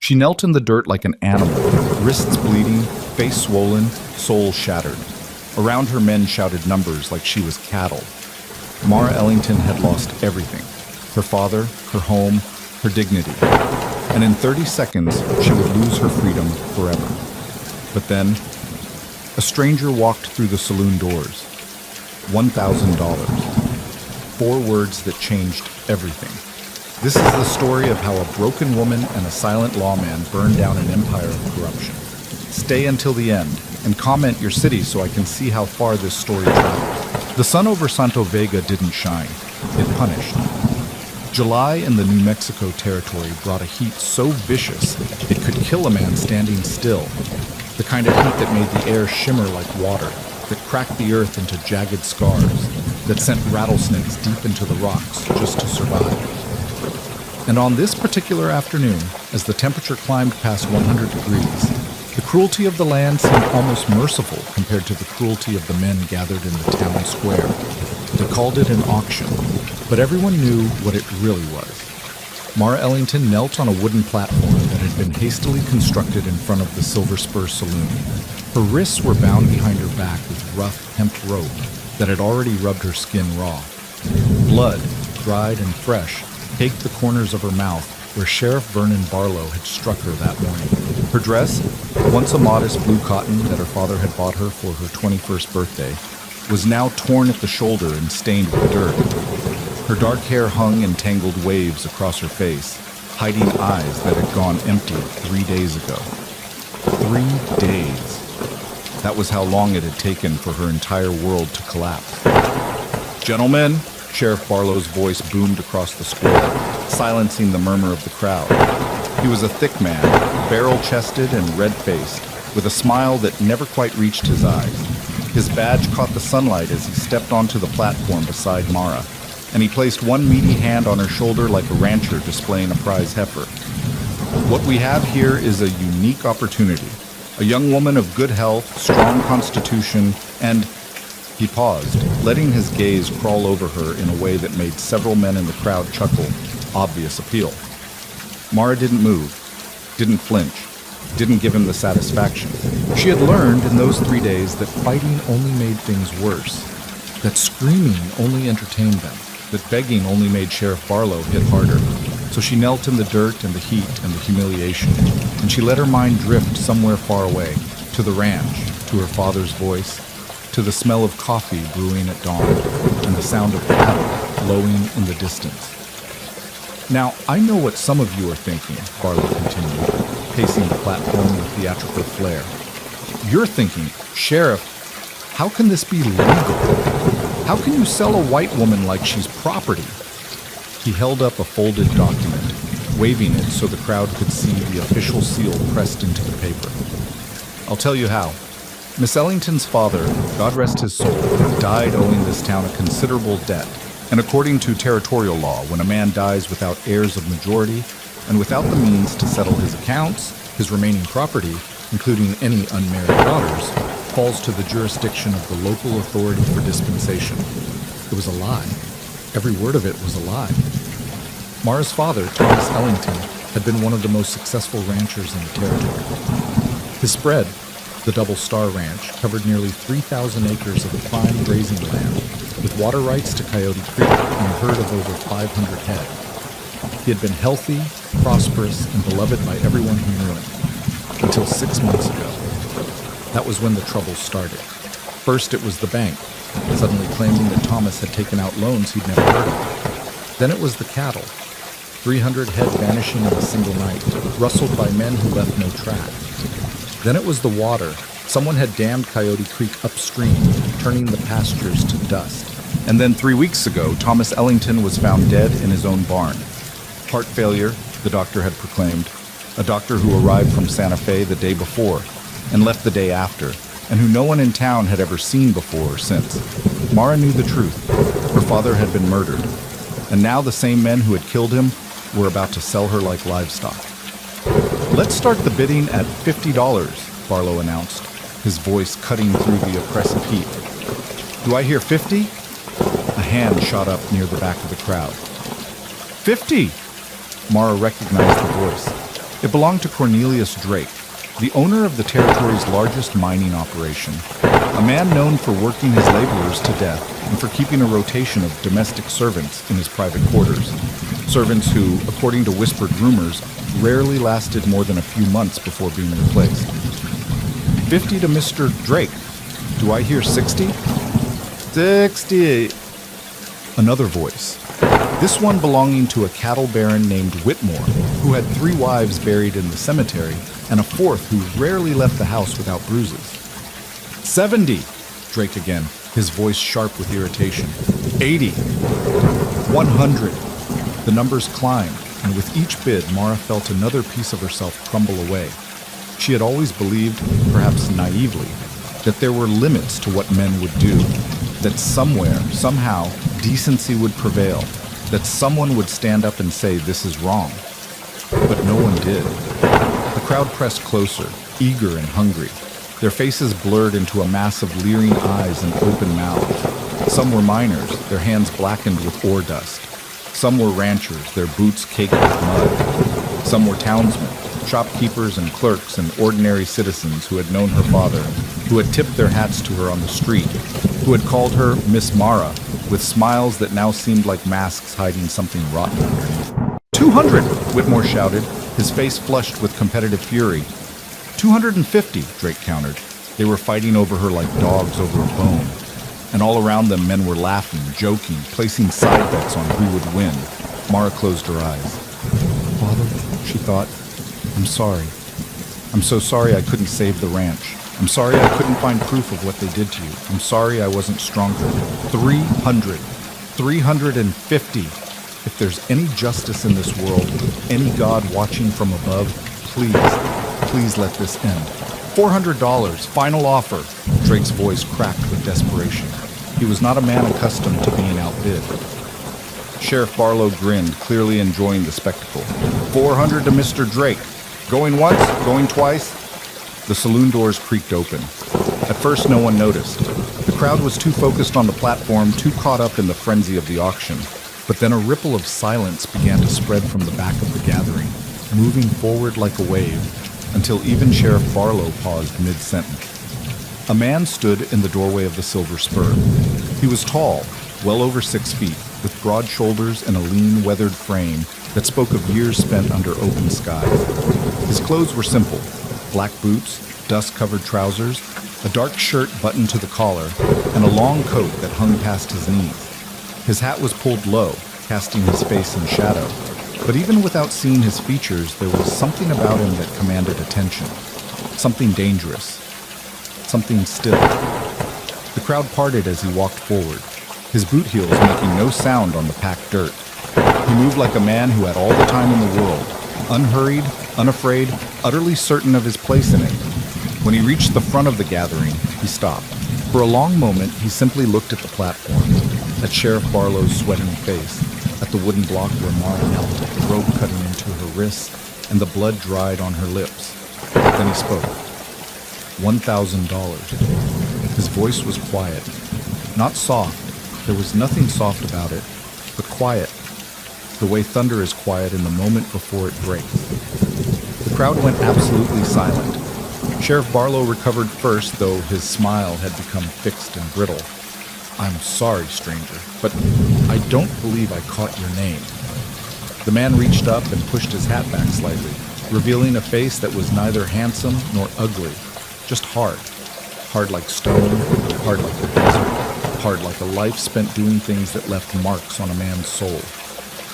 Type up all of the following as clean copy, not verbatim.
She knelt in the dirt like an animal, wrists bleeding, face swollen, soul shattered. Around her, men shouted numbers like she was cattle. Mara Ellington had lost everything: her father, her home, her dignity. And in 30 seconds, she would lose her freedom forever. But then, a stranger walked through the saloon doors. $1,000. 4 words that changed everything. This is the story of how a broken woman and a silent lawman burned down an empire of corruption. Stay until the end, and comment your city so I can see how far this story travels. The sun over Santo Vega didn't shine. It punished. July in the New Mexico territory brought a heat so vicious it could kill a man standing still. The kind of heat that made the air shimmer like water, that cracked the earth into jagged scars, that sent rattlesnakes deep into the rocks just to survive. And on this particular afternoon, as the temperature climbed past 100 degrees, the cruelty of the land seemed almost merciful compared to the cruelty of the men gathered in the town square. They called it an auction, but everyone knew what it really was. Mara Ellington knelt on a wooden platform that had been hastily constructed in front of the Silver Spur Saloon. Her wrists were bound behind her back with rough hemp rope that had already rubbed her skin raw. Blood, dried and fresh, caked the corners of her mouth where Sheriff Vernon Barlow had struck her that morning. Her dress, once a modest blue cotton that her father had bought her for her 21st birthday, was now torn at the shoulder and stained with dirt. Her dark hair hung in tangled waves across her face, hiding eyes that had gone empty 3 days ago. 3 days. That was how long it had taken for her entire world to collapse. "Gentlemen," Sheriff Barlow's voice boomed across the square, silencing the murmur of the crowd. He was a thick man, barrel-chested and red-faced, with a smile that never quite reached his eyes. His badge caught the sunlight as he stepped onto the platform beside Mara, and he placed one meaty hand on her shoulder like a rancher displaying a prize heifer. "What we have here is a unique opportunity. A young woman of good health, strong constitution, and..." He paused, letting his gaze crawl over her in a way that made several men in the crowd chuckle. Obvious appeal. Mara didn't move, didn't flinch, didn't give him the satisfaction. She had learned in those 3 days that fighting only made things worse, that screaming only entertained them, that begging only made Sheriff Barlow hit harder. So she knelt in the dirt and the heat and the humiliation, and she let her mind drift somewhere far away, to the ranch, to her father's voice, to the smell of coffee brewing at dawn, and the sound of cattle lowing in the distance. "Now, I know what some of you are thinking," Barlow continued, pacing the platform with theatrical flair. "You're thinking, Sheriff, how can this be legal? How can you sell a white woman like she's property?" He held up a folded document, waving it so the crowd could see the official seal pressed into the paper. "I'll tell you how. Miss Ellington's father, God rest his soul, died owing this town a considerable debt, and according to territorial law, when a man dies without heirs of majority and without the means to settle his accounts, his remaining property, including any unmarried daughters, falls to the jurisdiction of the local authority for dispensation." It was a lie. Every word of it was a lie. Mara's father, Thomas Ellington, had been one of the most successful ranchers in the territory. His spread, the Double Star Ranch, covered nearly 3,000 acres of prime grazing land, with water rights to Coyote Creek and a herd of over 500 head. He had been healthy, prosperous, and beloved by everyone who knew him, until 6 months ago. That was when the trouble started. First, it was the bank, suddenly claiming that Thomas had taken out loans he'd never heard of. Then it was the cattle, 300 head vanishing in a single night, rustled by men who left no track. Then it was the water. Someone had dammed Coyote Creek upstream, turning the pastures to dust. And then 3 weeks ago, Thomas Ellington was found dead in his own barn. Heart failure, the doctor had proclaimed, a doctor who arrived from Santa Fe the day before and left the day after, and who no one in town had ever seen before or since. Mara knew the truth. Her father had been murdered, and now the same men who had killed him were about to sell her like livestock. "Let's start the bidding at $50, Barlow announced, his voice cutting through the oppressive heat. "Do I hear 50? A hand shot up near the back of the crowd. 50! Mara recognized the voice. It belonged to Cornelius Drake, the owner of the territory's largest mining operation, a man known for working his laborers to death and for keeping a rotation of domestic servants in his private quarters. Servants who, according to whispered rumors, rarely lasted more than a few months before being replaced. 50 to Mr. Drake. Do I hear 60? 60. Another voice. This one belonging to a cattle baron named Whitmore, who had 3 wives buried in the cemetery and a 4th who rarely left the house without bruises. 70. Drake again, his voice sharp with irritation. 80. 100. The numbers climbed, and with each bid, Mara felt another piece of herself crumble away. She had always believed, perhaps naively, that there were limits to what men would do, that somewhere, somehow, decency would prevail, that someone would stand up and say this is wrong. But no one did. The crowd pressed closer, eager and hungry, their faces blurred into a mass of leering eyes and open mouths. Some were miners, their hands blackened with ore dust. Some were ranchers, their boots caked with mud. Some were townsmen, shopkeepers and clerks and ordinary citizens who had known her father, who had tipped their hats to her on the street, who had called her Miss Mara, with smiles that now seemed like masks hiding something rotten underneath. 200, Whitmore shouted, his face flushed with competitive fury. 250, Drake countered. They were fighting over her like dogs over a bone. And all around them men were laughing, joking, placing side bets on who would win. Mara closed her eyes. Father, she thought, I'm sorry. I'm so sorry I couldn't save the ranch. I'm sorry I couldn't find proof of what they did to you. I'm sorry I wasn't stronger. 300. 350. If there's any justice in this world, any God watching from above, please let this end. $400, final offer. Drake's voice cracked with desperation. He was not a man accustomed to being outbid. Sheriff Barlow grinned, clearly enjoying the spectacle. 400 to Mr. Drake. Going once, going twice. The saloon doors creaked open. At first, no one noticed. The crowd was too focused on the platform, too caught up in the frenzy of the auction. But then a ripple of silence began to spread from the back of the gathering, moving forward like a wave, until even Sheriff Barlow paused mid-sentence. A man stood in the doorway of the Silver Spur. He was tall, well over 6 feet, with broad shoulders and a lean, weathered frame that spoke of years spent under open skies. His clothes were simple: black boots, dust-covered trousers, a dark shirt buttoned to the collar, and a long coat that hung past his knees. His hat was pulled low, casting his face in shadow, but even without seeing his features, there was something about him that commanded attention. Something dangerous. Something still. The crowd parted as he walked forward, his boot heels making no sound on the packed dirt. He moved like a man who had all the time in the world, unhurried, unafraid, utterly certain of his place in it. When he reached the front of the gathering, he stopped. For a long moment, he simply looked at the platform, at Sheriff Barlow's sweating face, at the wooden block where Mara knelt, the rope cutting into her wrists, and the blood dried on her lips. Then he spoke. $1,000. His voice was quiet, not soft. There was nothing soft about it, but quiet, the way thunder is quiet in the moment before it breaks. The crowd went absolutely silent. Sheriff Barlow recovered first, though his smile had become fixed and brittle. I'm sorry, stranger, but I don't believe I caught your name. The man reached up and pushed his hat back slightly, revealing a face that was neither handsome nor ugly, just hard. Hard like stone, hard like the desert, hard like a life spent doing things that left marks on a man's soul.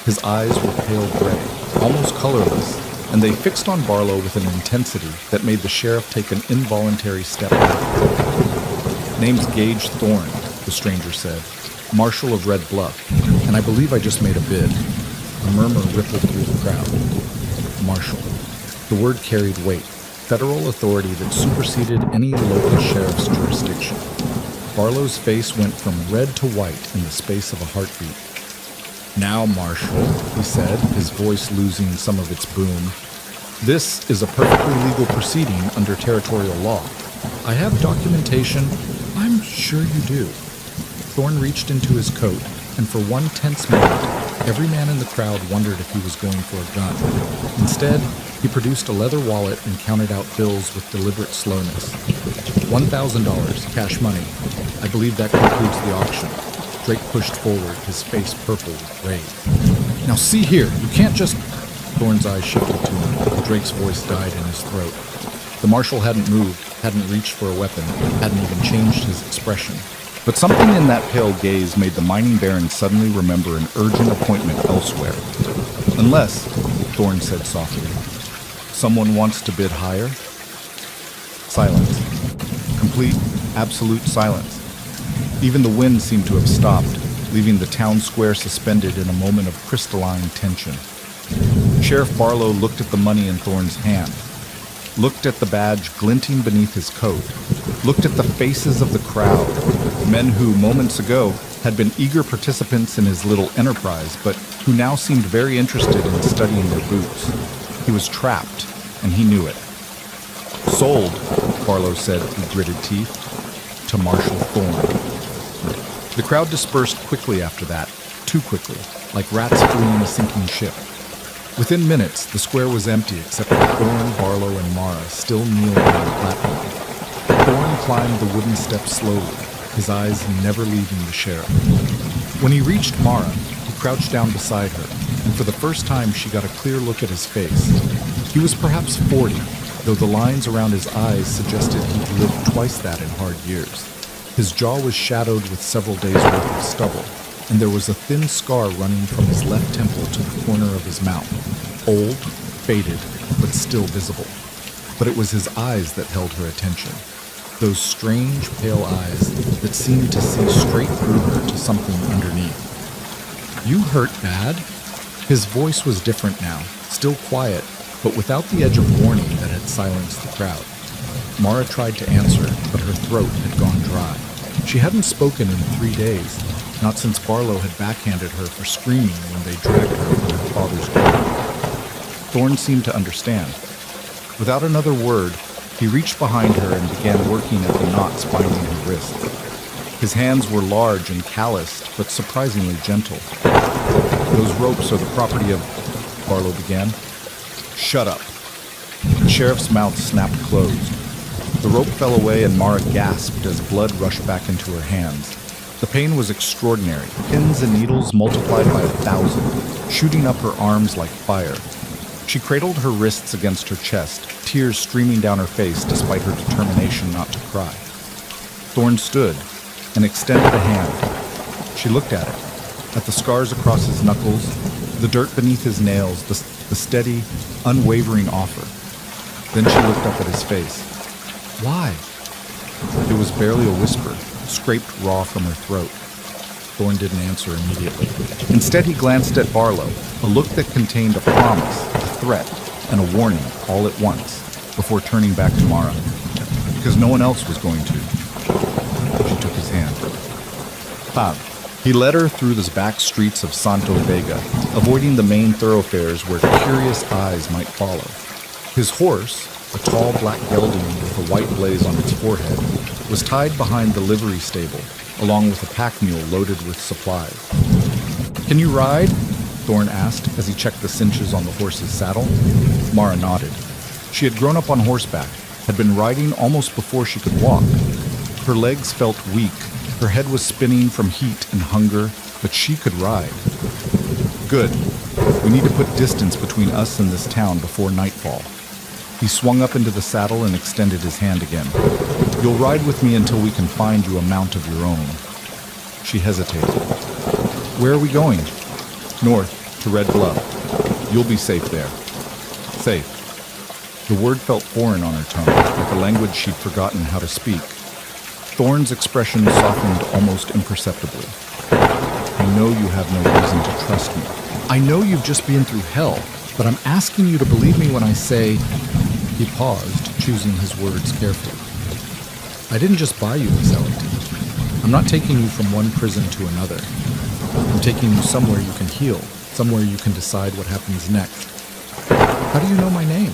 His eyes were pale gray, almost colorless, and they fixed on Barlow with an intensity that made the sheriff take an involuntary step back. Name's Gage Thorne, the stranger said, Marshal of Red Bluff, and I believe I just made a bid. A murmur rippled through the crowd. Marshal. The word carried weight, federal authority that superseded any local sheriff's jurisdiction. Barlow's face went from red to white in the space of a heartbeat. Now, Marshal, he said, his voice losing some of its boom, this is a perfectly legal proceeding under territorial law. I have documentation. I'm sure you do. Thorne reached into his coat, and for one tense moment, Every man in the crowd wondered if he was going for a gun. Instead, he produced a leather wallet and counted out bills with deliberate slowness. $1,000, cash money. I believe that concludes the auction. Drake pushed forward, his face purple with rage. Now see here, you can't just... Thorne's eyes shifted to him. Drake's voice died in his throat. The marshal hadn't moved, hadn't reached for a weapon, hadn't even changed his expression. But something in that pale gaze made the mining baron suddenly remember an urgent appointment elsewhere. Unless, Thorne said softly, someone wants to bid higher? Silence. Complete, absolute silence. Even the wind seemed to have stopped, leaving the town square suspended in a moment of crystalline tension. Sheriff Barlow looked at the money in Thorne's hand, looked at the badge glinting beneath his coat, looked at the faces of the crowd, men who, moments ago, had been eager participants in his little enterprise, but who now seemed very interested in studying their boots. He was trapped, and he knew it. Sold, Barlow said through gritted teeth, to Marshal Thorne. The crowd dispersed quickly after that, too quickly, like rats fleeing a sinking ship. Within minutes, the square was empty except for Thorne, Barlow, and Mara still kneeling on the platform. Thorne climbed the wooden steps slowly, his eyes never leaving the sheriff. When he reached Mara, he crouched down beside her, and for the first time she got a clear look at his face. He was perhaps 40, though the lines around his eyes suggested he'd lived twice that in hard years. His jaw was shadowed with several days' worth of stubble, and there was a thin scar running from his left temple to the corner of his mouth. Old, faded, but still visible. But it was his eyes that held her attention. Those strange, pale eyes that seemed to see straight through her to something underneath. You hurt bad? His voice was different now, still quiet, but without the edge of warning that had silenced the crowd. Mara tried to answer, but her throat had gone dry. She hadn't spoken in 3 days, not since Barlow had backhanded her for screaming when they dragged her from her father's grave. Thorne seemed to understand. Without another word, he reached behind her and began working at the knots binding her wrists. His hands were large and calloused, but surprisingly gentle. Those ropes are the property of... Barlow began. Shut up. The sheriff's mouth snapped closed. The rope fell away and Mara gasped as blood rushed back into her hands. The pain was extraordinary, pins and needles multiplied by 1,000, shooting up her arms like fire. She cradled her wrists against her chest, tears streaming down her face despite her determination not to cry. Thorne stood and extended a hand. She looked at it, at the scars across his knuckles, the dirt beneath his nails, the steady, unwavering offer. Then she looked up at his face. Why? It was barely a whisper, scraped raw from her throat. Thorne didn't answer immediately. Instead, he glanced at Barlow, a look that contained a promise, a threat, and a warning all at once, before turning back to Mara. Because no one else was going to. She took his hand. He led her through the back streets of Santo Vega, avoiding the main thoroughfares where curious eyes might follow. His horse, a tall black gelding with a white blaze on its forehead, was tied behind the livery stable, along with a pack mule loaded with supplies. Can you ride? Thorne asked as he checked the cinches on the horse's saddle. Mara nodded. She had grown up on horseback, had been riding almost before she could walk. Her legs felt weak, her head was spinning from heat and hunger, but she could ride. Good. We need to put distance between us and this town before nightfall. He swung up into the saddle and extended his hand again. You'll ride with me until we can find you a mount of your own. She hesitated. Where are we going? North, to Red Bluff. You'll be safe there. Safe. The word felt foreign on her tongue, like a language she'd forgotten how to speak. Thorne's expression softened almost imperceptibly. I know you have no reason to trust me. I know you've just been through hell, but I'm asking you to believe me when I say... He paused, choosing his words carefully. I didn't just buy you, Miss Ellington. I'm not taking you from one prison to another. I'm taking you somewhere you can heal, somewhere you can decide what happens next. How do you know my name?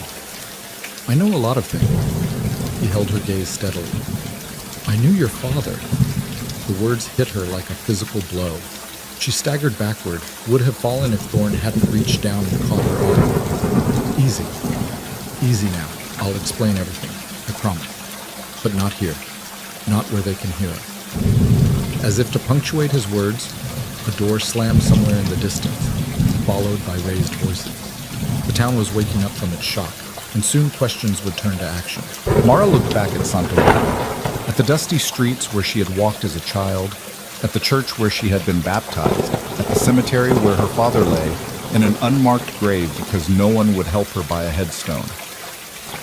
I know a lot of things. He held her gaze steadily. I knew your father. The words hit her like a physical blow. She staggered backward, would have fallen if Thorn hadn't reached down and caught her arm. Easy. Easy now. I'll explain everything. I promise. But not here. Not where they can hear it. As if to punctuate his words, a door slammed somewhere in the distance, followed by raised voices. The town was waking up from its shock, and soon questions would turn to action. Mara looked back at Santo Vega, at the dusty streets where she had walked as a child, at the church where she had been baptized, at the cemetery where her father lay, in an unmarked grave because no one would help her buy a headstone.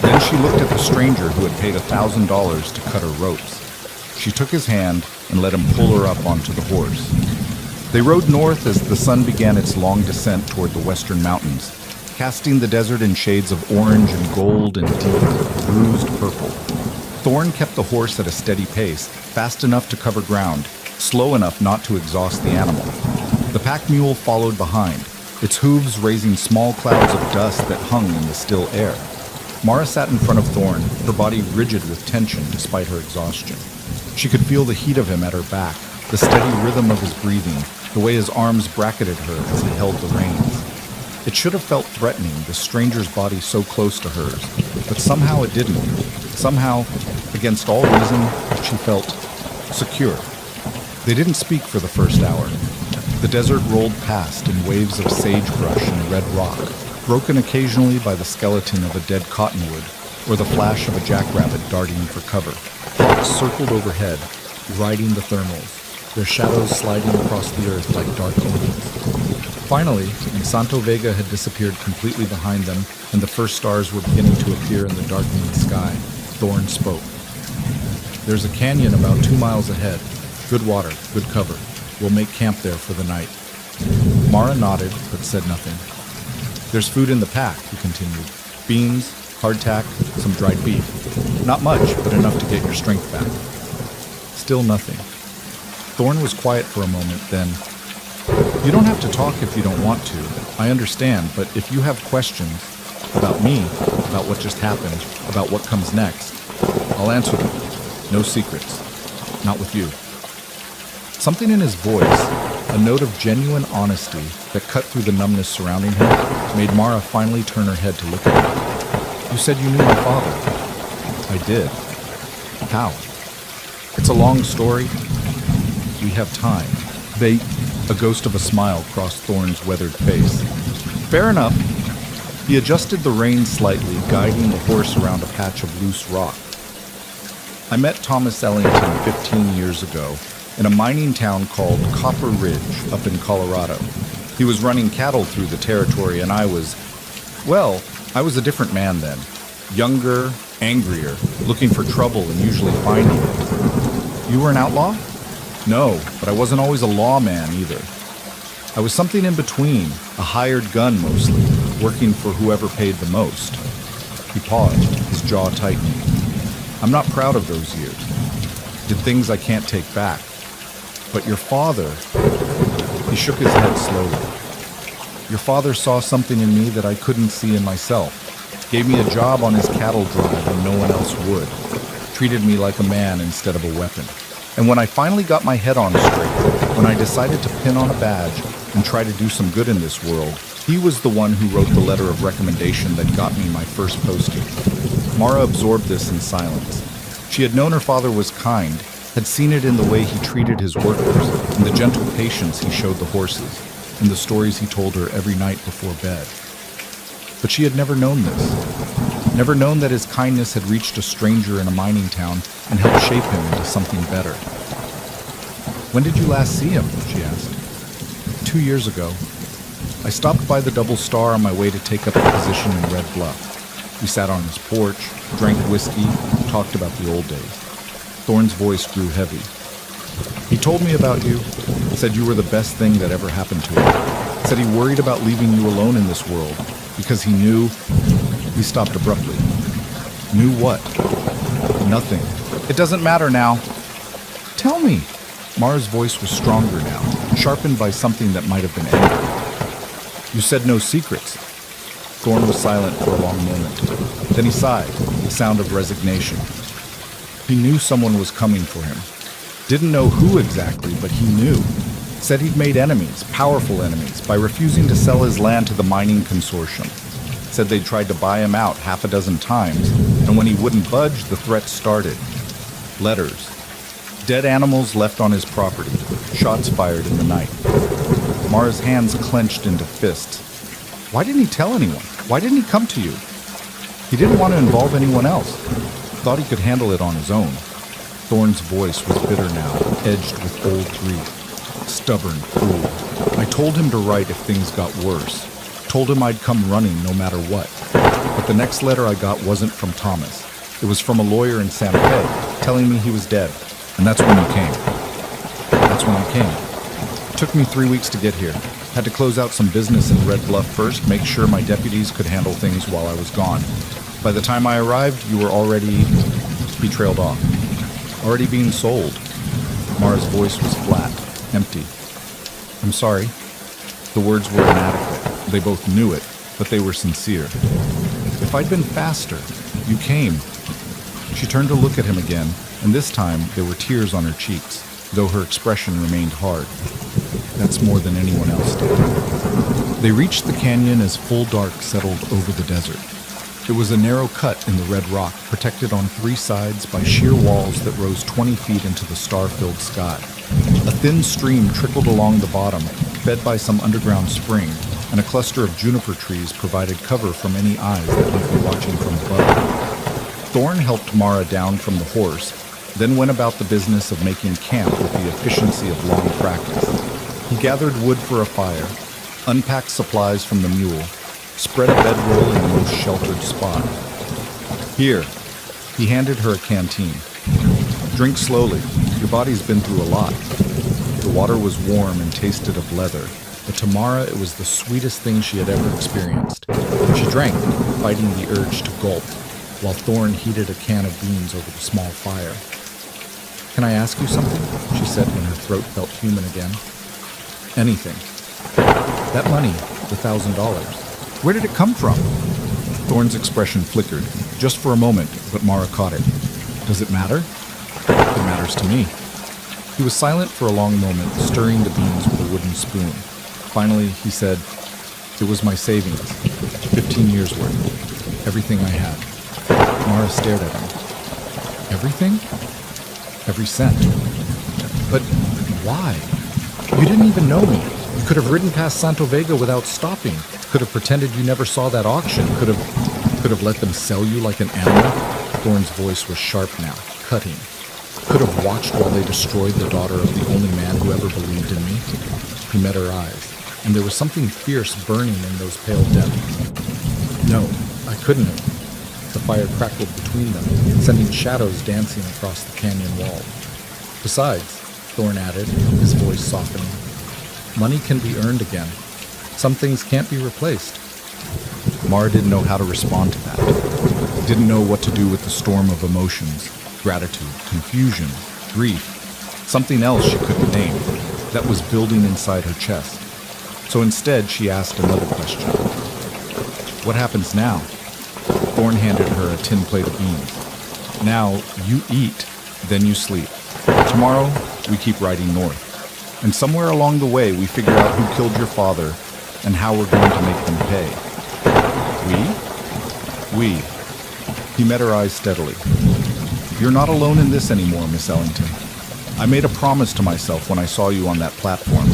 Then she looked at the stranger who had paid $1,000 to cut her ropes. She took his hand and let him pull her up onto the horse. They rode north as the sun began its long descent toward the western mountains, casting the desert in shades of orange and gold and deep, bruised purple. Thorn kept the horse at a steady pace, fast enough to cover ground, slow enough not to exhaust the animal. The pack mule followed behind, its hooves raising small clouds of dust that hung in the still air. Mara sat in front of Thorn, her body rigid with tension despite her exhaustion. She could feel the heat of him at her back, the steady rhythm of his breathing, the way his arms bracketed her as he held the reins. It should have felt threatening, the stranger's body so close to hers, but somehow it didn't. Somehow, against all reason, she felt secure. They didn't speak for the first hour. The desert rolled past in waves of sagebrush and red rock, broken occasionally by the skeleton of a dead cottonwood or the flash of a jackrabbit darting for cover. Hawks circled overhead, riding the thermals, their shadows sliding across the earth like dark omens. Finally, when Santo Vega had disappeared completely behind them and the first stars were beginning to appear in the darkening sky, Thorn spoke. "There's a canyon about 2 miles ahead. Good water, good cover. We'll make camp there for the night." Mara nodded, but said nothing. "There's food in the pack," he continued. "Beans, hardtack, some dried beef. Not much, but enough to get your strength back." Still nothing. Thorn was quiet for a moment, then, "You don't have to talk if you don't want to. I understand, but if you have questions about me, about what just happened, about what comes next, I'll answer them. No secrets. Not with you." Something in his voice, a note of genuine honesty that cut through the numbness surrounding him, made Mara finally turn her head to look at him. "You said you knew my father." "I did." "How?" "It's a long story. We have time." A ghost of a smile crossed Thorn's weathered face. "Fair enough." He adjusted the reins slightly, guiding the horse around a patch of loose rock. "I met Thomas Ellington 15 years ago in a mining town called Copper Ridge up in Colorado. He was running cattle through the territory, and I was a different man then. Younger, angrier, looking for trouble and usually finding it." "You were an outlaw?" "No, but I wasn't always a lawman either. I was something in between, a hired gun mostly, working for whoever paid the most." He paused, his jaw tightening. "I'm not proud of those years. Did things I can't take back. But your father..." He shook his head slowly. "Your father saw something in me that I couldn't see in myself. Gave me a job on his cattle drive when no one else would. Treated me like a man instead of a weapon. And when I finally got my head on straight, when I decided to pin on a badge and try to do some good in this world, he was the one who wrote the letter of recommendation that got me my first posting." Mara absorbed this in silence. She had known her father was kind, had seen it in the way he treated his workers, in the gentle patience he showed the horses, in the stories he told her every night before bed. But she had never known this. Never known that his kindness had reached a stranger in a mining town and helped shape him into something better. "When did you last see him?" she asked. 2 years ago. I stopped by the Double Star on my way to take up a position in Red Bluff. We sat on his porch, drank whiskey, talked about the old days." Thorn's voice grew heavy. "He told me about you, said you were the best thing that ever happened to him. Said he worried about leaving you alone in this world because he knew..." He stopped abruptly. "Knew what?" "Nothing. It doesn't matter now." "Tell me." Mara's voice was stronger now, sharpened by something that might have been anger. "You said no secrets." Thorn was silent for a long moment. Then he sighed, the sound of resignation. He knew someone was coming for him. Didn't know who exactly, but he knew. Said he'd made enemies, powerful enemies, by refusing to sell his land to the mining consortium. Said they'd tried to buy him out half a dozen times, and when he wouldn't budge, the threat started. Letters. Dead animals left on his property. Shots fired in the night. Mara's hands clenched into fists. Why didn't he tell anyone? Why didn't he come to you? He didn't want to involve anyone else. Thought he could handle it on his own. Thorne's voice was bitter now, edged with old grief. Stubborn fool. I told him to write if things got worse. Told him I'd come running no matter what. But the next letter I got wasn't from Thomas. It was from a lawyer in Santa Fe, telling me he was dead. And that's when you came. That's when I came. It took me 3 weeks to get here. Had to close out some business in Red Bluff first, make sure my deputies could handle things while I was gone. By the time I arrived, you were already... He trailed off. Already being sold. Mara's voice was flat, empty. I'm sorry. The words were inadequate. They both knew it, but they were sincere. If I'd been faster, you came. She turned to look at him again, and this time there were tears on her cheeks, though her expression remained hard. That's more than anyone else did. They reached the canyon as full dark settled over the desert. It was a narrow cut in the red rock, protected on 3 sides by sheer walls that rose 20 feet into the star-filled sky. A thin stream trickled along the bottom, fed by some underground spring, and a cluster of juniper trees provided cover from any eyes that might be watching from above. Thorne helped Mara down from the horse, then went about the business of making camp with the efficiency of long practice. He gathered wood for a fire, unpacked supplies from the mule, spread a bedroll in the most sheltered spot. Here, he handed her a canteen. Drink slowly. Your body's been through a lot. The water was warm and tasted of leather, but to Mara it was the sweetest thing she had ever experienced. She drank, fighting the urge to gulp, while Thorne heated a can of beans over the small fire. Can I ask you something? She said when her throat felt human again. Anything. That money, the $1,000. Where did it come from? Thorne's expression flickered, just for a moment, but Mara caught it. Does it matter? It matters to me. He was silent for a long moment, stirring the beans with a wooden spoon. Finally, he said, it was my savings. 15 years worth. Everything I had. Mara stared at him. Everything? Every cent. But why? You didn't even know me. You could have ridden past Santo Vega without stopping. Could have pretended you never saw that auction. Could have let them sell you like an animal. Thorne's voice was sharp now, cutting. Could have watched while they destroyed the daughter of the only man who ever believed in me. He met her eyes, and there was something fierce burning in those pale depths. No, I couldn't have. The fire crackled between them, sending shadows dancing across the canyon wall. Besides, Thorne added, his voice softening, money can be earned again. Some things can't be replaced. Mara didn't know how to respond to that. Didn't know what to do with the storm of emotions, gratitude, confusion, grief, something else she couldn't name, that was building inside her chest. So instead, she asked another question. What happens now? Thorne handed her a tin plate of beans. Now, you eat, then you sleep. Tomorrow, we keep riding north. And somewhere along the way, we figure out who killed your father and how we're going to make them pay. We? He met her eyes steadily. You're not alone in this anymore, Miss Ellington. I made a promise to myself when I saw you on that platform.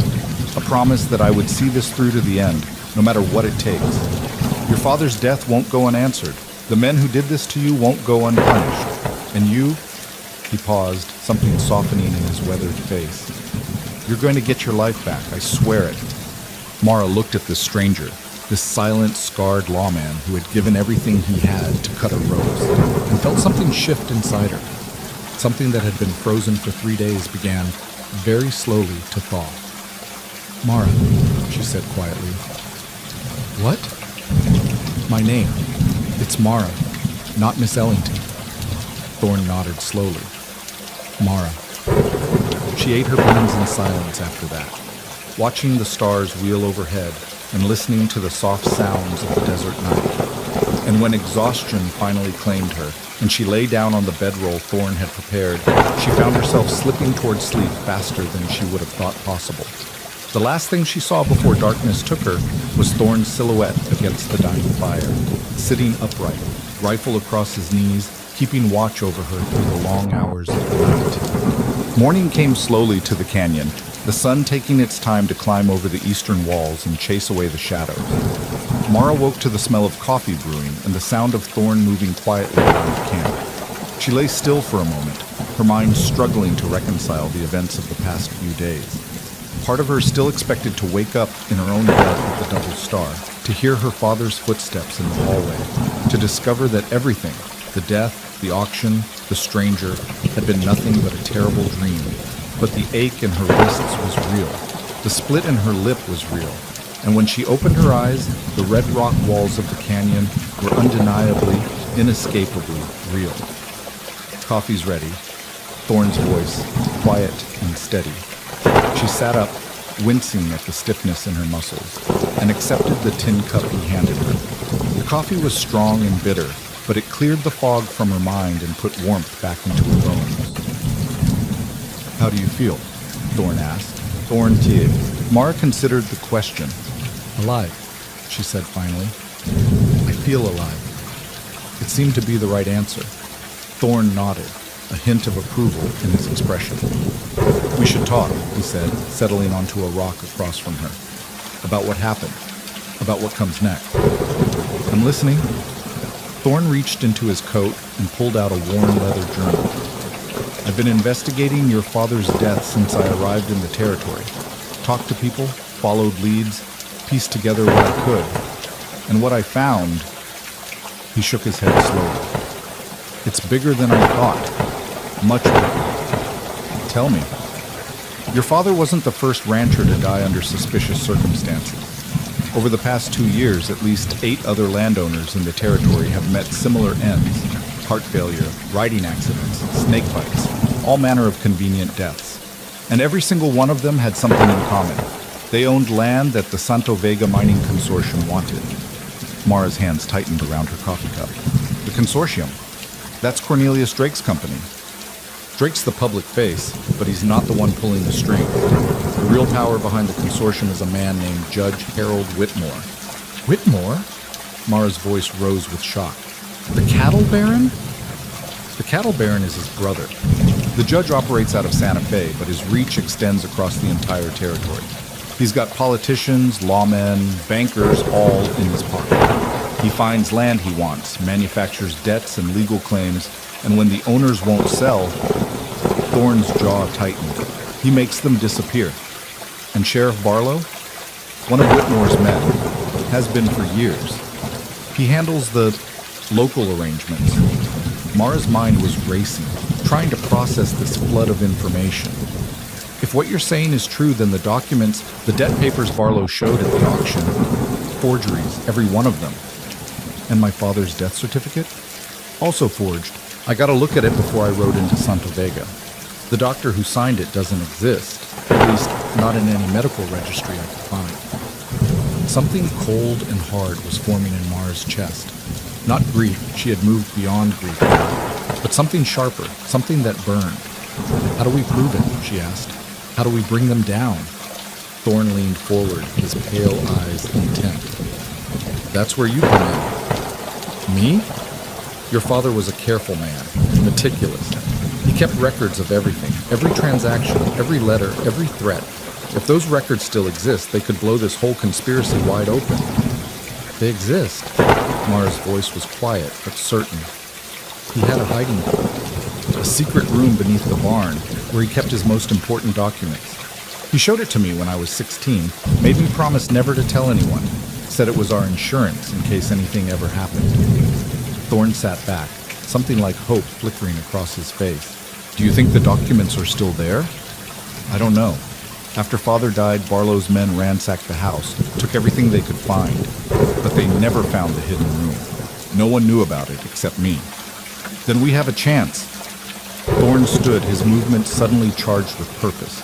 A promise that I would see this through to the end, no matter what it takes. Your father's death won't go unanswered. The men who did this to you won't go unpunished. And you, he paused, something softening in his weathered face. You're going to get your life back, I swear it. Mara looked at this stranger, this silent, scarred lawman who had given everything he had to cut a rose, and felt something shift inside her. Something that had been frozen for 3 days began, very slowly, to thaw. Mara, she said quietly. What? My name. It's Mara, not Miss Ellington. Thorne nodded slowly. Mara. She ate her beans in silence after that, watching the stars wheel overhead and listening to the soft sounds of the desert night. And when exhaustion finally claimed her, and she lay down on the bedroll Thorne had prepared, she found herself slipping toward sleep faster than she would have thought possible. The last thing she saw before darkness took her was Thorn's silhouette against the dying fire, sitting upright, rifle across his knees, keeping watch over her through the long hours of the night. Morning came slowly to the canyon, the sun taking its time to climb over the eastern walls and chase away the shadows. Mara woke to the smell of coffee brewing and the sound of Thorn moving quietly around the camp. She lay still for a moment, her mind struggling to reconcile the events of the past few days. Part of her still expected to wake up in her own bed with the double star, to hear her father's footsteps in the hallway, to discover that everything, the death, the auction, the stranger, had been nothing but a terrible dream. But the ache in her wrists was real. The split in her lip was real. And when she opened her eyes, the red rock walls of the canyon were undeniably, inescapably real. Coffee's ready. Thorn's voice, quiet and steady. She sat up, wincing at the stiffness in her muscles, and accepted the tin cup he handed her. The coffee was strong and bitter, but it cleared the fog from her mind and put warmth back into her bones. "How do you feel?" Thorn asked. Thorn teared. Mara considered the question. "Alive," she said finally. "I feel alive." It seemed to be the right answer. Thorn nodded, a hint of approval in his expression. "We should talk," he said, settling onto a rock across from her. "About what happened. About what comes next." "I'm listening." Thorn reached into his coat and pulled out a worn leather journal. "I've been investigating your father's death since I arrived in the territory. Talked to people, followed leads, pieced together what I could. And what I found..." He shook his head slowly. "It's bigger than I thought. Much bigger." "Tell me." "Your father wasn't the first rancher to die under suspicious circumstances. Over the past 2 years, at least 8 other landowners in the territory have met similar ends. Heart failure, riding accidents, snake bites, all manner of convenient deaths. And every single one of them had something in common. They owned land that the Santo Vega Mining Consortium wanted." Mara's hands tightened around her coffee cup. "The consortium? That's Cornelius Drake's company. Drake's the public face, but he's not the one pulling the strings. The real power behind the consortium is a man named Judge Harold Whitmore." "Whitmore?" Mara's voice rose with shock. "The cattle baron?" "The cattle baron is his brother. The judge operates out of Santa Fe, but his reach extends across the entire territory. He's got politicians, lawmen, bankers, all in his pocket. He finds land he wants, manufactures debts and legal claims, and when the owners won't sell..." Thorn's jaw tightened. "He makes them disappear. And Sheriff Barlow? One of Whitmore's men. Has been for years. He handles the local arrangements." Mara's mind was racing, trying to process this flood of information. "If what you're saying is true, then the documents, the debt papers Barlow showed at the auction, forgeries, every one of them. And my father's death certificate? Also forged. I got a look at it before I rode into Santo Vega. The doctor who signed it doesn't exist, at least not in any medical registry I could find." Something cold and hard was forming in Mara's chest. Not grief, she had moved beyond grief now, but something sharper, something that burned. "How do we prove it?" she asked. "How do we bring them down?" Thorn leaned forward, his pale eyes intent. "That's where you come in." "Me?" "Your father was a careful man, meticulous. He kept records of everything, every transaction, every letter, every threat. If those records still exist, they could blow this whole conspiracy wide open." "They exist." Mara's voice was quiet but certain. "He had a hiding place, a secret room beneath the barn where he kept his most important documents. He showed it to me when I was 16, made me promise never to tell anyone, said it was our insurance in case anything ever happened." Thorn sat back, something like hope flickering across his face. "Do you think the documents are still there?" "I don't know. After Father died, Barlow's men ransacked the house, took everything they could find, but they never found the hidden room. No one knew about it except me." "Then we have a chance." Thorn stood, his movement suddenly charged with purpose.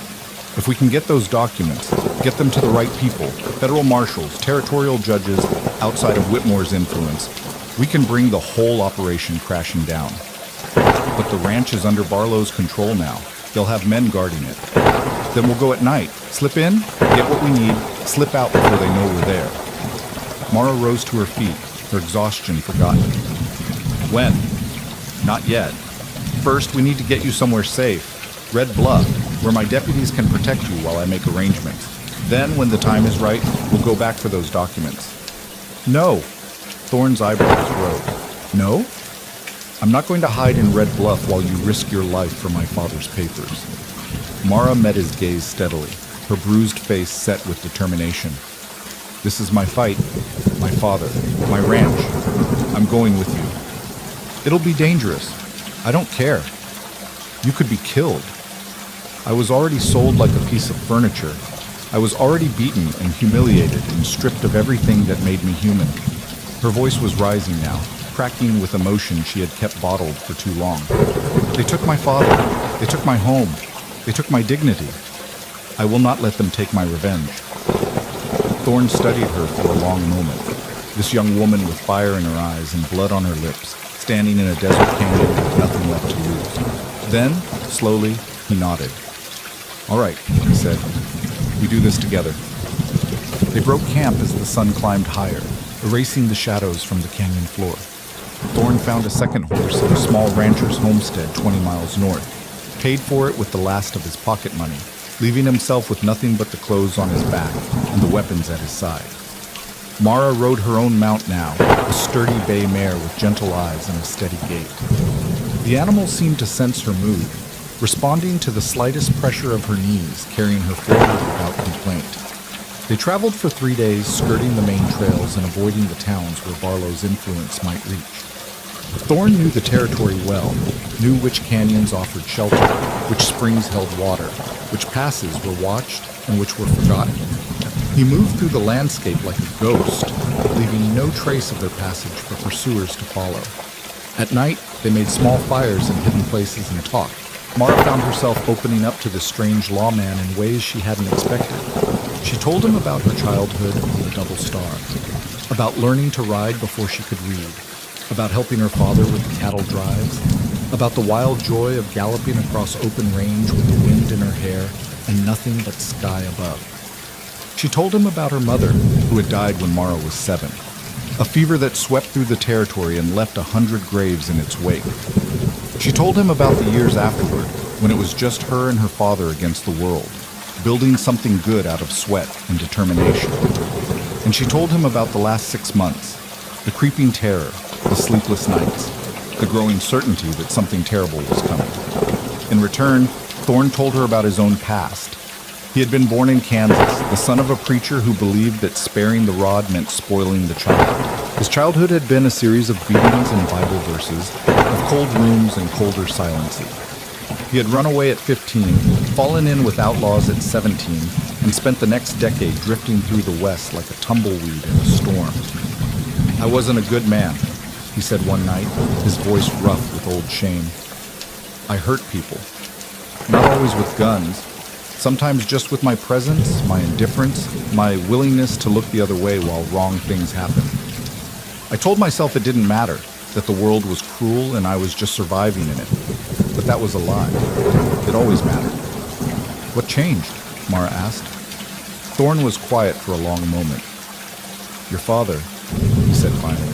"If we can get those documents, get them to the right people, federal marshals, territorial judges, outside of Whitmore's influence, we can bring the whole operation crashing down. But the ranch is under Barlow's control now. They'll have men guarding it. Then we'll go at night, slip in, get what we need, slip out before they know we're there. Mara rose to her feet, her exhaustion forgotten. When? Not yet. First, we need to get you somewhere safe. Red Bluff, where my deputies can protect you while I make arrangements. Then, when the time is right, we'll go back for those documents. No. Thorne's eyebrows rose. No? I'm not going to hide in Red Bluff while you risk your life for my father's papers. Mara met his gaze steadily, her bruised face set with determination. This is my fight, my father, my ranch. I'm going with you. It'll be dangerous. I don't care. You could be killed. I was already sold like a piece of furniture. I was already beaten and humiliated and stripped of everything that made me human. Her voice was rising now, cracking with emotion she had kept bottled for too long. They took my father. They took my home. They took my dignity. I will not let them take my revenge. Thorne studied her for a long moment, this young woman with fire in her eyes and blood on her lips, standing in a desert canyon with nothing left to lose. Then, slowly, he nodded. All right, he said. We do this together. They broke camp as the sun climbed higher, erasing the shadows from the canyon floor. Thorne found a second horse at a small rancher's homestead 20 miles north, paid for it with the last of his pocket money, leaving himself with nothing but the clothes on his back and the weapons at his side. Mara rode her own mount now, a sturdy bay mare with gentle eyes and a steady gait. The animal seemed to sense her mood, responding to the slightest pressure of her knees, carrying her forward without complaint. They traveled for 3 days, skirting the main trails and avoiding the towns where Barlow's influence might reach. Thorne knew the territory well, knew which canyons offered shelter, which springs held water, which passes were watched, and which were forgotten. He moved through the landscape like a ghost, leaving no trace of their passage for pursuers to follow. At night, they made small fires in hidden places and talked. Mara found herself opening up to this strange lawman in ways she hadn't expected. She told him about her childhood on the Double Star, about learning to ride before she could read, about helping her father with the cattle drives, about the wild joy of galloping across open range with the wind in her hair and nothing but sky above. She told him about her mother, who had died when Mara was 7, a fever that swept through the territory and left 100 graves in its wake. She told him about the years afterward, when it was just her and her father against the world, building something good out of sweat and determination. And she told him about the last 6 months, the creeping terror, the sleepless nights, the growing certainty that something terrible was coming. In return, Thorne told her about his own past. He had been born in Kansas, the son of a preacher who believed that sparing the rod meant spoiling the child. His childhood had been a series of beatings and Bible verses, of cold rooms and colder silences. He had run away at 15, fallen in with outlaws at 17, and spent the next decade drifting through the West like a tumbleweed in a storm. I wasn't a good man, he said one night, his voice rough with old shame. I hurt people. Not always with guns. Sometimes just with my presence, my indifference, my willingness to look the other way while wrong things happened. I told myself it didn't matter, that the world was cruel and I was just surviving in it. But that was a lie. It always mattered. What changed? Mara asked. Thorne was quiet for a long moment. Your father, he said finally.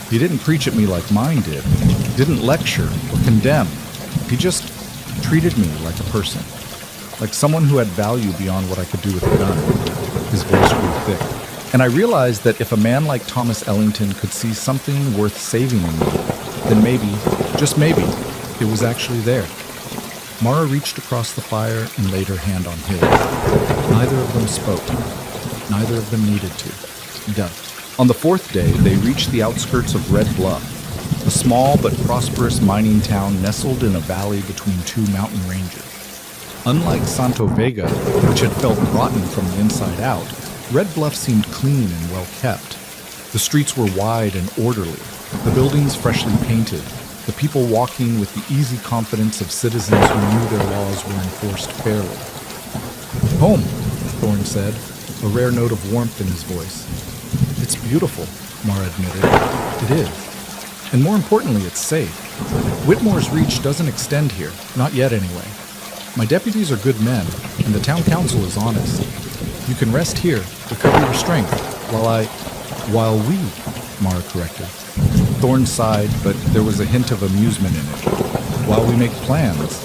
He didn't preach at me like mine did. Didn't lecture or condemn. He just treated me like a person. Like someone who had value beyond what I could do with a gun. His voice grew thick. And I realized that if a man like Thomas Ellington could see something worth saving in me, then maybe, just maybe, it was actually there. Mara reached across the fire and laid her hand on his. Neither of them spoke. Neither of them needed to. Duh. On the 4th day, they reached the outskirts of Red Bluff, a small but prosperous mining town nestled in a valley between 2 mountain ranges. Unlike Santo Vega, which had felt rotten from the inside out, Red Bluff seemed clean and well kept. The streets were wide and orderly, the buildings freshly painted, the people walking with the easy confidence of citizens who knew their laws were enforced fairly. Home, Thorne said, a rare note of warmth in his voice. It's beautiful, Mara admitted. It is. And more importantly, it's safe. Whitmore's reach doesn't extend here, not yet anyway. My deputies are good men, and the town council is honest. You can rest here, recover your strength, while we, Mara corrected. Thorne sighed, but there was a hint of amusement in it. While we make plans.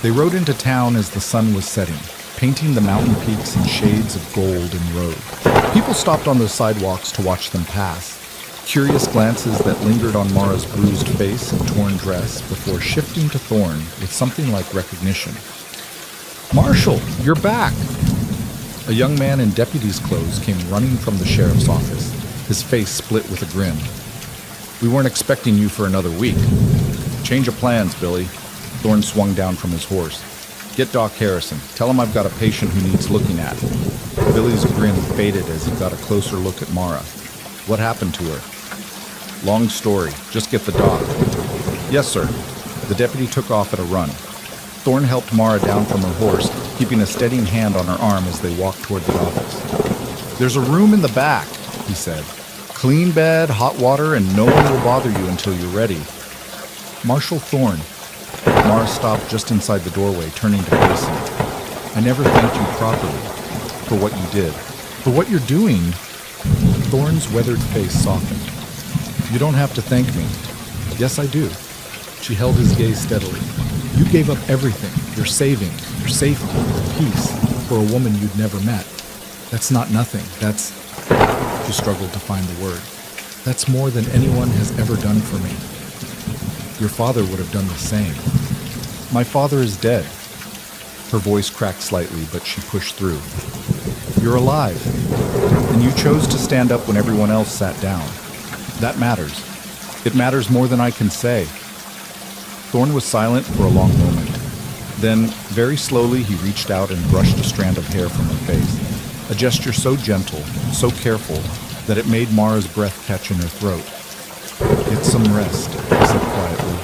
They rode into town as the sun was setting, painting the mountain peaks in shades of gold and road. People stopped on the sidewalks to watch them pass. Curious glances that lingered on Mara's bruised face and torn dress before shifting to Thorne with something like recognition. "Marshal, you're back!" A young man in deputy's clothes came running from the sheriff's office, his face split with a grin. "We weren't expecting you for another week." "Change of plans, Billy." Thorne swung down from his horse. "Get Doc Harrison. Tell him I've got a patient who needs looking at." Billy's grin faded as he got a closer look at Mara. "What happened to her?" "Long story. Just get the doc." "Yes, sir." The deputy took off at a run. Thorne helped Mara down from her horse, keeping a steadying hand on her arm as they walked toward the office. "There's a room in the back," he said. "Clean bed, hot water, and no one will bother you until you're ready." "Marshal Thorne." Mara stopped just inside the doorway, turning to face him. "I never thanked you properly for what you did. For what you're doing." Thorne's weathered face softened. "You don't have to thank me." "Yes, I do." She held his gaze steadily. "You gave up everything, your savings, your safety, your peace, for a woman you'd never met. That's not nothing. That's..." She struggled to find the word. "That's more than anyone has ever done for me. Your father would have done the same." "My father is dead." Her voice cracked slightly, but she pushed through. "You're alive, and you chose to stand up when everyone else sat down. That matters. It matters more than I can say." Thorne was silent for a long moment. Then, very slowly, he reached out and brushed a strand of hair from her face, a gesture so gentle, so careful, that it made Mara's breath catch in her throat. "Get some rest," he said quietly.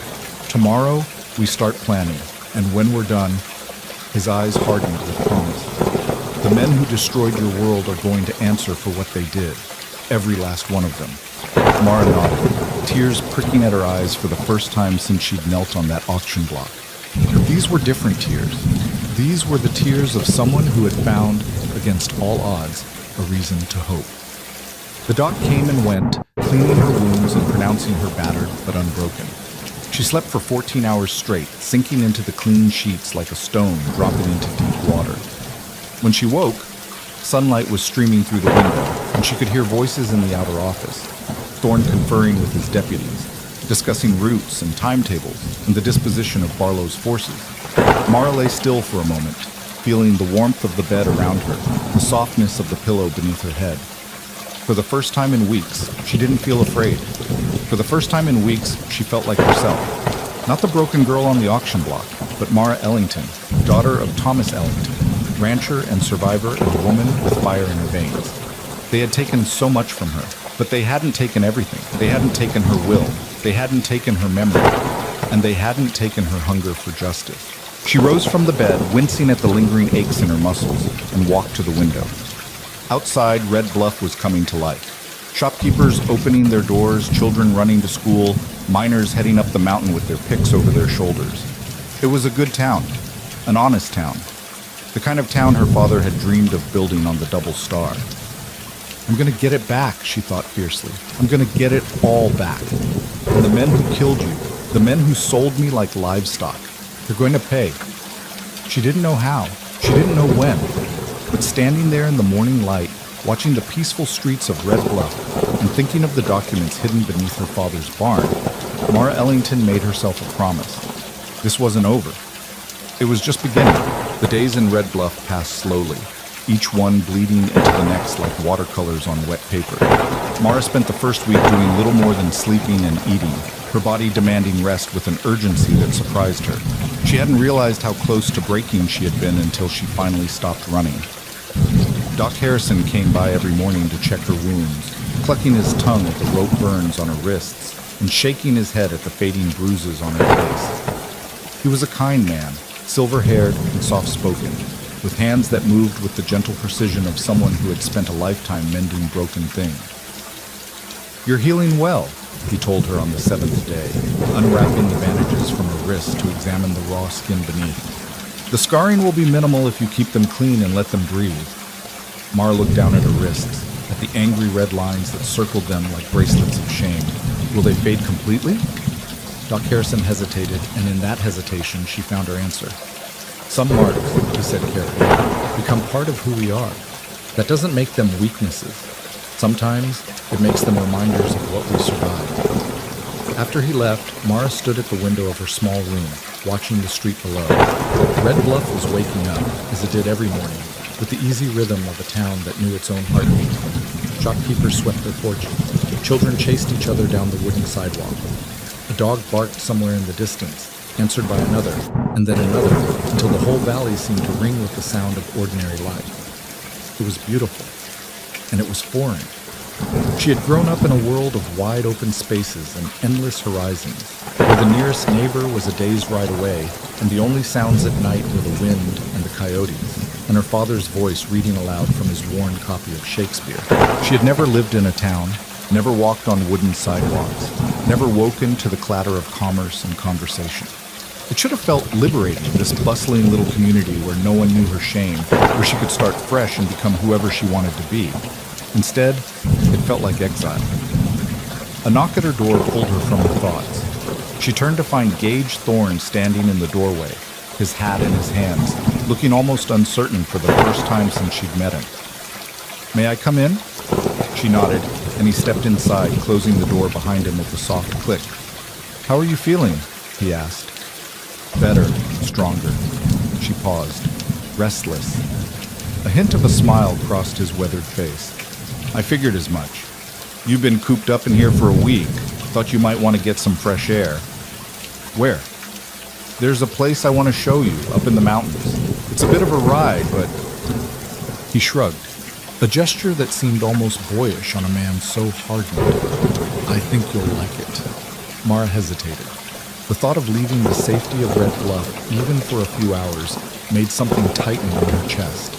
"Tomorrow, we start planning, and when we're done..." His eyes hardened with promise. "The men who destroyed your world are going to answer for what they did. Every last one of them." Mara nodded, tears pricking at her eyes for the first time since she'd knelt on that auction block. These were different tears. These were the tears of someone who had found, against all odds, a reason to hope. The doc came and went, cleaning her wounds and pronouncing her battered but unbroken. She slept for 14 hours straight, sinking into the clean sheets like a stone dropping into deep water. When she woke, sunlight was streaming through the window, and she could hear voices in the outer office. Thorne conferring with his deputies, discussing routes and timetables and the disposition of Barlow's forces. Mara lay still for a moment, feeling the warmth of the bed around her, the softness of the pillow beneath her head. For the first time in weeks, she didn't feel afraid. For the first time in weeks, she felt like herself. Not the broken girl on the auction block, but Mara Ellington, daughter of Thomas Ellington, rancher and survivor and a woman with fire in her veins. They had taken so much from her, but they hadn't taken everything. They hadn't taken her will. They hadn't taken her memory. And they hadn't taken her hunger for justice. She rose from the bed, wincing at the lingering aches in her muscles, and walked to the window. Outside, Red Bluff was coming to life. Shopkeepers opening their doors, children running to school, miners heading up the mountain with their picks over their shoulders. It was a good town, an honest town, the kind of town her father had dreamed of building on the Double Star. "I'm going to get it back," she thought fiercely. "I'm going to get it all back. And the men who killed you, the men who sold me like livestock, they're going to pay." She didn't know how. She didn't know when. But standing there in the morning light, watching the peaceful streets of Red Bluff, and thinking of the documents hidden beneath her father's barn, Mara Ellington made herself a promise. This wasn't over. It was just beginning. The days in Red Bluff passed slowly, each one bleeding into the next like watercolors on wet paper. Mara spent the first week doing little more than sleeping and eating, her body demanding rest with an urgency that surprised her. She hadn't realized how close to breaking she had been until she finally stopped running. Doc Harrison came by every morning to check her wounds, clucking his tongue at the rope burns on her wrists and shaking his head at the fading bruises on her face. He was a kind man, silver-haired and soft-spoken, with hands that moved with the gentle precision of someone who had spent a lifetime mending broken things. "You're healing well," he told her on the 7th day, unwrapping the bandages from her wrist to examine the raw skin beneath. The scarring will be minimal if you keep them clean and let them breathe. Mara looked down at her wrists, at the angry red lines that circled them like bracelets of shame. Will they fade completely? Doc Harrison hesitated, and in that hesitation, she found her answer. Some marks, he said carefully, become part of who we are. That doesn't make them weaknesses. Sometimes it makes them reminders of what we survived. After he left, Mara stood at the window of her small room, watching the street below. Red Bluff was waking up, as it did every morning, with the easy rhythm of a town that knew its own heartbeat. Shopkeepers swept their porches. Children chased each other down the wooden sidewalk. A dog barked somewhere in the distance, answered by another, and then another, until the whole valley seemed to ring with the sound of ordinary life. It was beautiful, and it was foreign. She had grown up in a world of wide open spaces and endless horizons, where the nearest neighbor was a day's ride away, and the only sounds at night were the wind and the coyotes, and her father's voice reading aloud from his worn copy of Shakespeare. She had never lived in a town, never walked on wooden sidewalks, never woken to the clatter of commerce and conversation. It should have felt liberating, this bustling little community where no one knew her shame, where she could start fresh and become whoever she wanted to be. Instead, it felt like exile. A knock at her door pulled her from her thoughts. She turned to find Gage Thorne standing in the doorway, his hat in his hands, looking almost uncertain for the first time since she'd met him. "May I come in?" She nodded, and he stepped inside, closing the door behind him with a soft click. "How are you feeling?" he asked. "Better, stronger." She paused, restless. A hint of a smile crossed his weathered face. "I figured as much. You've been cooped up in here for a week. Thought you might want to get some fresh air." "Where?" "There's a place I want to show you, up in the mountains. It's a bit of a ride, but..." He shrugged, a gesture that seemed almost boyish on a man so hardened. "I think you'll like it." Mara hesitated. The thought of leaving the safety of Red Bluff, even for a few hours, made something tighten in her chest.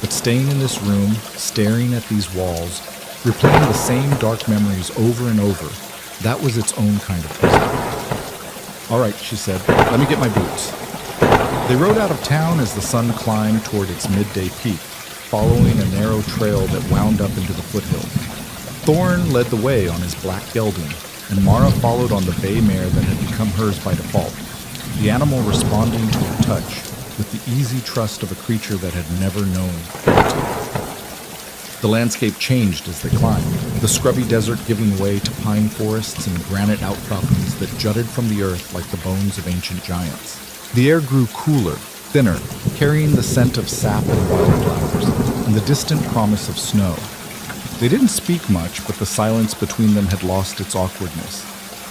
But staying in this room, staring at these walls, replaying the same dark memories over and over, that was its own kind of prison. "All right," she said, "let me get my boots." They rode out of town as the sun climbed toward its midday peak, following a narrow trail that wound up into the foothills. Thorne led the way on his black gelding, and Mara followed on the bay mare that had become hers by default, the animal responding to her touch with the easy trust of a creature that had never known cruelty. The landscape changed as they climbed, the scrubby desert giving way to pine forests and granite outcroppings that jutted from the earth like the bones of ancient giants. The air grew cooler, thinner, carrying the scent of sap and wildflowers, and the distant promise of snow. They didn't speak much, but the silence between them had lost its awkwardness.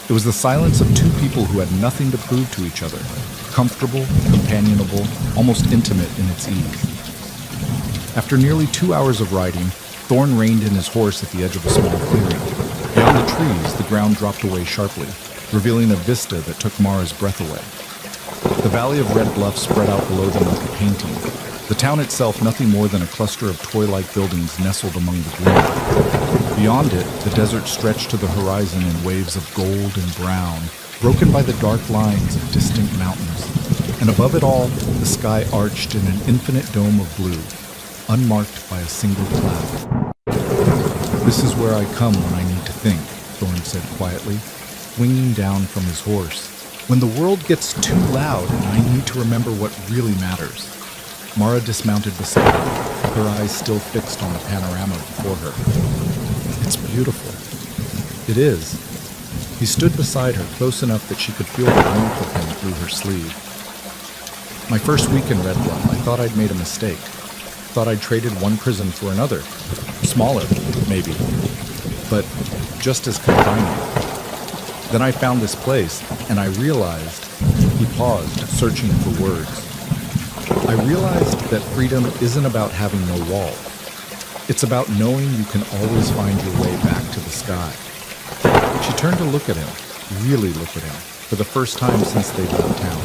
It was the silence of two people who had nothing to prove to each other, comfortable, companionable, almost intimate in its ease. After nearly 2 hours of riding, Thorne reined in his horse at the edge of a small clearing. Beyond the trees, the ground dropped away sharply, revealing a vista that took Mara's breath away. The valley of Red Bluff spread out below them like a painting. The town itself nothing more than a cluster of toy-like buildings nestled among the green. Beyond it, the desert stretched to the horizon in waves of gold and brown, broken by the dark lines of distant mountains. And above it all, the sky arched in an infinite dome of blue, unmarked by a single cloud. "This is where I come when I need to think," Thorne said quietly, swinging down from his horse. "When the world gets too loud and I need to remember what really matters." Mara dismounted beside him, her eyes still fixed on the panorama before her. "It's beautiful." "It is." He stood beside her, close enough that she could feel the warmth of him through her sleeve. "My first week in Red Bluff, I thought I'd made a mistake. Thought I'd traded one prison for another. Smaller, maybe, but just as confining. Then I found this place, and I realized..." He paused, searching for words. "I realized that freedom isn't about having no walls. It's about knowing you can always find your way back to the sky." She turned to look at him, really look at him, for the first time since they'd left town.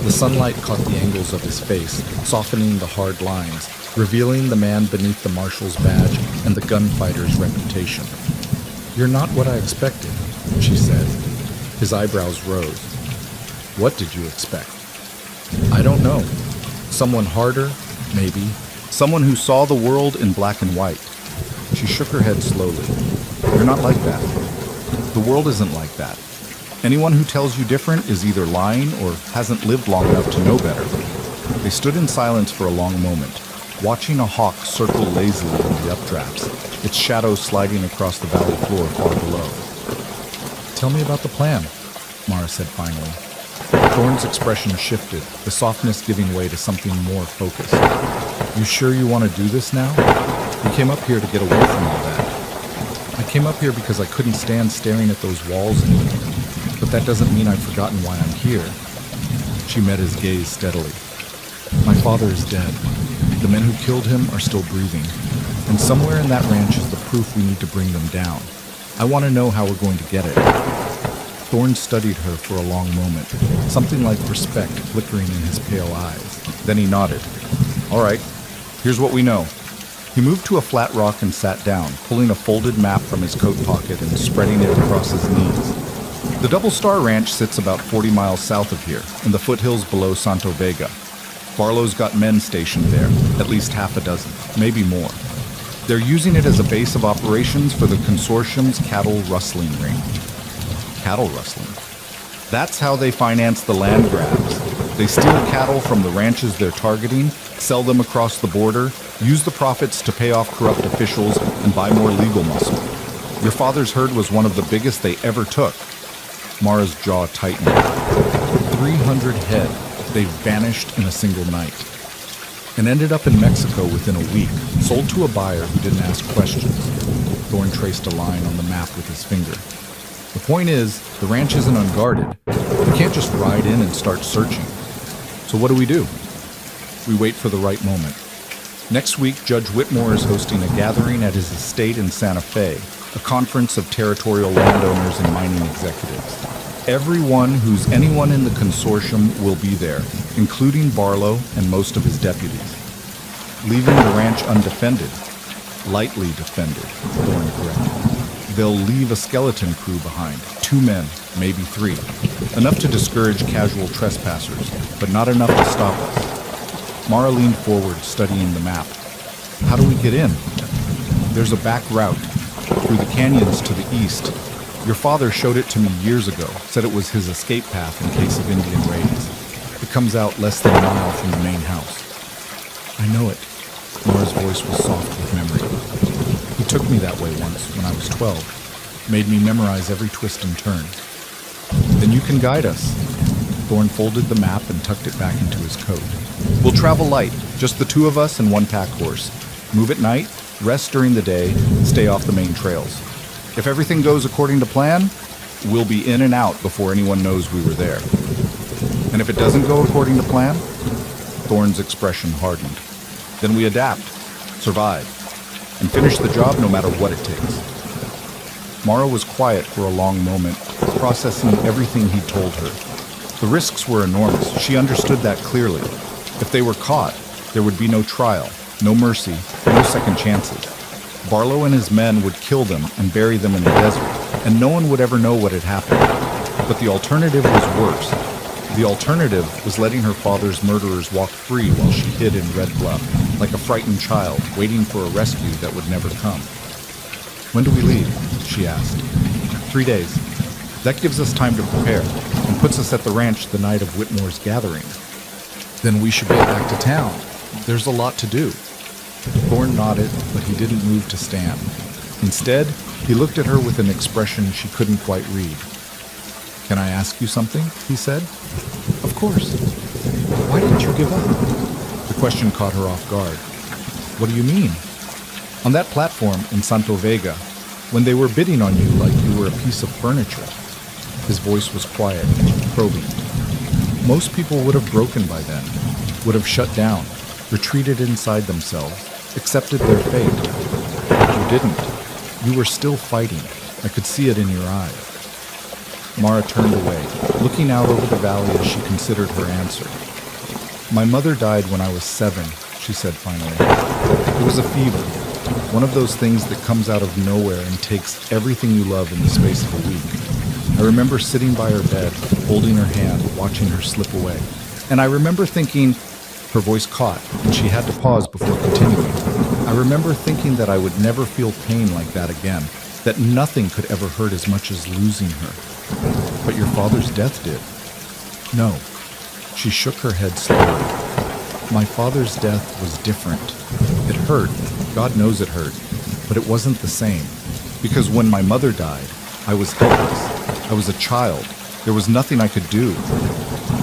The sunlight caught the angles of his face, softening the hard lines, revealing the man beneath the marshal's badge and the gunfighter's reputation. "You're not what I expected," she said. His eyebrows rose. "What did you expect?" "I don't know." Someone harder, maybe. Someone who saw the world in black and white. She shook her head slowly. You're not like that. The world isn't like that. Anyone who tells you different is either lying or hasn't lived long enough to know better. They stood in silence for a long moment, watching a hawk circle lazily in the updrafts, its shadow sliding across the valley floor far below. Tell me about the plan, Mara said finally. Thorn's expression shifted, the softness giving way to something more focused. You sure you want to do this now? We came up here to get away from all that. I came up here because I couldn't stand staring at those walls anymore. But that doesn't mean I've forgotten why I'm here. She met his gaze steadily. My father is dead. The men who killed him are still breathing. And somewhere in that ranch is the proof we need to bring them down. I want to know how we're going to get it. Thorn studied her for a long moment, something like respect flickering in his pale eyes. Then he nodded. All right, here's what we know. He moved to a flat rock and sat down, pulling a folded map from his coat pocket and spreading it across his knees. The Double Star Ranch sits about 40 miles south of here, in the foothills below Santo Vega. Barlow's got men stationed there, at least half a dozen, maybe more. They're using it as a base of operations for the consortium's cattle rustling ring. Cattle rustling? That's how they finance the land grabs. They steal cattle from the ranches they're targeting, sell them across the border, use the profits to pay off corrupt officials, and buy more legal muscle. Your father's herd was one of the biggest they ever took. Mara's jaw tightened. 300 head. They vanished in a single night. And ended up in Mexico within a week, sold to a buyer who didn't ask questions. Thorn traced a line on the map with his finger. The point is, the ranch isn't unguarded. You can't just ride in and start searching. So what do? We wait for the right moment. Next week, Judge Whitmore is hosting a gathering at his estate in Santa Fe, a conference of territorial landowners and mining executives. Everyone who's anyone in the consortium will be there, including Barlow and most of his deputies. Leaving the ranch undefended. Lightly defended, Thorn corrected. They'll leave a skeleton crew behind, 2 men, maybe 3. Enough to discourage casual trespassers, but not enough to stop us. Mara leaned forward, studying the map. How do we get in? There's a back route, through the canyons to the east. Your father showed it to me years ago, said it was his escape path in case of Indian raids. It comes out less than a mile from the main house. I know it. Mara's voice was soft with memory. He took me that way once when I was 12. Made me memorize every twist and turn. Then you can guide us. Thorn folded the map and tucked it back into his coat. We'll travel light, just the 2 of us and 1 pack horse. Move at night, rest during the day, stay off the main trails. If everything goes according to plan, we'll be in and out before anyone knows we were there. And if it doesn't go according to plan, Thorn's expression hardened. Then we adapt, survive, and finish the job no matter what it takes. Mara was quiet for a long moment, processing everything he'd told her. The risks were enormous. She understood that clearly. If they were caught, there would be no trial, no mercy, no second chances. Barlow and his men would kill them and bury them in the desert, and no one would ever know what had happened. But the alternative was worse. The alternative was letting her father's murderers walk free while she hid in Red Bluff, like a frightened child waiting for a rescue that would never come. When do we leave? She asked. 3 days. That gives us time to prepare, and puts us at the ranch the night of Whitmore's gathering. Then we should get back to town. There's a lot to do. Thorn nodded, but he didn't move to stand. Instead, he looked at her with an expression she couldn't quite read. Can I ask you something? He said. Of course. Why didn't you give up? The question caught her off guard. What do you mean? On that platform in Santo Vega, when they were bidding on you like you were a piece of furniture. His voice was quiet, probing. Most people would have broken by then, would have shut down, retreated inside themselves, accepted their fate. You didn't. You were still fighting. I could see it in your eyes. Mara turned away, looking out over the valley as she considered her answer. My mother died when I was 7, she said finally. It was a fever, one of those things that comes out of nowhere and takes everything you love in the space of a week. I remember sitting by her bed, holding her hand, watching her slip away. And I remember thinking, Her voice caught, and she had to pause before continuing. I remember thinking that I would never feel pain like that again, that nothing could ever hurt as much as losing her. But your father's death did. No. She shook her head slowly. My father's death was different. It hurt. God knows it hurt. But it wasn't the same. Because when my mother died, I was helpless. I was a child. There was nothing I could do.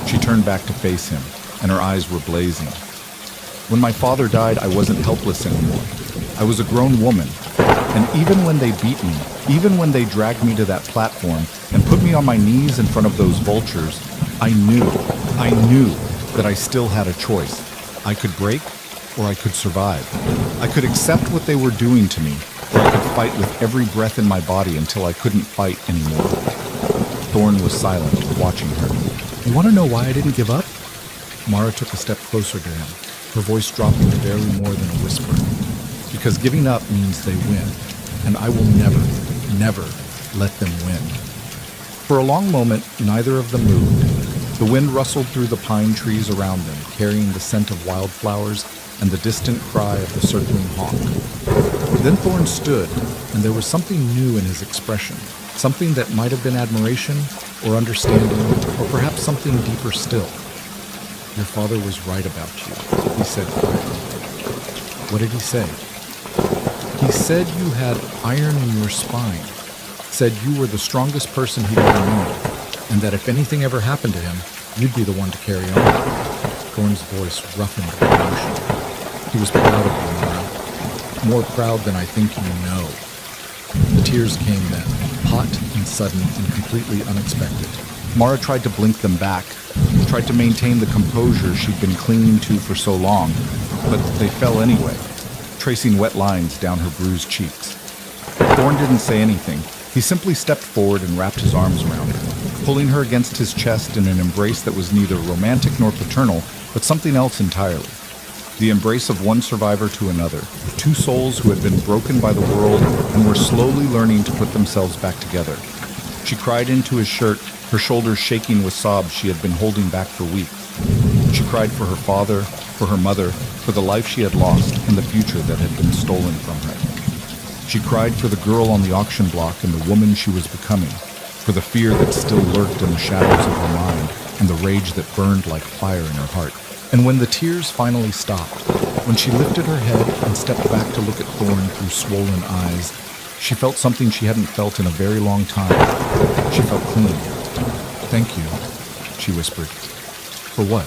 She turned back to face him, and her eyes were blazing. When my father died, I wasn't helpless anymore. I was a grown woman. And even when they beat me, even when they dragged me to that platform and put me on my knees in front of those vultures, I knew that I still had a choice. I could break, or I could survive. I could accept what they were doing to me, or I could fight with every breath in my body until I couldn't fight anymore. Thorn was silent, watching her. You want to know why I didn't give up? Mara took a step closer to him, her voice dropping to barely more than a whisper. Because giving up means they win, and I will never let them win. For a long moment, neither of them moved. The wind rustled through the pine trees around them, carrying the scent of wildflowers and the distant cry of the circling hawk. Then Thorn stood, and there was something new in his expression, something that might have been admiration or understanding, or perhaps something deeper still. Your father was right about you, he said quietly. What did he say? He said you had iron in your spine, said you were the strongest person he'd ever known, and that if anything ever happened to him, you'd be the one to carry on. Thorn's voice roughened with emotion. He was proud of you, Mara. More proud than I think you know. The tears came then, hot and sudden and completely unexpected. Mara tried to blink them back, tried to maintain the composure she'd been clinging to for so long, but they fell anyway, tracing wet lines down her bruised cheeks. Thorn didn't say anything. He simply stepped forward and wrapped his arms around her, pulling her against his chest in an embrace that was neither romantic nor paternal, but something else entirely. The embrace of one survivor to another, two souls who had been broken by the world and were slowly learning to put themselves back together. She cried into his shirt, her shoulders shaking with sobs she had been holding back for weeks. She cried for her father, for her mother, for the life she had lost and the future that had been stolen from her. She cried for the girl on the auction block and the woman she was becoming, for the fear that still lurked in the shadows of her mind and the rage that burned like fire in her heart. And when the tears finally stopped, when she lifted her head and stepped back to look at Thorn through swollen eyes, she felt something she hadn't felt in a very long time. She felt clean. Thank you, she whispered. For what?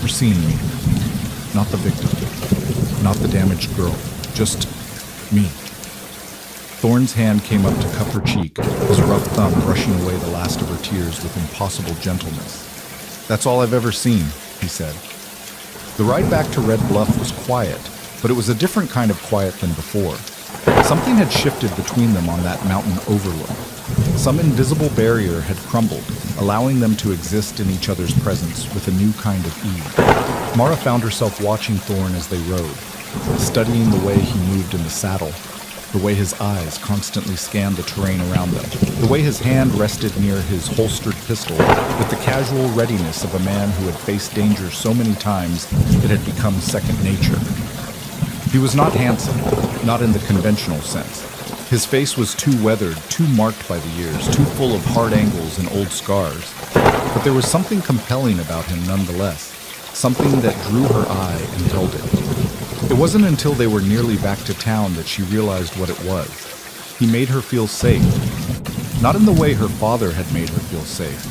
For seeing me. Not the victim. Not the damaged girl. Just me. Thorn's hand came up to cup her cheek, his rough thumb brushing away the last of her tears with impossible gentleness. That's all I've ever seen, he said. The ride back to Red Bluff was quiet, but it was a different kind of quiet than before. Something had shifted between them on that mountain overlook. Some invisible barrier had crumbled, allowing them to exist in each other's presence with a new kind of ease. Mara found herself watching Thorn as they rode, studying the way he moved in the saddle, the way his eyes constantly scanned the terrain around them, the way his hand rested near his holstered pistol with the casual readiness of a man who had faced danger so many times it had become second nature. He was not handsome, not in the conventional sense. His face was too weathered, too marked by the years, too full of hard angles and old scars. But there was something compelling about him nonetheless, something that drew her eye and held it. It wasn't until they were nearly back to town that she realized what it was. He made her feel safe. Not in the way her father had made her feel safe.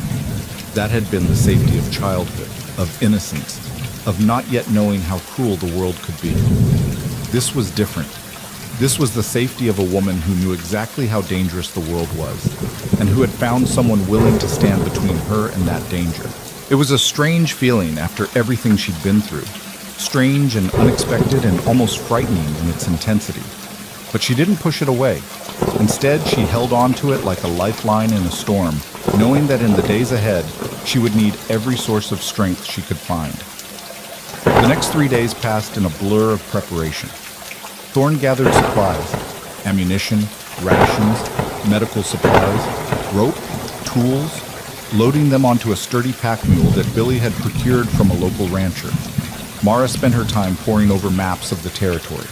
That had been the safety of childhood, of innocence, of not yet knowing how cruel the world could be. This was different. This was the safety of a woman who knew exactly how dangerous the world was, and who had found someone willing to stand between her and that danger. It was a strange feeling after everything she'd been through. Strange and unexpected and almost frightening in its intensity. But she didn't push it away. Instead, she held on to it like a lifeline in a storm, knowing that in the days ahead, she would need every source of strength she could find. The next 3 days passed in a blur of preparation. Thorn gathered supplies, ammunition, rations, medical supplies, rope, tools, loading them onto a sturdy pack mule that Billy had procured from a local rancher. Mara spent her time poring over maps of the territory,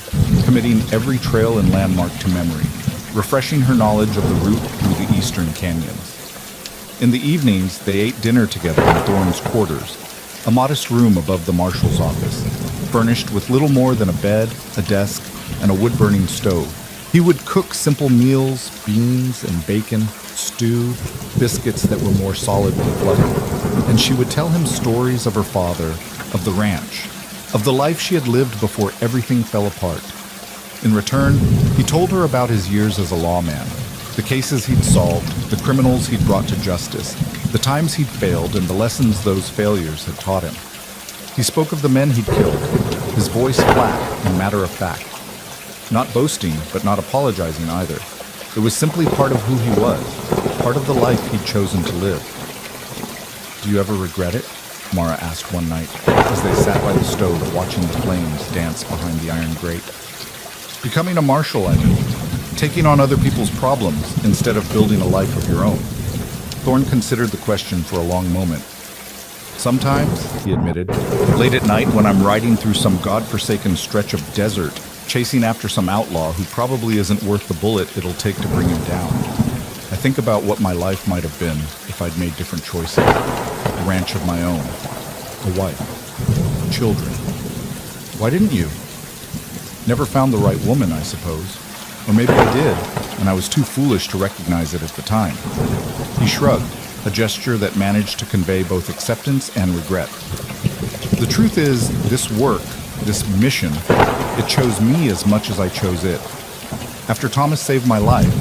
committing every trail and landmark to memory, refreshing her knowledge of the route through the eastern canyons. In the evenings, they ate dinner together in Thorne's quarters, a modest room above the marshal's office, furnished with little more than a bed, a desk, and a wood-burning stove. He would cook simple meals, beans and bacon, stew, biscuits that were more solid than fluffy, and she would tell him stories of her father, of the ranch, of the life she had lived before everything fell apart. In return, he told her about his years as a lawman, the cases he'd solved, the criminals he'd brought to justice, the times he'd failed, and the lessons those failures had taught him. He spoke of the men he'd killed, his voice flat and matter-of-fact. Not boasting, but not apologizing either. It was simply part of who he was, part of the life he'd chosen to live. "Do you ever regret it?" Mara asked one night, as they sat by the stove watching the flames dance behind the iron grate. "Becoming a marshal, I mean. Taking on other people's problems instead of building a life of your own." Thorne considered the question for a long moment. "Sometimes," he admitted, "late at night when I'm riding through some godforsaken stretch of desert, chasing after some outlaw who probably isn't worth the bullet it'll take to bring him down, I think about what my life might have been if I'd made different choices. A ranch of my own, a wife, children. Why didn't you? Never found the right woman, I suppose. Or maybe I did, and I was too foolish to recognize it at the time." He shrugged, a gesture that managed to convey both acceptance and regret. "The truth is, this work, this mission, it chose me as much as I chose it. After Thomas saved my life,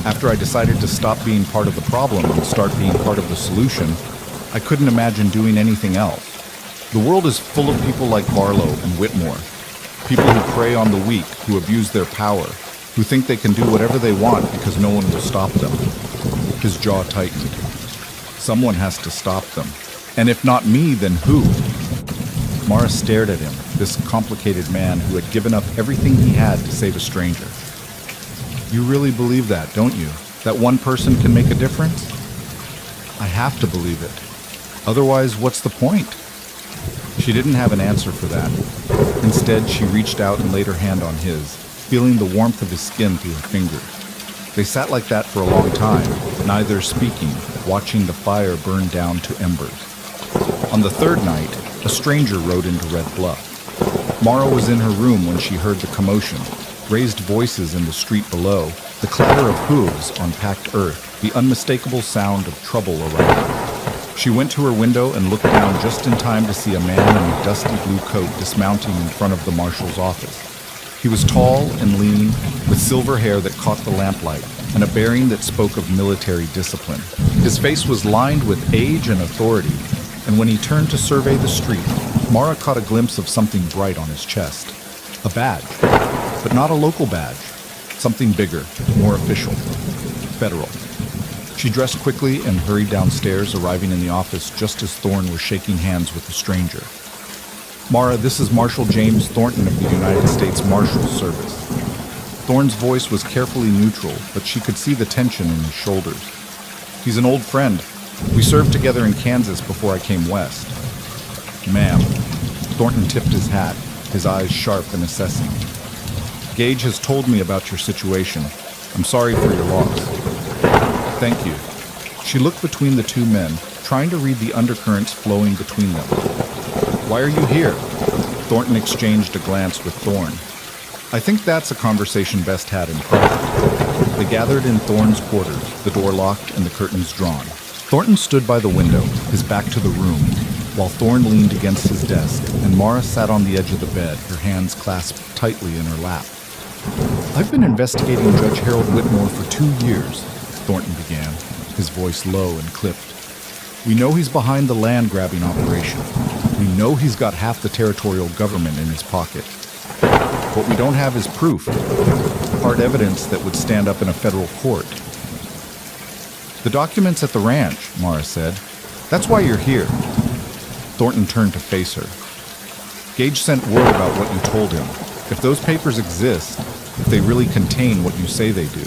after I decided to stop being part of the problem and start being part of the solution, I couldn't imagine doing anything else. The world is full of people like Barlow and Whitmore, people who prey on the weak, who abuse their power, who think they can do whatever they want because no one will stop them." His jaw tightened. "Someone has to stop them. And if not me, then who?" Mara stared at him, this complicated man who had given up everything he had to save a stranger. "You really believe that, don't you? That one person can make a difference?" "I have to believe it. Otherwise, what's the point?" She didn't have an answer for that. Instead, she reached out and laid her hand on his, feeling the warmth of his skin through her fingers. They sat like that for a long time, neither speaking, watching the fire burn down to embers. On the third night, a stranger rode into Red Bluff. Mara was in her room when she heard the commotion, raised voices in the street below, the clatter of hooves on packed earth, the unmistakable sound of trouble around her. She went to her window and looked down just in time to see a man in a dusty blue coat dismounting in front of the marshal's office. He was tall and lean, with silver hair that caught the lamplight, and a bearing that spoke of military discipline. His face was lined with age and authority, and when he turned to survey the street, Mara caught a glimpse of something bright on his chest. A badge, but not a local badge. Something bigger, more official. Federal. She dressed quickly and hurried downstairs, arriving in the office just as Thorne was shaking hands with the stranger. "Mara, this is Marshal James Thornton of the United States Marshals Service." Thorne's voice was carefully neutral, but she could see the tension in his shoulders. "He's an old friend. We served together in Kansas before I came west." "Ma'am." Thornton tipped his hat, his eyes sharp and assessing. "Gage has told me about your situation. I'm sorry for your loss." "Thank you." She looked between the two men, trying to read the undercurrents flowing between them. "Why are you here?" Thornton exchanged a glance with Thorne. "I think that's a conversation best had in private." They gathered in Thorne's quarters, the door locked and the curtains drawn. Thornton stood by the window, his back to the room, while Thorne leaned against his desk, and Mara sat on the edge of the bed, her hands clasped tightly in her lap. "I've been investigating Judge Harold Whitmore for 2 years, Thornton began, his voice low and clipped. "We know he's behind the land-grabbing operation. We know he's got half the territorial government in his pocket. What we don't have is proof, hard evidence that would stand up in a federal court." "The documents at the ranch," Mara said. "That's why you're here." Thornton turned to face her. "Gage sent word about what you told him. If those papers exist, if they really contain what you say they do,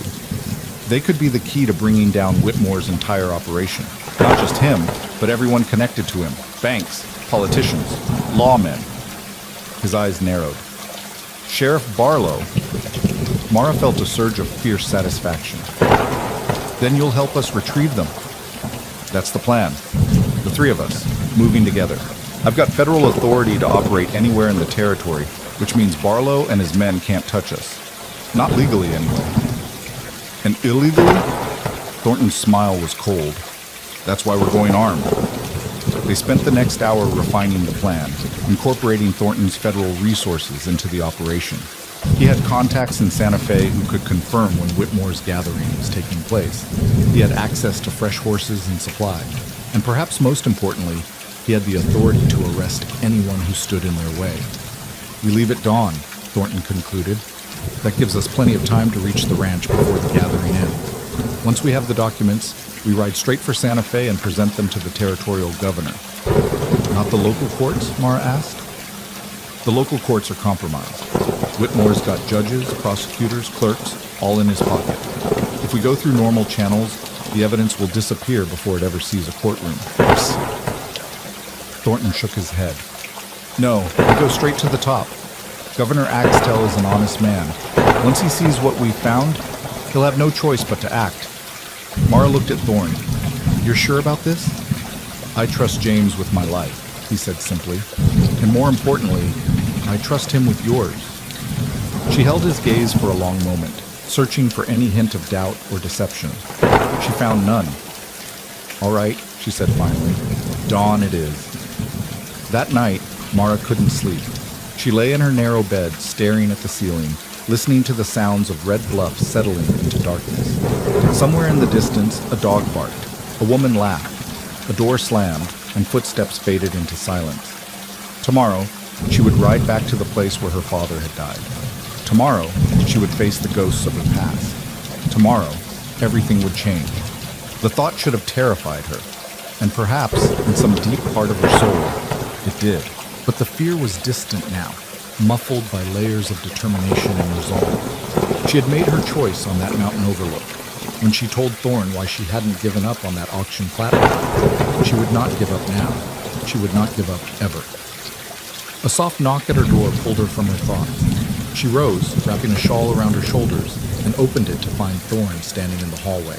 they could be the key to bringing down Whitmore's entire operation. Not just him, but everyone connected to him. Banks, politicians, lawmen. His eyes narrowed. Sheriff Barlow. Mara felt a surge of fierce satisfaction. Then you'll help us retrieve them. That's the plan. The three of us, moving together. I've got federal authority to operate anywhere in the territory, which means Barlow and his men can't touch us. Not legally, anyway. And illegally? Thornton's smile was cold. That's why we're going armed. They spent the next hour refining the plan, incorporating Thornton's federal resources into the operation. He had contacts in Santa Fe who could confirm when Whitmore's gathering was taking place. He had access to fresh horses and supply. And perhaps most importantly, he had the authority to arrest anyone who stood in their way. We leave at dawn, Thornton concluded. That gives us plenty of time to reach the ranch before the gathering ends. Once we have the documents, we ride straight for Santa Fe and present them to the territorial governor. Not the local courts? Mara asked. The local courts are compromised. Whitmore's got judges, prosecutors, clerks, all in his pocket. If we go through normal channels, the evidence will disappear before it ever sees a courtroom. Psst. Thornton shook his head. No, we go straight to the top. Governor Axtell is an honest man. Once he sees what we found, he'll have no choice but to act. Mara looked at Thorne. You're sure about this? I trust James with my life, he said simply. And more importantly, I trust him with yours. She held his gaze for a long moment, searching for any hint of doubt or deception. She found none. All right, she said finally. Dawn it is. That night, Mara couldn't sleep. She lay in her narrow bed, staring at the ceiling, listening to the sounds of Red Bluff settling into darkness. Somewhere in the distance, a dog barked. A woman laughed. A door slammed, and footsteps faded into silence. Tomorrow, she would ride back to the place where her father had died. Tomorrow, she would face the ghosts of her past. Tomorrow, everything would change. The thought should have terrified her, and perhaps, in some deep part of her soul, it did. But the fear was distant now, muffled by layers of determination and resolve. She had made her choice on that mountain overlook. When she told Thorne why she hadn't given up on that auction platform, she would not give up now. She would not give up ever. A soft knock at her door pulled her from her thoughts. She rose, wrapping a shawl around her shoulders, and opened it to find Thorne standing in the hallway.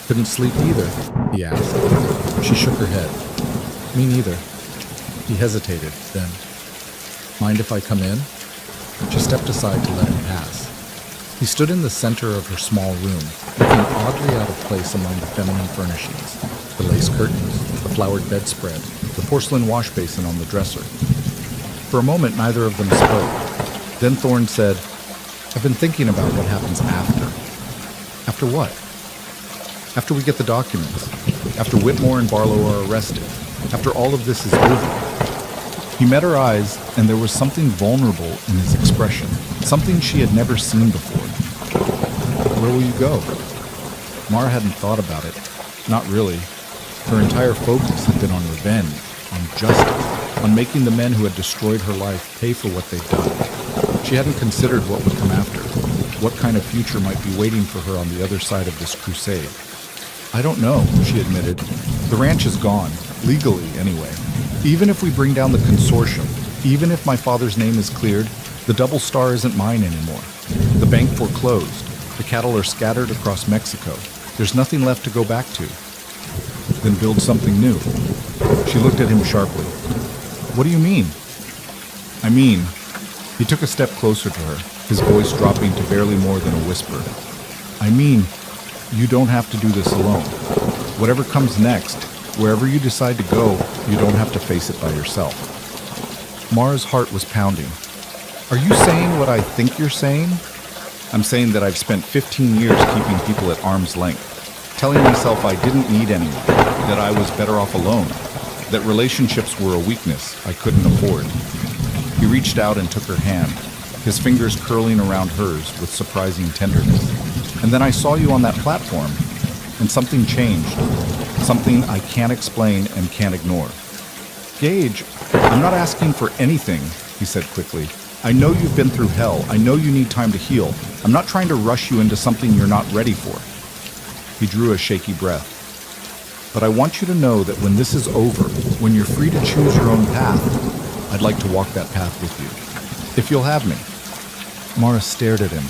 Couldn't sleep either, he asked. She shook her head. Me neither. He hesitated, then, mind if I come in? She stepped aside to let him pass. He stood in the center of her small room, looking oddly out of place among the feminine furnishings, the lace curtains, the flowered bedspread, the porcelain wash basin on the dresser. For a moment, neither of them spoke. Then Thorne said, I've been thinking about what happens after. After what? After we get the documents. After Whitmore and Barlow are arrested. After all of this is over. He met her eyes, and there was something vulnerable in his expression, something she had never seen before. Where will you go? Mara hadn't thought about it. Not really. Her entire focus had been on revenge, on justice, on making the men who had destroyed her life pay for what they'd done. She hadn't considered what would come after, what kind of future might be waiting for her on the other side of this crusade. I don't know, she admitted. The ranch is gone, legally anyway. Even if we bring down the consortium, even if my father's name is cleared, the Double Star isn't mine anymore. The bank foreclosed. The cattle are scattered across Mexico. There's nothing left to go back to. Then build something new. She looked at him sharply. What do you mean? I mean, he took a step closer to her, his voice dropping to barely more than a whisper. I mean, you don't have to do this alone. Whatever comes next, wherever you decide to go, you don't have to face it by yourself. Mara's heart was pounding. Are you saying what I think you're saying? I'm saying that I've spent 15 years keeping people at arm's length, telling myself I didn't need anyone, that I was better off alone, that relationships were a weakness I couldn't afford. He reached out and took her hand, his fingers curling around hers with surprising tenderness. And then I saw you on that platform, and something changed. Something I can't explain and can't ignore. Gage, I'm not asking for anything, he said quickly. I know you've been through hell. I know you need time to heal. I'm not trying to rush you into something you're not ready for. He drew a shaky breath. But I want you to know that when this is over, when you're free to choose your own path, I'd like to walk that path with you, if you'll have me." Mara stared at him,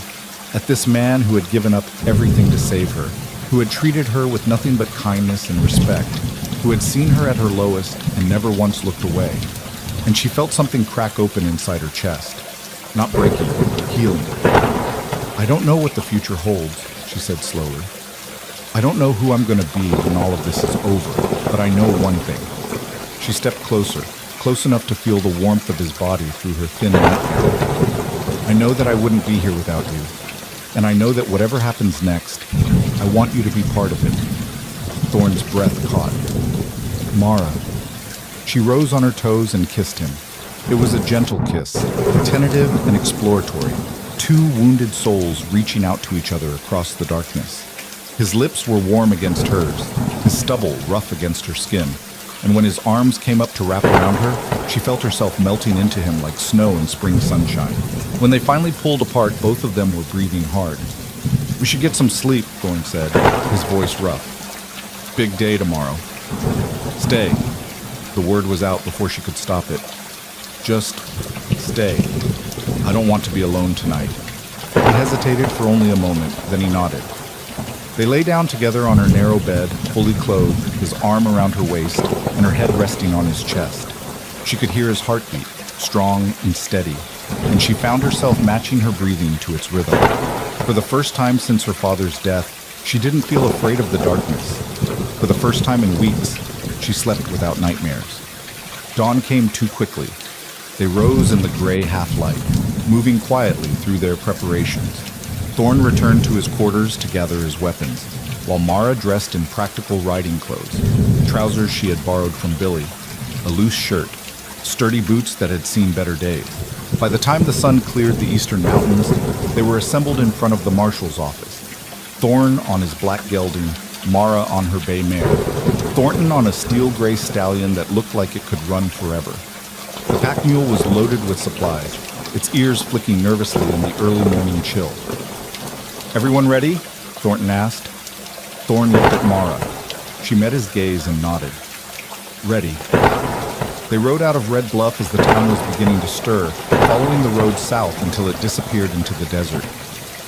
at this man who had given up everything to save her, who had treated her with nothing but kindness and respect, who had seen her at her lowest and never once looked away. And she felt something crack open inside her chest. Not breaking, healing. "I don't know what the future holds," she said slowly. "I don't know who I'm going to be when all of this is over, but I know one thing." She stepped closer, close enough to feel the warmth of his body through her thin nightgown. "I know that I wouldn't be here without you, and I know that whatever happens next, I want you to be part of it." Thorn's breath caught. "Mara." She rose on her toes and kissed him. It was a gentle kiss, tentative and exploratory, two wounded souls reaching out to each other across the darkness. His lips were warm against hers, his stubble rough against her skin, and when his arms came up to wrap around her, she felt herself melting into him like snow in spring sunshine. When they finally pulled apart, both of them were breathing hard. "We should get some sleep," Thorn said, his voice rough. "Big day tomorrow." "Stay." The word was out before she could stop it. "Just stay. I don't want to be alone tonight." He hesitated for only a moment, then he nodded. They lay down together on her narrow bed, fully clothed, his arm around her waist, and her head resting on his chest. She could hear his heartbeat, strong and steady, and she found herself matching her breathing to its rhythm. For the first time since her father's death, she didn't feel afraid of the darkness. For the first time in weeks, she slept without nightmares. Dawn came too quickly. They rose in the gray half-light, moving quietly through their preparations. Thorn returned to his quarters to gather his weapons, while Mara dressed in practical riding clothes, trousers she had borrowed from Billy, a loose shirt, sturdy boots that had seen better days. By the time the sun cleared the eastern mountains, they were assembled in front of the marshal's office. Thorn on his black gelding, Mara on her bay mare, Thornton on a steel-gray stallion that looked like it could run forever. The pack mule was loaded with supplies, its ears flicking nervously in the early morning chill. "Everyone ready?" Thornton asked. Thorn looked at Mara. She met his gaze and nodded. "Ready." They rode out of Red Bluff as the town was beginning to stir, following the road south until it disappeared into the desert.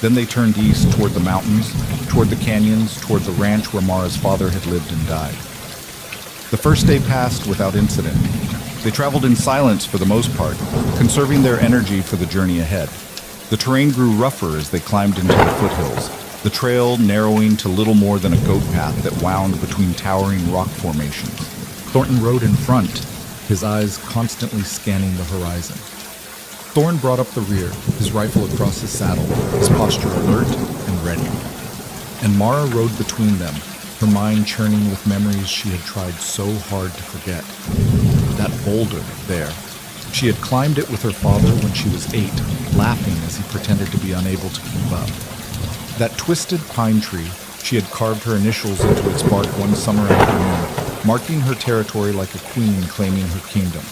Then they turned east toward the mountains, toward the canyons, toward the ranch where Mara's father had lived and died. The first day passed without incident. They traveled in silence for the most part, conserving their energy for the journey ahead. The terrain grew rougher as they climbed into the foothills, the trail narrowing to little more than a goat path that wound between towering rock formations. Thornton rode in front, his eyes constantly scanning the horizon. Thorn brought up the rear, his rifle across his saddle, his posture alert and ready. And Mara rode between them, her mind churning with memories she had tried so hard to forget. That boulder there. She had climbed it with her father when she was 8, laughing as he pretended to be unable to keep up. That twisted pine tree, she had carved her initials into its bark one summer afternoon, marking her territory like a queen claiming her kingdom.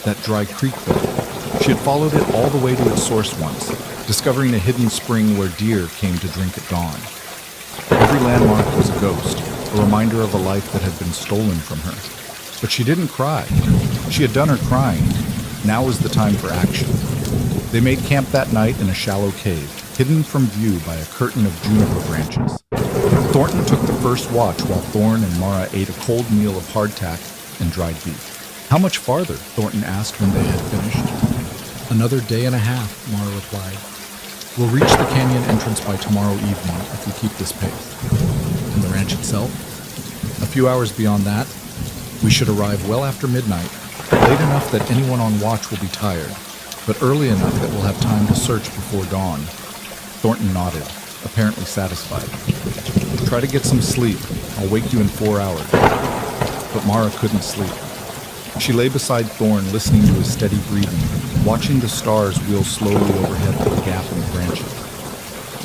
That dry creek bed, she had followed it all the way to its source once, discovering a hidden spring where deer came to drink at dawn. Every landmark was a ghost, a reminder of a life that had been stolen from her. But she didn't cry. She had done her crying. Now was the time for action. They made camp that night in a shallow cave, hidden from view by a curtain of juniper branches. Thornton took the first watch while Thorn and Mara ate a cold meal of hardtack and dried beef. "How much farther?" Thornton asked when they had finished. "Another day and a half," Mara replied. "We'll reach the canyon entrance by tomorrow evening if we keep this pace." "And the ranch itself?" "A few hours beyond that. We should arrive well after midnight, late enough that anyone on watch will be tired, but early enough that we'll have time to search before dawn." Thornton nodded, apparently satisfied. "Try to get some sleep. I'll wake you in 4 hours." But Mara couldn't sleep. She lay beside Thorn, listening to his steady breathing, watching the stars wheel slowly overhead through the gap in the branches.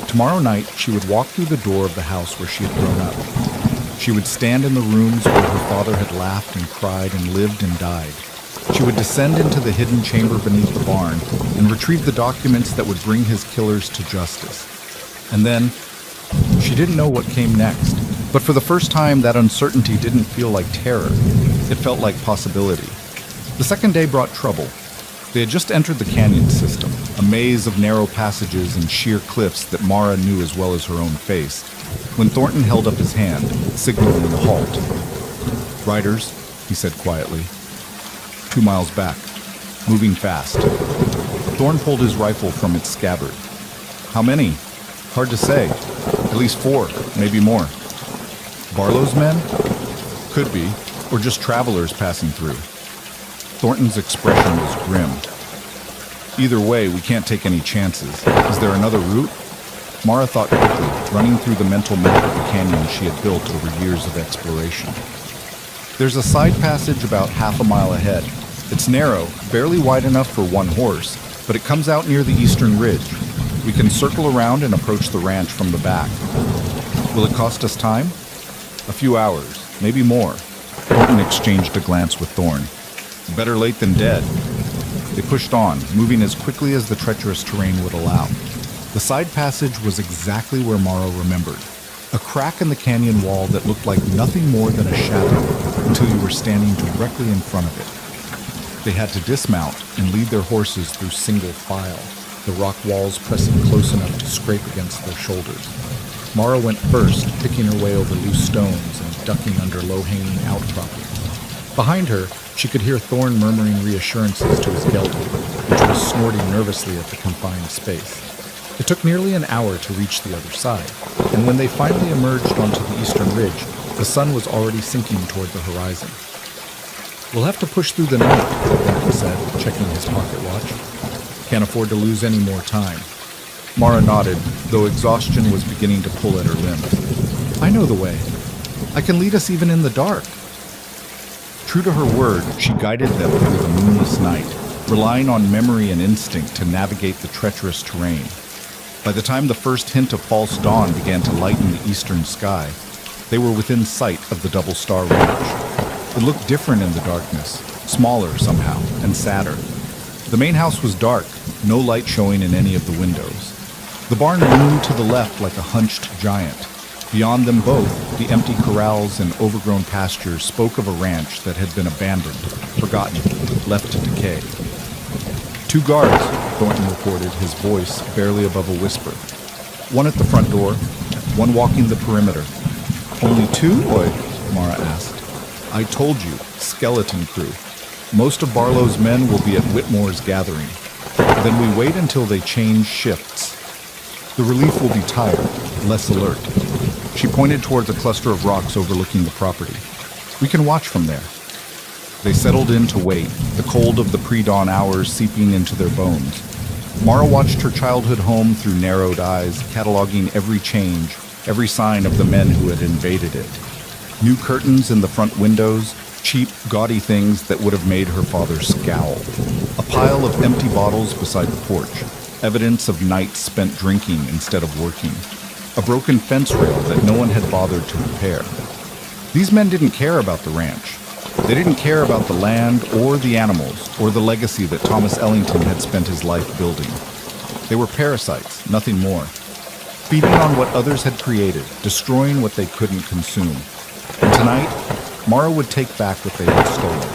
Tomorrow night, she would walk through the door of the house where she had grown up. She would stand in the rooms where her father had laughed and cried and lived and died. She would descend into the hidden chamber beneath the barn and retrieve the documents that would bring his killers to justice. And then, she didn't know what came next, but for the first time that uncertainty didn't feel like terror. It felt like possibility. The second day brought trouble. They had just entered the canyon system, a maze of narrow passages and sheer cliffs that Mara knew as well as her own face, when Thornton held up his hand, signaling a halt. "Riders," he said quietly. 2 miles back, moving fast. Thorn pulled his rifle from its scabbard. "How many?" "Hard to say. At least 4, maybe more." "Barlow's men?" "Could be, or just travelers passing through." Thornton's expression was grim. "Either way, we can't take any chances. Is there another route?" Mara thought quickly, running through the mental map of the canyon she had built over years of exploration. "There's a side passage about half a mile ahead. It's narrow, barely wide enough for one horse, but it comes out near the eastern ridge. We can circle around and approach the ranch from the back." "Will it cost us time?" "A few hours, maybe more." Thornton exchanged a glance with Thorn. "Better late than dead." They pushed on, moving as quickly as the treacherous terrain would allow. The side passage was exactly where Mara remembered. A crack in the canyon wall that looked like nothing more than a shadow until you were standing directly in front of it. They had to dismount and lead their horses through single file, the rock walls pressing close enough to scrape against their shoulders. Mara went first, picking her way over loose stones and ducking under low-hanging outcroppings. Behind her, she could hear Thorn murmuring reassurances to his gelding, which was snorting nervously at the confined space. It took nearly an hour to reach the other side, and when they finally emerged onto the eastern ridge, the sun was already sinking toward the horizon. "We'll have to push through the night," Thornton said, checking his pocket watch. "Can't afford to lose any more time." Mara nodded, though exhaustion was beginning to pull at her limbs. "I know the way. I can lead us even in the dark." True to her word, she guided them through the moonless night, relying on memory and instinct to navigate the treacherous terrain. By the time the first hint of false dawn began to lighten the eastern sky, they were within sight of the Double Star Ranch. It looked different in the darkness, smaller somehow, and sadder. The main house was dark, no light showing in any of the windows. The barn loomed to the left like a hunched giant. Beyond them both, the empty corrals and overgrown pastures spoke of a ranch that had been abandoned, forgotten, left to decay. "2 guards," Thornton reported, his voice barely above a whisper. "One at the front door, one walking the perimeter." "Only 2, boy?" Mara asked. "I told you, skeleton crew. Most of Barlow's men will be at Whitmore's gathering. Then we wait until they change shifts. The relief will be tired, less alert." She pointed towards a cluster of rocks overlooking the property. "We can watch from there." They settled in to wait, the cold of the pre-dawn hours seeping into their bones. Mara watched her childhood home through narrowed eyes, cataloging every change, every sign of the men who had invaded it. New curtains in the front windows, cheap, gaudy things that would have made her father scowl. A pile of empty bottles beside the porch, evidence of nights spent drinking instead of working. A broken fence rail that no one had bothered to repair. These men didn't care about the ranch. They didn't care about the land or the animals or the legacy that Thomas Ellington had spent his life building. They were parasites, nothing more. Feeding on what others had created, destroying what they couldn't consume. And tonight, Mara would take back what they had stolen.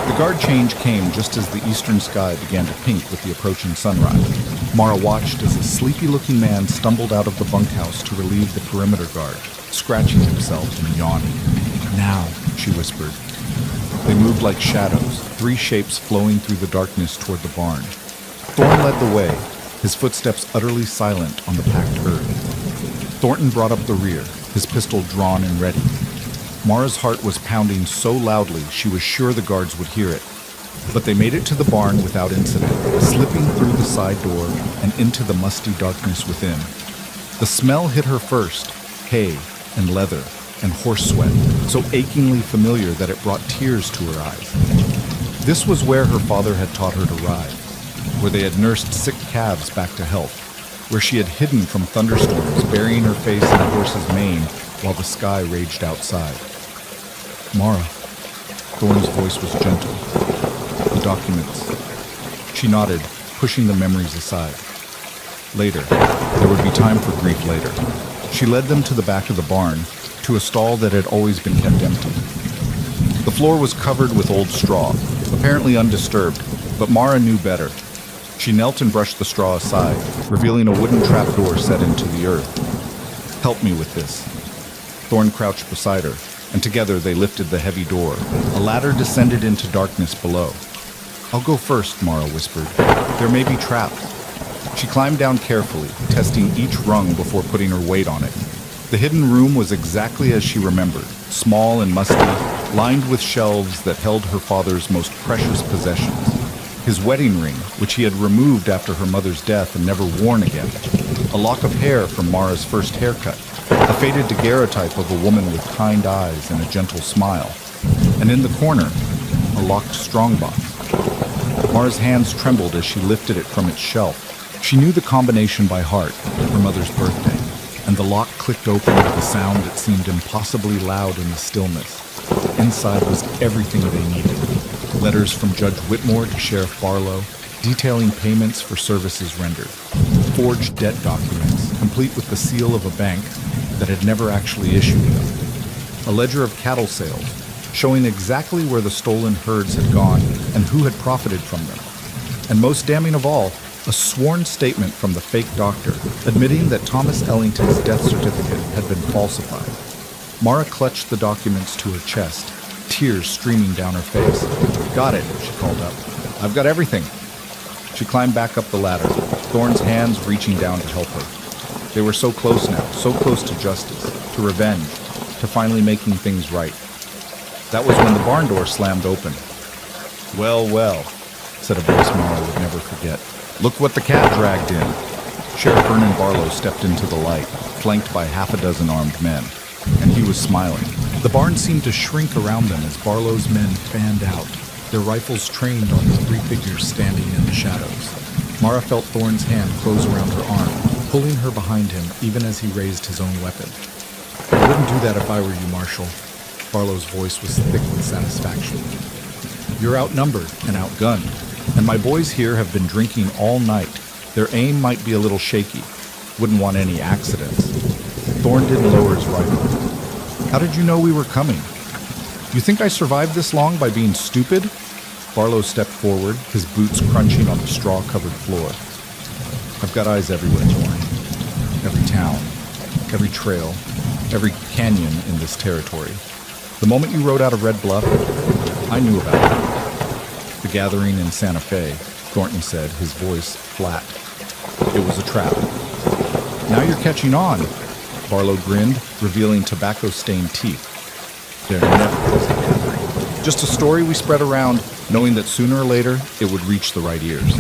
The guard change came just as the eastern sky began to pink with the approaching sunrise. Mara watched as a sleepy-looking man stumbled out of the bunkhouse to relieve the perimeter guard, scratching himself and yawning. "Now," she whispered. They moved like shadows, 3 shapes flowing through the darkness toward the barn. Thorn led the way, his footsteps utterly silent on the packed earth. Thornton brought up the rear, his pistol drawn and ready. Mara's heart was pounding so loudly she was sure the guards would hear it. But they made it to the barn without incident, slipping through the side door and into the musty darkness within. The smell hit her first, hay and leather and horse sweat, so achingly familiar that it brought tears to her eyes. This was where her father had taught her to ride, where they had nursed sick calves back to health, where she had hidden from thunderstorms, burying her face in a horse's mane while the sky raged outside. "Mara." Thorn's voice was gentle. "The documents." She nodded, pushing the memories aside. Later. There would be time for grief later. She led them to the back of the barn, to a stall that had always been kept empty. The floor was covered with old straw, apparently undisturbed, but Mara knew better. She knelt and brushed the straw aside, revealing a wooden trapdoor set into the earth. "Help me with this." Thorn crouched beside her, and together they lifted the heavy door. A ladder descended into darkness below. "I'll go first," Mara whispered. "There may be traps." She climbed down carefully, testing each rung before putting her weight on it. The hidden room was exactly as she remembered, small and musty, lined with shelves that held her father's most precious possessions. His wedding ring, which he had removed after her mother's death and never worn again. A lock of hair from Mara's first haircut. A faded daguerreotype of a woman with kind eyes and a gentle smile. And in the corner, a locked strongbox. Mara's hands trembled as she lifted it from its shelf. She knew the combination by heart, her mother's birthday, and the lock clicked open with a sound that seemed impossibly loud in the stillness. Inside was everything they needed. Letters from Judge Whitmore to Sheriff Barlow, detailing payments for services rendered. Forged debt documents, complete with the seal of a bank that had never actually issued them. A ledger of cattle sales, showing exactly where the stolen herds had gone and who had profited from them. And most damning of all, a sworn statement from the fake doctor, admitting that Thomas Ellington's death certificate had been falsified. Mara clutched the documents to her chest, tears streaming down her face. "Got it," she called up. "I've got everything." She climbed back up the ladder, Thorn's hands reaching down to help her. They were so close now, so close to justice, to revenge, to finally making things right. That was when the barn door slammed open. "Well, well," said a voice Mara would never forget. "Look what the cat dragged in." Sheriff Vernon Barlow stepped into the light, flanked by half a dozen armed men, and he was smiling. The barn seemed to shrink around them as Barlow's men fanned out, their rifles trained on the three figures standing in the shadows. Mara felt Thorn's hand close around her arm, pulling her behind him even as he raised his own weapon. "I wouldn't do that if I were you, Marshal." Barlow's voice was thick with satisfaction. "You're outnumbered and outgunned, and my boys here have been drinking all night. Their aim might be a little shaky. Wouldn't want any accidents." Thorn didn't lower his rifle. "How did you know we were coming? You think I survived this long by being stupid?" Barlow stepped forward, his boots crunching on the straw-covered floor. "I've got eyes everywhere, Thorn. Every town, every trail, every canyon in this territory. The moment you rode out of Red Bluff, I knew about it." "The gathering in Santa Fe," Thornton said, his voice flat. "It was a trap." "Now you're catching on." Barlow grinned, revealing tobacco-stained teeth. "There never was a gathering. Just a story we spread around, knowing that sooner or later it would reach the right ears."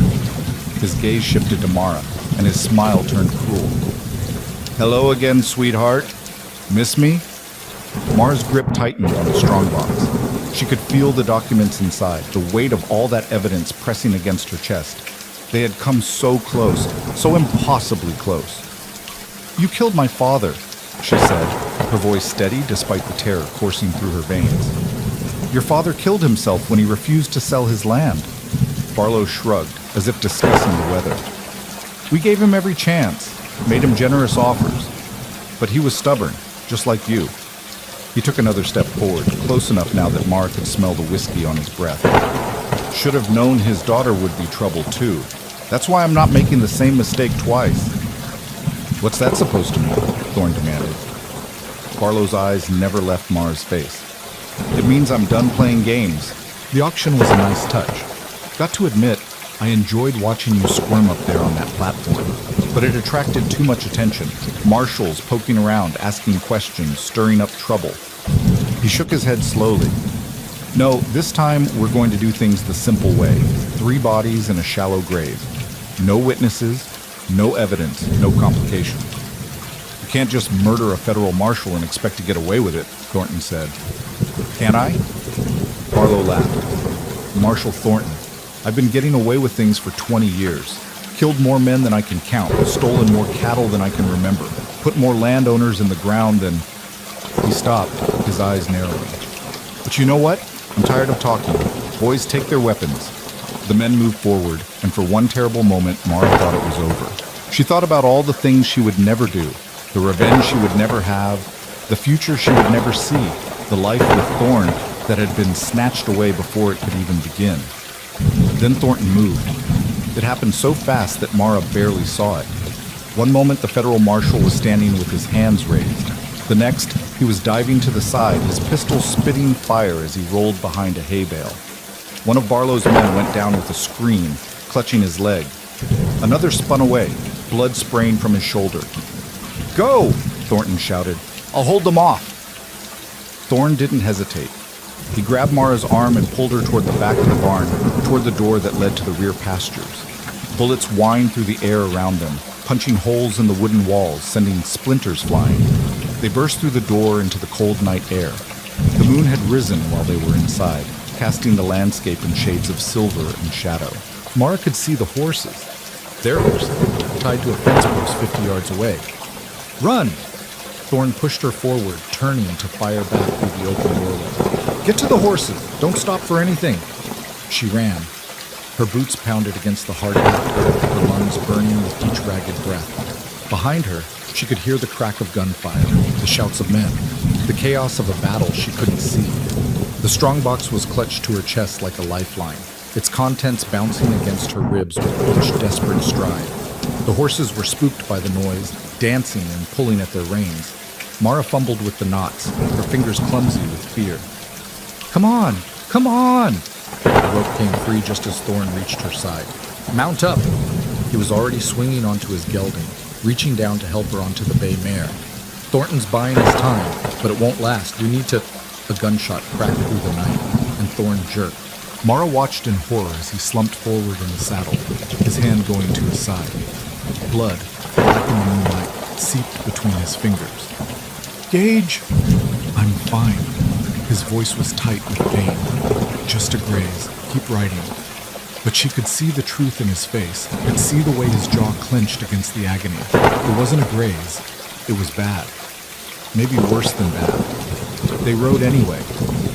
His gaze shifted to Mara, and his smile turned cruel. "Hello again, sweetheart. Miss me?" Mara's grip tightened on the strongbox. She could feel the documents inside, the weight of all that evidence pressing against her chest. They had come so close, so impossibly close. "You killed my father," she said, her voice steady despite the terror coursing through her veins. "Your father killed himself when he refused to sell his land." Barlow shrugged, as if discussing the weather. "We gave him every chance, made him generous offers. But he was stubborn, just like you." He took another step forward, close enough now that Mara could smell the whiskey on his breath. "Should have known his daughter would be trouble too. That's why I'm not making the same mistake twice." "What's that supposed to mean?" Thorn demanded. Barlow's eyes never left Mara's face. "It means I'm done playing games." The auction was a nice touch. "Got to admit, I enjoyed watching you squirm up there on that platform, but it attracted too much attention. Marshals poking around, asking questions, stirring up trouble." He shook his head slowly. "No, this time we're going to do things the simple way. 3 bodies in a shallow grave. No witnesses, no evidence, no complication." "You can't just murder a federal marshal and expect to get away with it," Thornton said. "Can I?" Barlow laughed. "Marshal Thornton, I've been getting away with things for 20 years. Killed more men than I can count, stolen more cattle than I can remember, put more landowners in the ground than..." He stopped, his eyes narrowing. "But you know what? I'm tired of talking. Boys, take their weapons." The men moved forward, and for one terrible moment, Mara thought it was over. She thought about all the things she would never do, the revenge she would never have, the future she would never see, the life with Thorn that had been snatched away before it could even begin. Then Thornton moved. It happened so fast that Mara barely saw it. One moment the federal marshal was standing with his hands raised. The next, he was diving to the side, his pistol spitting fire as he rolled behind a hay bale. One of Barlow's men went down with a scream, clutching his leg. Another spun away, blood spraying from his shoulder. "Go!" Thornton shouted. "I'll hold them off." Thorne didn't hesitate. He grabbed Mara's arm and pulled her toward the back of the barn, toward the door that led to the rear pastures. Bullets whined through the air around them, punching holes in the wooden walls, sending splinters flying. They burst through the door into the cold night air. The moon had risen while they were inside, casting the landscape in shades of silver and shadow. Mara could see the horses. Their horses, tied to a fence post 50 yards away. "Run!" Thorne pushed her forward, turning to fire back through the open doorway. "Get to the horses! Don't stop for anything!" She ran. Her boots pounded against the hard earth, her lungs burning with each ragged breath. Behind her, she could hear the crack of gunfire, the shouts of men, the chaos of a battle she couldn't see. The strongbox was clutched to her chest like a lifeline, its contents bouncing against her ribs with each desperate stride. The horses were spooked by the noise, dancing and pulling at their reins. Mara fumbled with the knots, her fingers clumsy with fear. "Come on! Come on!" The rope came free just as Thorne reached her side. "Mount up!" He was already swinging onto his gelding, reaching down to help her onto the bay mare. "Thornton's buying his time, but it won't last. We need to—" A gunshot cracked through the night, and Thorne jerked. Mara watched in horror as he slumped forward in the saddle, his hand going to his side. Blood, black in the moonlight, seeped between his fingers. "Gage!" "I'm fine." His voice was tight with pain. "Just a graze. Keep riding." But she could see the truth in his face, could see the way his jaw clenched against the agony. It wasn't a graze. It was bad. Maybe worse than bad. They rode anyway.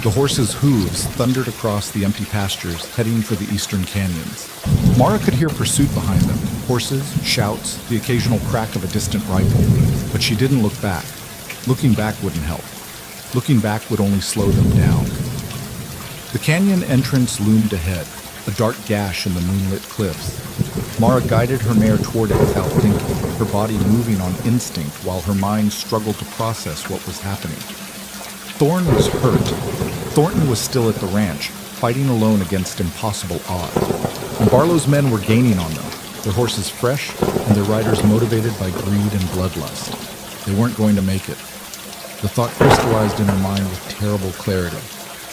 The horses' hooves thundered across the empty pastures, heading for the eastern canyons. Mara could hear pursuit behind them, horses, shouts, the occasional crack of a distant rifle. But she didn't look back. Looking back wouldn't help. Looking back would only slow them down. The canyon entrance loomed ahead, a dark gash in the moonlit cliffs. Mara guided her mare toward it without thinking, her body moving on instinct while her mind struggled to process what was happening. Thorne was hurt. Thornton was still at the ranch, fighting alone against impossible odds. And Barlow's men were gaining on them, their horses fresh and their riders motivated by greed and bloodlust. They weren't going to make it. The thought crystallized in her mind with terrible clarity.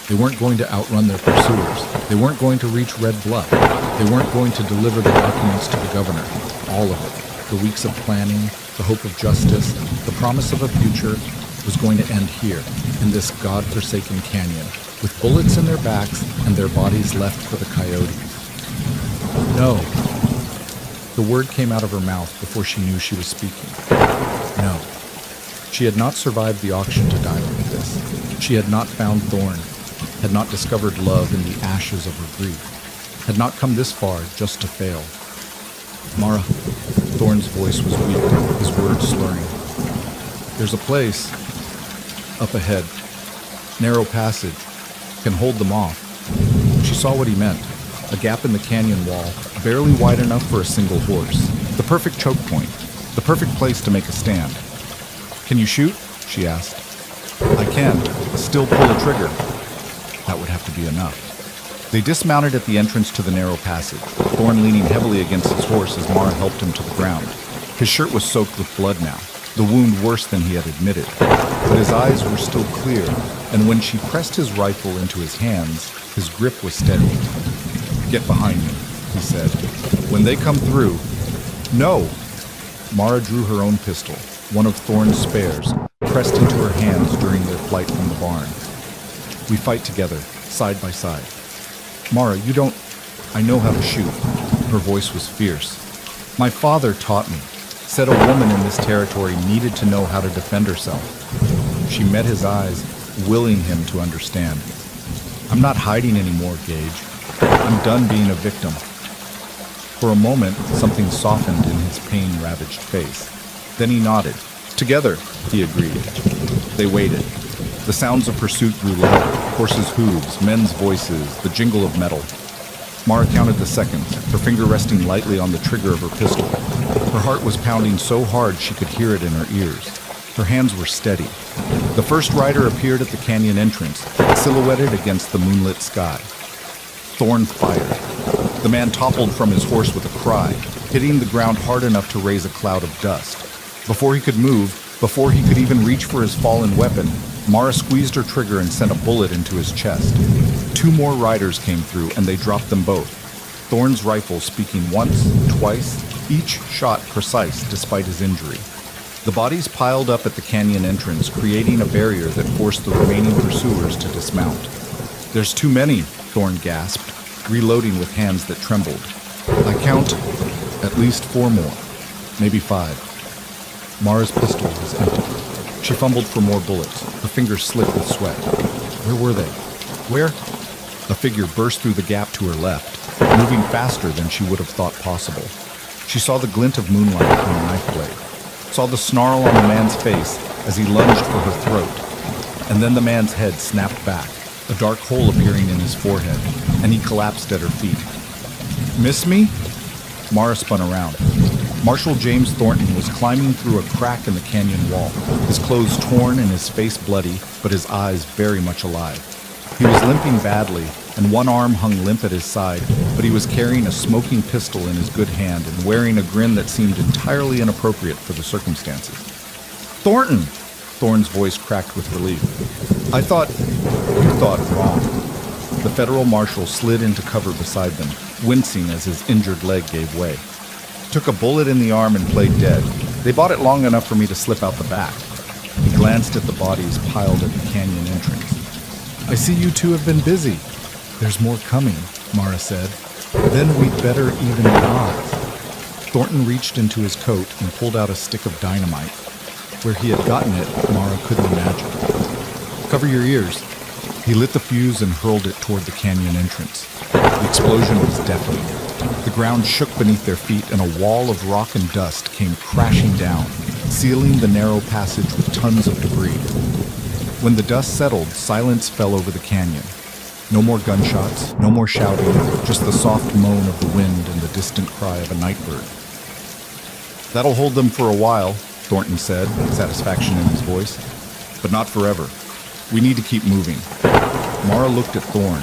They weren't going to outrun their pursuers. They weren't going to reach Red Bluff. They weren't going to deliver the documents to the governor. All of it. The weeks of planning, the hope of justice, the promise of a future was going to end here, in this god-forsaken canyon, with bullets in their backs and their bodies left for the coyotes. No. The word came out of her mouth before she knew she was speaking. No. She had not survived the auction to die like this. She had not found Thorne, had not discovered love in the ashes of her grief, had not come this far just to fail. "Mara," Thorne's voice was weak, his words slurring. "There's a place up ahead, narrow passage, can hold them off." She saw what he meant, a gap in the canyon wall, barely wide enough for a single horse. The perfect choke point, the perfect place to make a stand. "Can you shoot?" she asked. "I can, still pull a trigger." That would have to be enough. They dismounted at the entrance to the narrow passage, Thorne leaning heavily against his horse as Mara helped him to the ground. His shirt was soaked with blood now, the wound worse than he had admitted. But his eyes were still clear, and when she pressed his rifle into his hands, his grip was steady. "Get behind me," he said. "When they come through—" "No!" Mara drew her own pistol, one of Thorne's spares, pressed into her hands during their flight from the barn. "We fight together, side by side." "Mara, you don't—" "I know how to shoot." Her voice was fierce. "My father taught me. Said a woman in this territory needed to know how to defend herself." She met his eyes, willing him to understand. "I'm not hiding anymore, Gage. I'm done being a victim." For a moment, something softened in his pain-ravaged face. Then he nodded. "Together," he agreed. They waited. The sounds of pursuit grew louder, horses' hooves, men's voices, the jingle of metal. Mara counted the seconds, her finger resting lightly on the trigger of her pistol. Her heart was pounding so hard she could hear it in her ears. Her hands were steady. The first rider appeared at the canyon entrance, silhouetted against the moonlit sky. Thorn fired. The man toppled from his horse with a cry, hitting the ground hard enough to raise a cloud of dust. Before he could move, before he could even reach for his fallen weapon, Mara squeezed her trigger and sent a bullet into his chest. 2 more riders came through, and they dropped them both. Thorn's rifle speaking once, twice, each shot precise despite his injury. The bodies piled up at the canyon entrance, creating a barrier that forced the remaining pursuers to dismount. "There's too many," Thorn gasped, reloading with hands that trembled. "I count at least 4 more, maybe 5. Mara's pistol was empty. She fumbled for more bullets, her fingers slick with sweat. Where were they? Where? A figure burst through the gap to her left, moving faster than she would have thought possible. She saw the glint of moonlight on a knife blade, saw the snarl on the man's face as he lunged for her throat, and then the man's head snapped back, a dark hole appearing in his forehead, and he collapsed at her feet. "Miss me?" Mara spun around. Marshal James Thornton was climbing through a crack in the canyon wall, his clothes torn and his face bloody, but his eyes very much alive. He was limping badly, and one arm hung limp at his side, but he was carrying a smoking pistol in his good hand and wearing a grin that seemed entirely inappropriate for the circumstances. "Thornton!" Thorn's voice cracked with relief. "You thought wrong." The federal marshal slid into cover beside them, wincing as his injured leg gave way. "Took a bullet in the arm and played dead. They bought it long enough for me to slip out the back." He glanced at the bodies piled at the canyon entrance. "I see you two have been busy." "There's more coming," Mara said. "Then we'd better even the odds." Thornton reached into his coat and pulled out a stick of dynamite. Where he had gotten it, Mara couldn't imagine. "Cover your ears." He lit the fuse and hurled it toward the canyon entrance. The explosion was deafening. The ground shook beneath their feet, and a wall of rock and dust came crashing down, sealing the narrow passage with tons of debris. When the dust settled, silence fell over the canyon. No more gunshots, no more shouting, just the soft moan of the wind and the distant cry of a nightbird. "That'll hold them for a while," Thornton said, satisfaction in his voice. "But not forever. We need to keep moving." Mara looked at Thorn.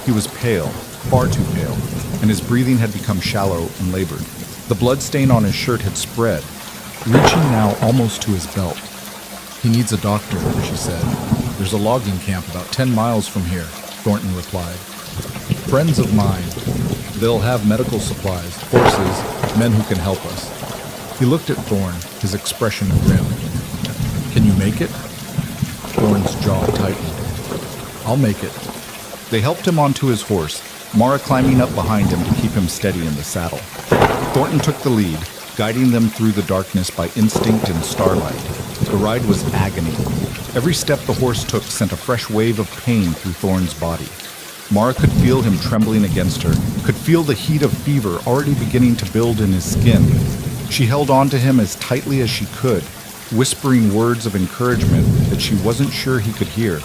He was pale, far too pale, and his breathing had become shallow and labored. The blood stain on his shirt had spread, reaching now almost to his belt. "He needs a doctor," she said. "There's a logging camp about 10 miles from here," Thornton replied. "Friends of mine. They'll have medical supplies, horses, men who can help us." He looked at Thorn, his expression grim. "Can you make it?" Thorn's jaw tightened. "I'll make it." They helped him onto his horse, Mara climbing up behind him to keep him steady in the saddle. Thornton took the lead, guiding them through the darkness by instinct and starlight. The ride was agony. Every step the horse took sent a fresh wave of pain through Thorn's body. Mara could feel him trembling against her, could feel the heat of fever already beginning to build in his skin. She held on to him as tightly as she could, whispering words of encouragement that she wasn't sure he could hear.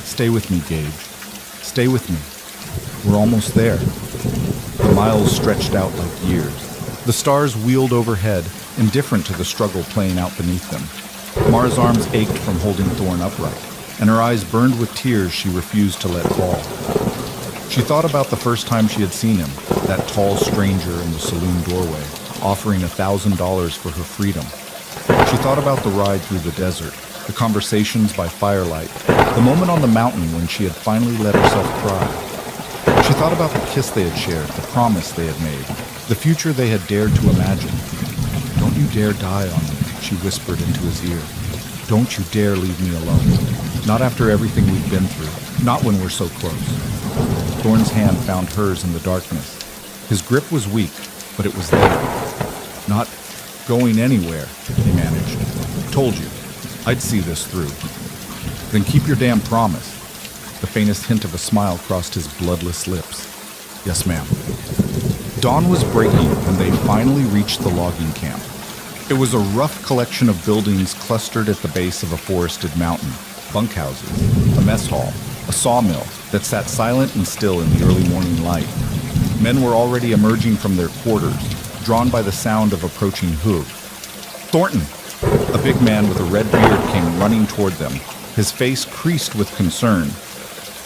"Stay with me, Gage. Stay with me. We're almost there." The miles stretched out like years. The stars wheeled overhead, indifferent to the struggle playing out beneath them. Mara's arms ached from holding Thorn upright, and her eyes burned with tears she refused to let fall. She thought about the first time she had seen him, that tall stranger in the saloon doorway, offering $1,000 for her freedom. She thought about the ride through the desert, the conversations by firelight, the moment on the mountain when she had finally let herself cry. She thought about the kiss they had shared, the promise they had made, the future they had dared to imagine. "Don't you dare die on me," she whispered into his ear. "Don't you dare leave me alone. Not after everything we've been through. Not when we're so close." Thorn's hand found hers in the darkness. His grip was weak, but it was there. "Not going anywhere," he managed. "Told you. I'd see this through." "Then keep your damn promise." The faintest hint of a smile crossed his bloodless lips. "Yes, ma'am." Dawn was breaking when they finally reached the logging camp. It was a rough collection of buildings clustered at the base of a forested mountain. bunkhouses, a mess hall, a sawmill that sat silent and still in the early morning light. Men were already emerging from their quarters, drawn by the sound of approaching hooves. "Thornton!" A big man with a red beard came running toward them, his face creased with concern.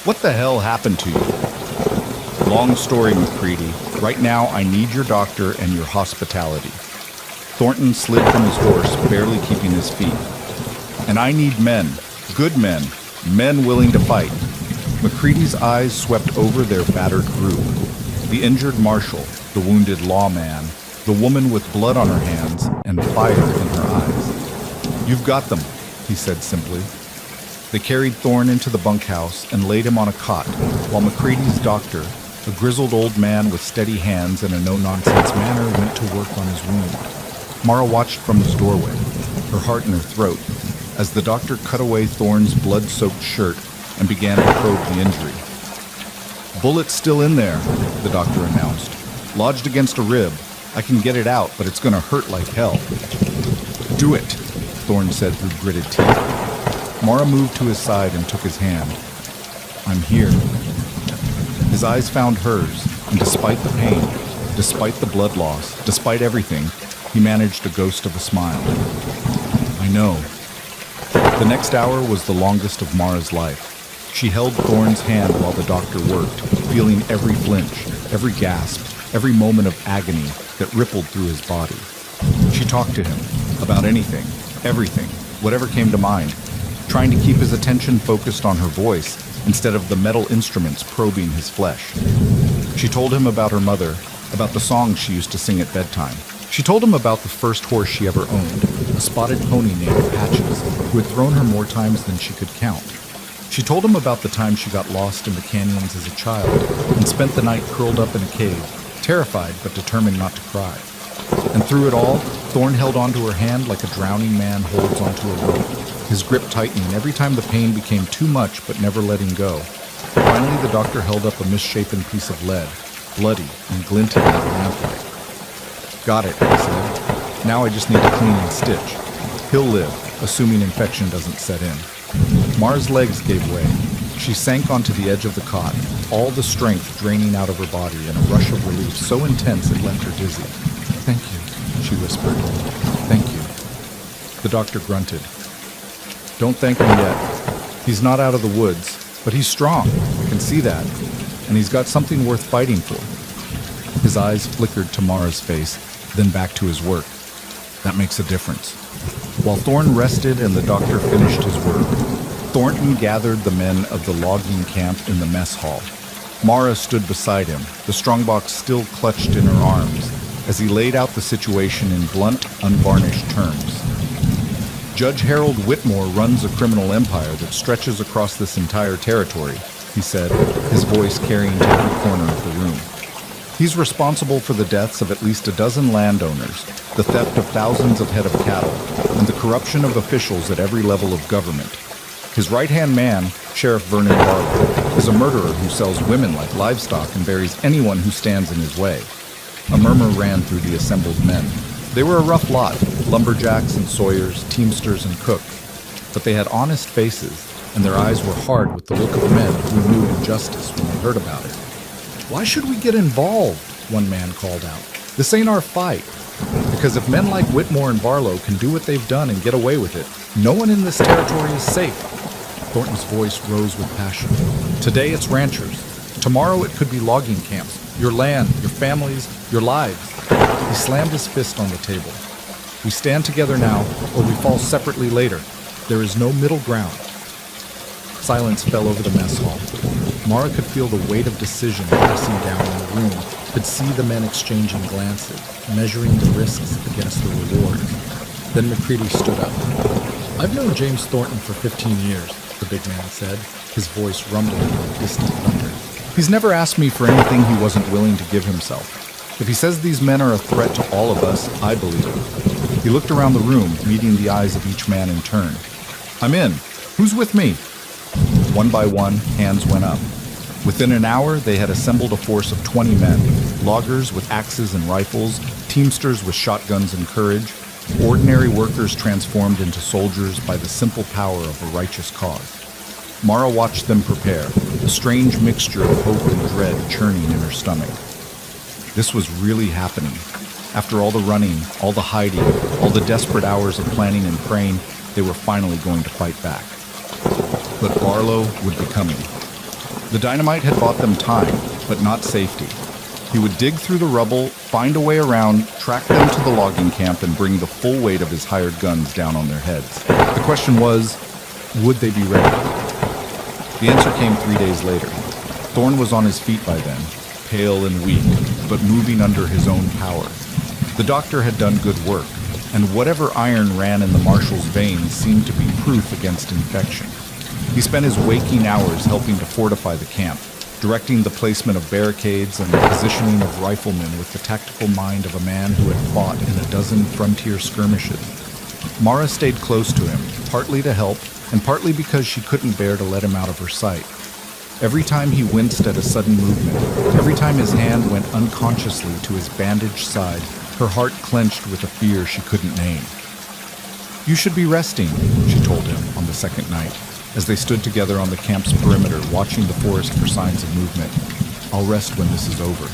"What the hell happened to you?" "Long story, McCready. Right now, I need your doctor and your hospitality." Thornton slid from his horse, barely keeping his feet. "And I need men, good men, men willing to fight." McCready's eyes swept over their battered group. The injured marshal, the wounded lawman, the woman with blood on her hands and fire in her eyes. "You've got them," he said simply. They carried Thorne into the bunkhouse and laid him on a cot, while McCready's doctor, a grizzled old man with steady hands and a no-nonsense manner, went to work on his wound. Mara watched from his doorway, her heart in her throat, as the doctor cut away Thorne's blood-soaked shirt and began to probe the injury. "Bullet's still in there," the doctor announced. "Lodged against a rib. I can get it out, but it's gonna hurt like hell." "Do it," Thorne said through gritted teeth. Mara moved to his side and took his hand. "I'm here." His eyes found hers, and despite the pain, despite the blood loss, despite everything, he managed a ghost of a smile. "I know." The next hour was the longest of Mara's life. She held Thorne's hand while the doctor worked, feeling every flinch, every gasp, every moment of agony that rippled through his body. She talked to him about anything, everything, whatever came to mind, trying to keep his attention focused on her voice instead of the metal instruments probing his flesh. She told him about her mother, about the songs she used to sing at bedtime. She told him about the first horse she ever owned, a spotted pony named Patches, who had thrown her more times than she could count. She told him about the time she got lost in the canyons as a child and spent the night curled up in a cave, terrified but determined not to cry. And through it all, Thorne held onto her hand like a drowning man holds onto a rope, his grip tightening every time the pain became too much but never letting go. Finally, the doctor held up a misshapen piece of lead, bloody and glinting in the lamplight. "Got it," he said. "Now I just need to clean and stitch. He'll live, assuming infection doesn't set in." Mara's legs gave way. She sank onto the edge of the cot, all the strength draining out of her body in a rush of relief so intense it left her dizzy. "Thank you," she whispered. "Thank you." The doctor grunted. "Don't thank him yet. He's not out of the woods, but he's strong. I can see that. And he's got something worth fighting for." His eyes flickered to Mara's face, then back to his work. "That makes a difference." While Thorne rested and the doctor finished his work, Thornton gathered the men of the logging camp in the mess hall. Mara stood beside him, the strongbox still clutched in her arms, as he laid out the situation in blunt, unvarnished terms. "Judge Harold Whitmore runs a criminal empire that stretches across this entire territory," he said, his voice carrying to every corner of the room. "He's responsible for the deaths of at least a dozen landowners, the theft of thousands of head of cattle, and the corruption of officials at every level of government. His right-hand man, Sheriff Vernon Barlow, is a murderer who sells women like livestock and buries anyone who stands in his way." A murmur ran through the assembled men. They were a rough lot, lumberjacks and sawyers, teamsters and cooks, but they had honest faces, and their eyes were hard with the look of men who knew injustice when they heard about it. "Why should we get involved?" one man called out. "This ain't our fight. Because if men like Whitmore and Barlow can do what they've done and get away with it, no one in this territory is safe." Thornton's voice rose with passion. "Today it's ranchers. Tomorrow it could be logging camps. Your land, your families, your lives." He slammed his fist on the table. "We stand together now, or we fall separately later. There is no middle ground." Silence fell over the mess hall. Mara could feel the weight of decision pressing down in the room, could see the men exchanging glances, measuring the risks against the rewards. Then McCready stood up. "I've known James Thornton for 15 years, the big man said, his voice rumbling like distant thunder. "He's never asked me for anything he wasn't willing to give himself. If he says these men are a threat to all of us, I believe him." He looked around the room, meeting the eyes of each man in turn. "I'm in. Who's with me?" One by one, hands went up. Within an hour, they had assembled a force of 20 men, loggers with axes and rifles, teamsters with shotguns and courage, Ordinary workers transformed into soldiers by the simple power of a righteous cause. Mara watched them prepare, a strange mixture of hope and dread churning in her stomach. This was really happening. After all the running, all the hiding, all the desperate hours of planning and praying, they were finally going to fight back. But Barlow would be coming. The dynamite had bought them time, but not safety. He would dig through the rubble, find a way around, track them to the logging camp, and bring the full weight of his hired guns down on their heads. The question was, would they be ready? The answer came 3 days later. Thorne was on his feet by then, pale and weak, but moving under his own power. The doctor had done good work, and whatever iron ran in the marshal's veins seemed to be proof against infection. He spent his waking hours helping to fortify the camp, directing the placement of barricades and the positioning of riflemen with the tactical mind of a man who had fought in a dozen frontier skirmishes. Mara stayed close to him, partly to help, and partly because she couldn't bear to let him out of her sight. Every time he winced at a sudden movement, every time his hand went unconsciously to his bandaged side, her heart clenched with a fear she couldn't name. "You should be resting," she told him on the second night, as they stood together on the camp's perimeter, watching the forest for signs of movement. "I'll rest when this is over."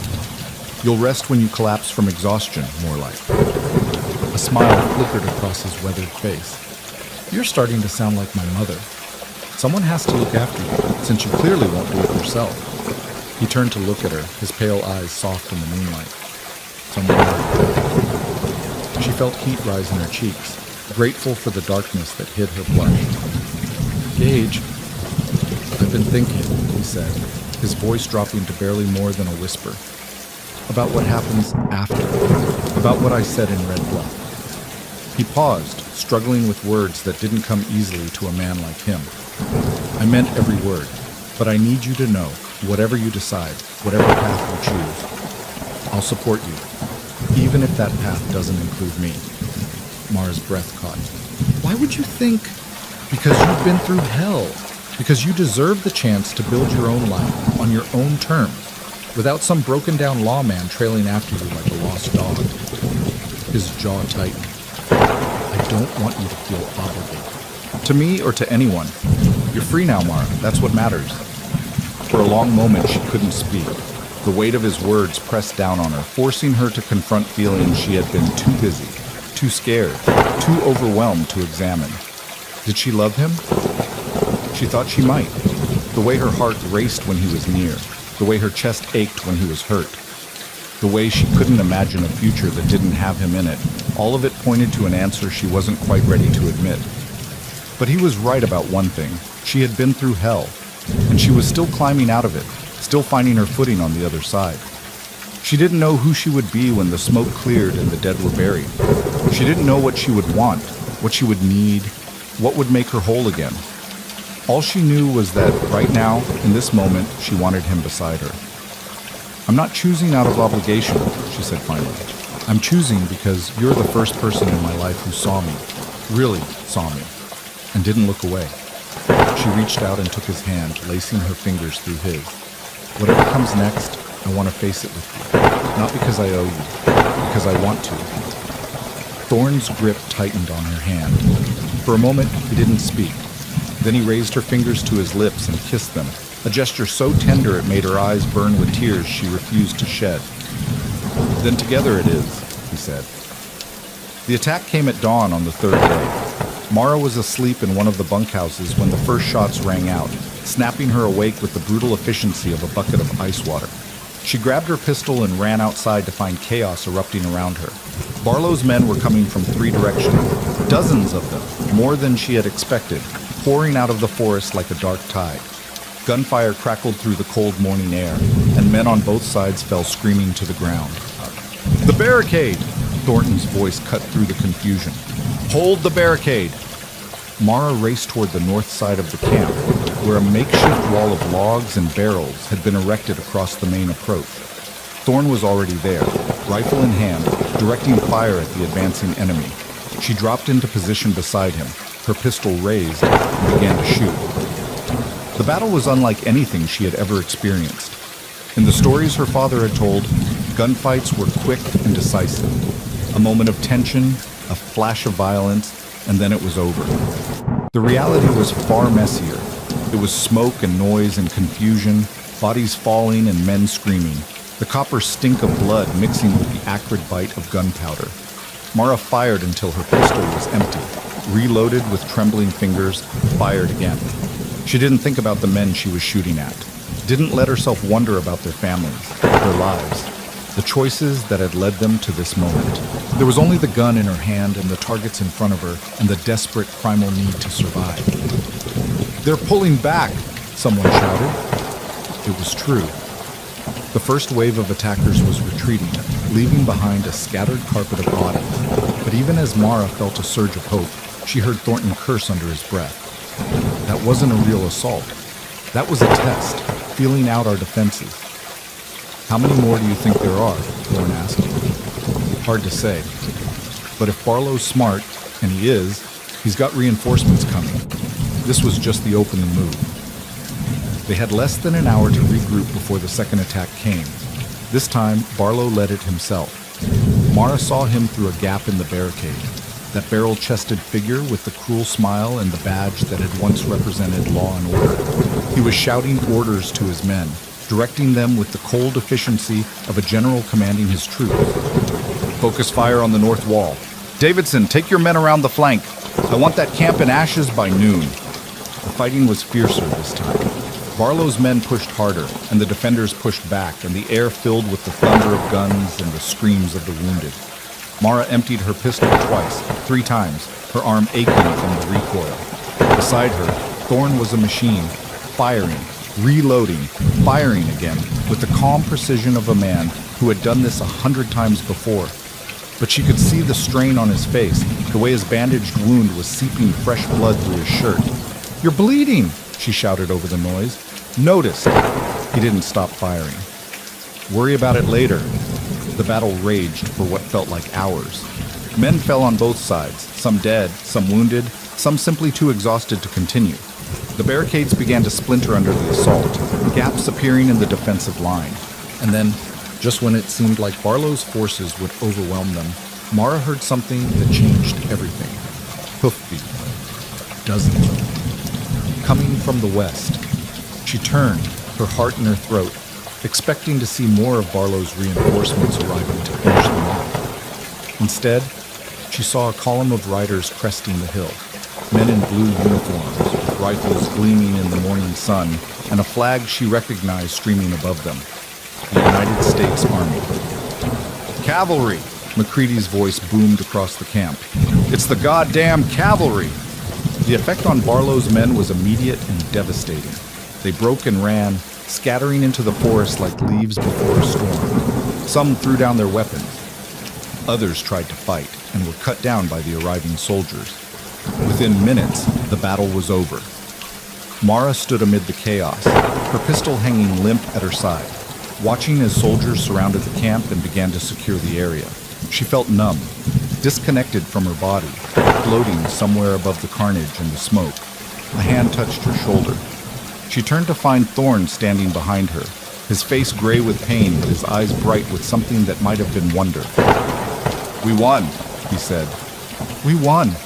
"You'll rest when you collapse from exhaustion, more like." A smile flickered across his weathered face. "You're starting to sound like my mother. Someone has to look after you, since you clearly won't do it yourself." He turned to look at her, his pale eyes soft in the moonlight. Someone hurt. She felt heat rise in her cheeks, grateful for the darkness that hid her blush. "Gage, I've been thinking," he said, his voice dropping to barely more than a whisper. "About what happens after. About what I said in Red Bluff." He paused, struggling with words that didn't come easily to a man like him. "I meant every word, but I need you to know, whatever you decide, whatever path you choose, I'll support you, even if that path doesn't include me." Mara's breath caught. "Why would you think? Because you've been through hell. Because you deserve the chance to build your own life on your own terms, without some broken-down lawman trailing after you like a lost dog." His jaw tightened. "I don't want you to feel obligated. To me or to anyone. You're free now, Mara. That's what matters." For a long moment, she couldn't speak. The weight of his words pressed down on her, forcing her to confront feelings she had been too busy, too scared, too overwhelmed to examine. Did she love him? She thought she might. The way her heart raced when he was near, the way her chest ached when he was hurt, the way she couldn't imagine a future that didn't have him in it, all of it pointed to an answer she wasn't quite ready to admit. But he was right about one thing. She had been through hell, and she was still climbing out of it, still finding her footing on the other side. She didn't know who she would be when the smoke cleared and the dead were buried. She didn't know what she would want, what she would need, what would make her whole again. All she knew was that right now, in this moment, she wanted him beside her. "I'm not choosing out of obligation," she said finally. "I'm choosing because you're the first person in my life who saw me, really saw me, and didn't look away." She reached out and took his hand, lacing her fingers through his. "Whatever comes next, I want to face it with you. Not because I owe you, because I want to." Thorne's grip tightened on her hand. For a moment, he didn't speak. Then he raised her fingers to his lips and kissed them, a gesture so tender it made her eyes burn with tears she refused to shed. "Then together it is," he said. The attack came at dawn on the third day. Mara was asleep in one of the bunkhouses when the first shots rang out, snapping her awake with the brutal efficiency of a bucket of ice water. She grabbed her pistol and ran outside to find chaos erupting around her. Barlow's men were coming from 3 directions, dozens of them, more than she had expected, pouring out of the forest like a dark tide. Gunfire crackled through the cold morning air, and men on both sides fell screaming to the ground. "The barricade!" Thornton's voice cut through the confusion. "Hold the barricade!" Mara raced toward the north side of the camp, where a makeshift wall of logs and barrels had been erected across the main approach. Thorne was already there, rifle in hand, directing fire at the advancing enemy. She dropped into position beside him, her pistol raised, and began to shoot. The battle was unlike anything she had ever experienced. In the stories her father had told, gunfights were quick and decisive. A moment of tension, a flash of violence, and then it was over. The reality was far messier. It was smoke and noise and confusion, bodies falling and men screaming, the copper stink of blood mixing with the acrid bite of gunpowder. Mara fired until her pistol was empty, reloaded with trembling fingers, fired again. She didn't think about the men she was shooting at, didn't let herself wonder about their families, their lives, the choices that had led them to this moment. There was only the gun in her hand and the targets in front of her and the desperate primal need to survive. "They're pulling back," someone shouted. It was true. The first wave of attackers was retreating, leaving behind a scattered carpet of bodies. But even as Mara felt a surge of hope, she heard Thornton curse under his breath. That wasn't a real assault. That was a test, feeling out our defenses. "How many more do you think there are?" Thorne asked. Hard to say. But if Barlow's smart, and he is, he's got reinforcements coming. This was just the opening move. They had less than an hour to regroup before the second attack came. This time, Barlow led it himself. Mara saw him through a gap in the barricade, that barrel-chested figure with the cruel smile and the badge that had once represented law and order. He was shouting orders to his men, directing them with the cold efficiency of a general commanding his troops. "Focus fire on the north wall. Davidson, take your men around the flank. I want that camp in ashes by noon." The fighting was fiercer this time. Barlow's men pushed harder, and the defenders pushed back, and the air filled with the thunder of guns and the screams of the wounded. Mara emptied her pistol twice, 3 times, her arm aching from the recoil. Beside her, Thorne was a machine, firing, reloading, firing again, with the calm precision of a man who had done this 100 times before. But she could see the strain on his face, the way his bandaged wound was seeping fresh blood through his shirt. "You're bleeding!" she shouted over the noise. "Noticed." He didn't stop firing. "Worry about it later." The battle raged for what felt like hours. Men fell on both sides, some dead, some wounded, some simply too exhausted to continue. The barricades began to splinter under the assault, gaps appearing in the defensive line. And then, just when it seemed like Barlow's forces would overwhelm them, Mara heard something that changed everything. Hoofbeat. Dozens. Coming from the west. She turned, her heart in her throat, expecting to see more of Barlow's reinforcements arriving to finish them off. Instead, she saw a column of riders cresting the hill, men in blue uniforms, with rifles gleaming in the morning sun, and a flag she recognized streaming above them, the United States Army. "Cavalry!" McCready's voice boomed across the camp. "It's the goddamn cavalry!" The effect on Barlow's men was immediate and devastating. They broke and ran, scattering into the forest like leaves before a storm. Some threw down their weapons. Others tried to fight and were cut down by the arriving soldiers. Within minutes, the battle was over. Mara stood amid the chaos, her pistol hanging limp at her side, watching as soldiers surrounded the camp and began to secure the area. She felt numb, disconnected from her body, floating somewhere above the carnage and the smoke. A hand touched her shoulder. She turned to find Thorne standing behind her, his face gray with pain, but his eyes bright with something that might have been wonder. "We won," he said. "We won,"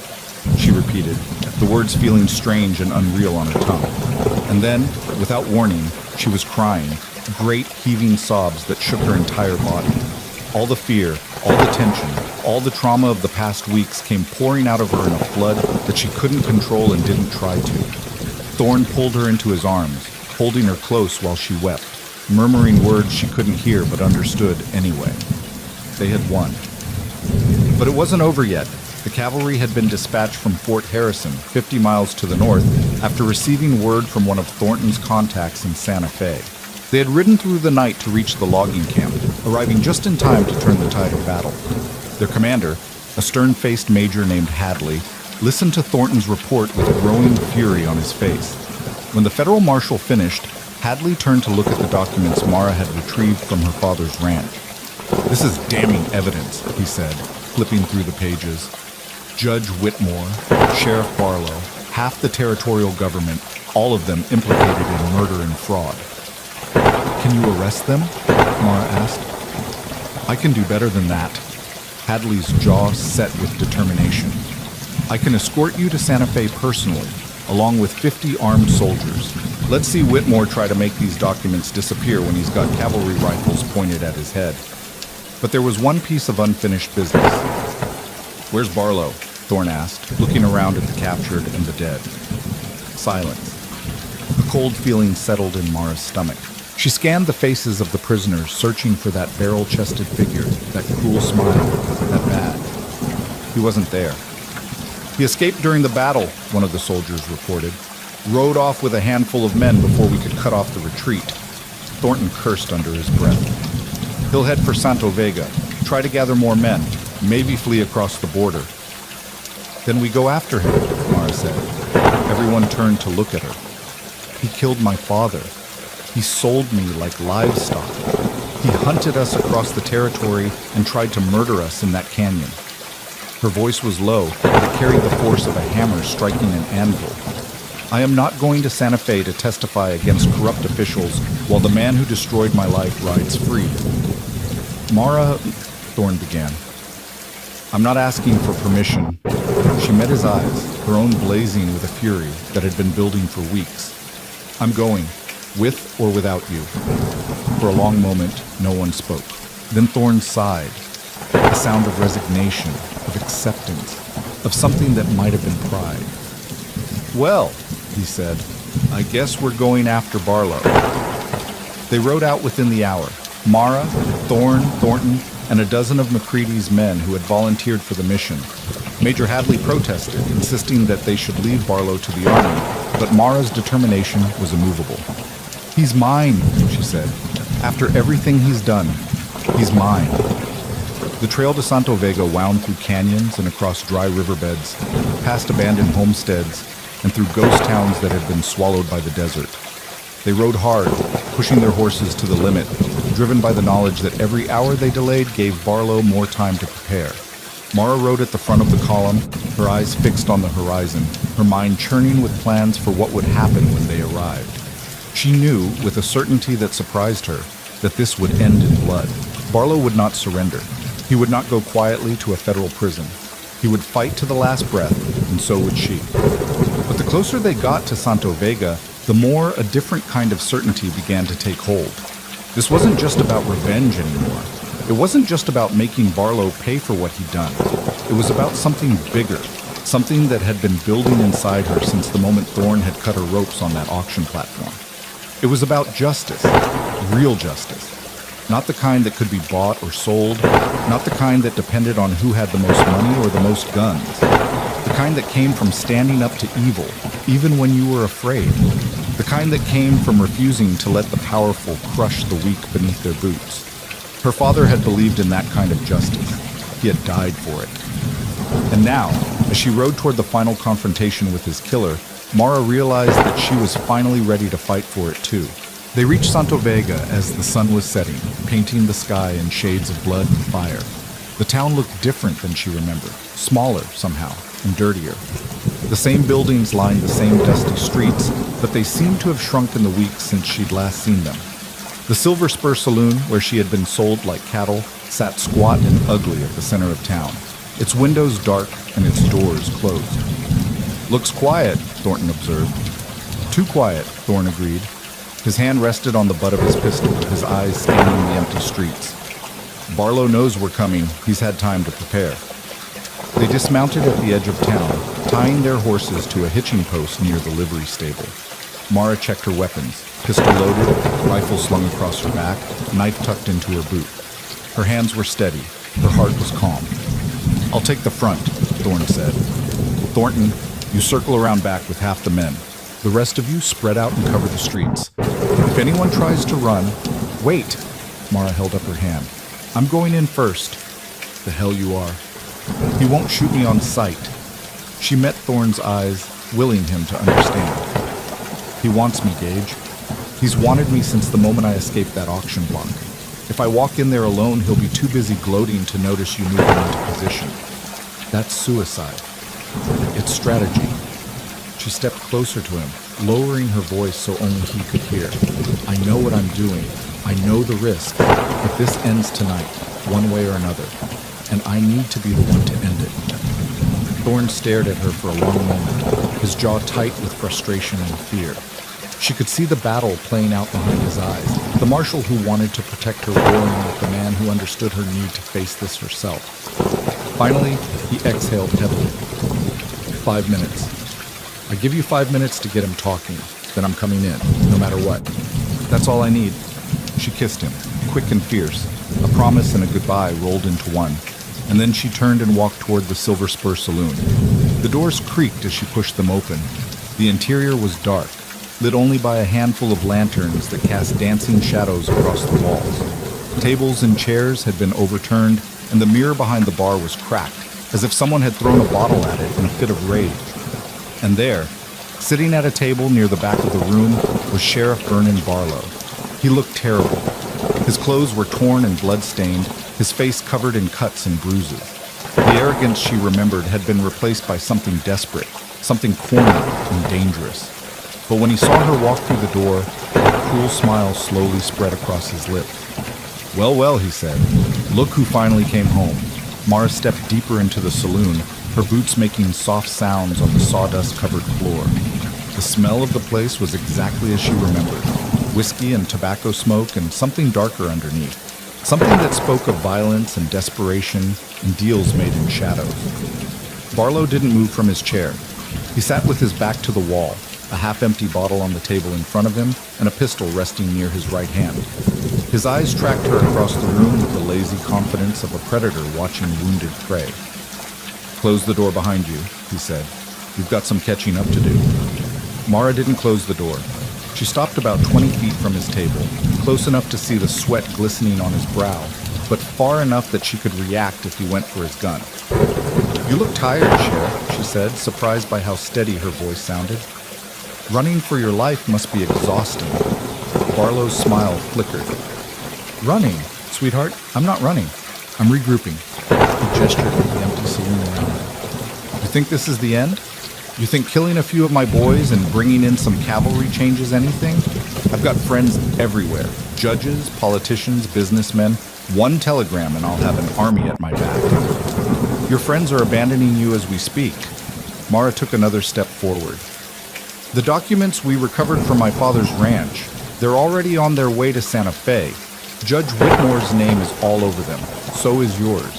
she repeated, the words feeling strange and unreal on her tongue. And then, without warning, she was crying, great heaving sobs that shook her entire body. All the fear, all the tension, all the trauma of the past weeks came pouring out of her in a flood that she couldn't control and didn't try to. Thorne pulled her into his arms, holding her close while she wept, murmuring words she couldn't hear but understood anyway. They had won. But it wasn't over yet. The cavalry had been dispatched from Fort Harrison, 50 miles to the north, after receiving word from one of Thornton's contacts in Santa Fe. They had ridden through the night to reach the logging camp, arriving just in time to turn the tide of battle. Their commander, a stern-faced major named Hadley, listened to Thornton's report with growing fury on his face. When the federal marshal finished, Hadley turned to look at the documents Mara had retrieved from her father's ranch. "This is damning evidence," he said, flipping through the pages. "Judge Whitmore, Sheriff Barlow, half the territorial government, all of them implicated in murder and fraud." "Can you arrest them?" Mara asked. "I can do better than that." Hadley's jaw set with determination. "I can escort you to Santa Fe personally, along with 50 armed soldiers. Let's see Whitmore try to make these documents disappear when he's got cavalry rifles pointed at his head." But there was one piece of unfinished business. "Where's Barlow?" Thorne asked, looking around at the captured and the dead. Silence. A cold feeling settled in Mara's stomach. She scanned the faces of the prisoners, searching for that barrel-chested figure, that cruel smile, that badge. He wasn't there. "He escaped during the battle," one of the soldiers reported. "Rode off with a handful of men before we could cut off the retreat." Thornton cursed under his breath. "He'll head for Santo Vega, try to gather more men, maybe flee across the border." "Then we go after him," Mara said. Everyone turned to look at her. "He killed my father. He sold me like livestock. He hunted us across the territory and tried to murder us in that canyon." Her voice was low, but it carried the force of a hammer striking an anvil. "I am not going to Santa Fe to testify against corrupt officials while the man who destroyed my life rides free." "Mara," Thorne began. "I'm not asking for permission." She met his eyes, her own blazing with a fury that had been building for weeks. "I'm going, with or without you." For a long moment, no one spoke. Then Thorne sighed, a sound of resignation, of acceptance, of something that might have been pride. "Well," he said, "I guess we're going after Barlow." They rode out within the hour. Mara, Thorne, Thornton, and a dozen of McCready's men who had volunteered for the mission. Major Hadley protested, insisting that they should leave Barlow to the army, but Mara's determination was immovable. "He's mine," she said. "After everything he's done, he's mine." The trail to Santo Vega wound through canyons and across dry riverbeds, past abandoned homesteads, and through ghost towns that had been swallowed by the desert. They rode hard, pushing their horses to the limit, driven by the knowledge that every hour they delayed gave Barlow more time to prepare. Mara rode at the front of the column, her eyes fixed on the horizon, her mind churning with plans for what would happen when they arrived. She knew, with a certainty that surprised her, that this would end in blood. Barlow would not surrender. He would not go quietly to a federal prison. He would fight to the last breath, and so would she. But the closer they got to Santo Vega, the more a different kind of certainty began to take hold. This wasn't just about revenge anymore. It wasn't just about making Barlow pay for what he'd done. It was about something bigger, something that had been building inside her since the moment Thorne had cut her ropes on that auction platform. It was about justice, real justice. Not the kind that could be bought or sold, not the kind that depended on who had the most money or the most guns. The kind that came from standing up to evil, even when you were afraid. The kind that came from refusing to let the powerful crush the weak beneath their boots. Her father had believed in that kind of justice. He had died for it. And now, as she rode toward the final confrontation with his killer, Mara realized that she was finally ready to fight for it too. They reached Santo Vega as the sun was setting, painting the sky in shades of blood and fire. The town looked different than she remembered, smaller somehow, and dirtier. The same buildings lined the same dusty streets, but they seemed to have shrunk in the weeks since she'd last seen them. The Silver Spur Saloon, where she had been sold like cattle, sat squat and ugly at the center of town, its windows dark and its doors closed. "Looks quiet," Thornton observed. "Too quiet," Thorne agreed. His hand rested on the butt of his pistol, his eyes scanning the empty streets. "Barlow knows we're coming. He's had time to prepare." They dismounted at the edge of town, tying their horses to a hitching post near the livery stable. Mara checked her weapons, pistol loaded, rifle slung across her back, knife tucked into her boot. Her hands were steady, her heart was calm. "I'll take the front," Thorne said. "Thornton, you circle around back with half the men. The rest of you spread out and cover the streets. If anyone tries to run..." "Wait!" Mara held up her hand. "I'm going in first." "The hell you are." "He won't shoot me on sight." She met Thorne's eyes, willing him to understand. "He wants me, Gage. He's wanted me since the moment I escaped that auction block. If I walk in there alone, he'll be too busy gloating to notice you moving into position. That's suicide. It's strategy." She stepped closer to him, lowering her voice so only he could hear. "I know what I'm doing. I know the risk. But this ends tonight, one way or another. and I need to be the one to end it. Thorne stared at her for a long moment, his jaw tight with frustration and fear. She could see the battle playing out behind his eyes, the marshal who wanted to protect her warring with the man who understood her need to face this herself. Finally, he exhaled heavily. 5 minutes. I give you 5 minutes to get him talking, then I'm coming in, no matter what. That's all I need. She kissed him, quick and fierce. A promise and a goodbye rolled into one, and then she turned and walked toward the Silver Spur Saloon. The doors creaked as she pushed them open. The interior was dark, lit only by a handful of lanterns that cast dancing shadows across the walls. Tables and chairs had been overturned, and the mirror behind the bar was cracked, as if someone had thrown a bottle at it in a fit of rage. And there, sitting at a table near the back of the room, was Sheriff Vernon Barlow. He looked terrible. His clothes were torn and blood-stained, his face covered in cuts and bruises. The arrogance she remembered had been replaced by something desperate, something cornered and dangerous. But when he saw her walk through the door, a cruel smile slowly spread across his lips. "Well, well," he said. "Look who finally came home." Mara stepped deeper into the saloon, her boots making soft sounds on the sawdust-covered floor. The smell of the place was exactly as she remembered. Whiskey and tobacco smoke and something darker underneath. Something that spoke of violence and desperation and deals made in shadows. Barlow didn't move from his chair. He sat with his back to the wall, a half-empty bottle on the table in front of him and a pistol resting near his right hand. His eyes tracked her across the room with the lazy confidence of a predator watching wounded prey. "Close the door behind you," he said. "You've got some catching up to do." Mara didn't close the door. She stopped about 20 feet from his table, close enough to see the sweat glistening on his brow, but far enough that she could react if he went for his gun. "You look tired, Sheriff," she said, surprised by how steady her voice sounded. "Running for your life must be exhausting." Barlow's smile flickered. "Running? Sweetheart, I'm not running. I'm regrouping." He gestured at the empty saloon around him. "You think this is the end? You think killing a few of my boys and bringing in some cavalry changes anything? I've got friends everywhere. Judges, politicians, businessmen. One telegram and I'll have an army at my back." "Your friends are abandoning you as we speak." Mara took another step forward. "The documents we recovered from my father's ranch, they're already on their way to Santa Fe. Judge Whitmore's name is all over them. So is yours."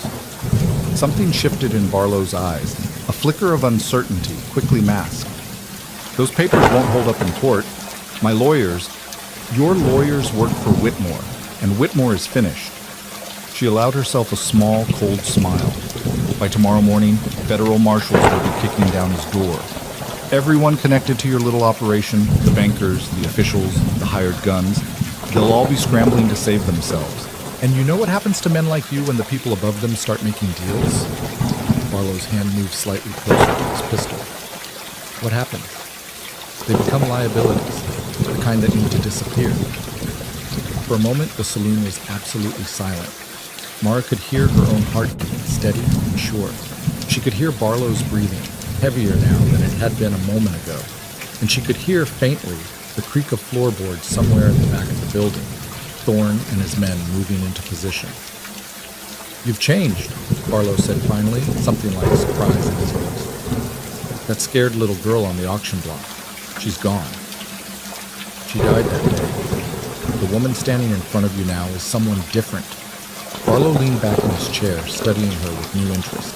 Something shifted in Barlow's eyes, a flicker of uncertainty, quickly masked. "Those papers won't hold up in court. My lawyers, your lawyers work for Whitmore, and Whitmore is finished." She allowed herself a small, cold smile. By tomorrow morning, federal marshals will be kicking down his door. Everyone connected to your little operation, the bankers, the officials, the hired guns, they'll all be scrambling to save themselves. And you know what happens to men like you when the people above them start making deals? Barlow's hand moved slightly closer to his pistol. What happens? They become liabilities, the kind that need to disappear. For a moment, the saloon was absolutely silent. Mara could hear her own heartbeat, steady and sure. She could hear Barlow's breathing, heavier now than it had been a moment ago. And she could hear, faintly, the creak of floorboards somewhere at the back of the building, Thorne and his men moving into position. "You've changed," Barlow said finally, something like surprise in his voice. "That scared little girl on the auction block. She's gone. She died that day. The woman standing in front of you now is someone different." Barlow leaned back in his chair, studying her with new interest.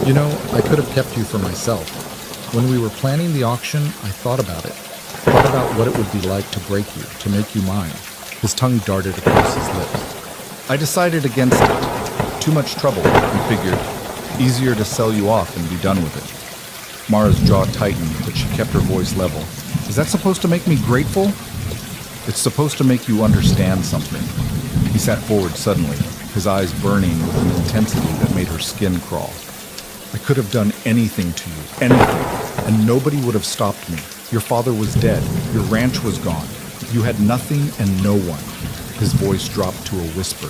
"You know, I could have kept you for myself. When we were planning the auction, I thought about it. Thought about what it would be like to break you, to make you mine." His tongue darted across his lips. "I decided against it. Too much trouble, I figured. Easier to sell you off and be done with it." Mara's jaw tightened, but she kept her voice level. "Is that supposed to make me grateful?" "It's supposed to make you understand something." He sat forward suddenly, his eyes burning with an intensity that made her skin crawl. "I could have done anything to you, anything, and nobody would have stopped me. Your father was dead. Your ranch was gone. You had nothing and no one." His voice dropped to a whisper.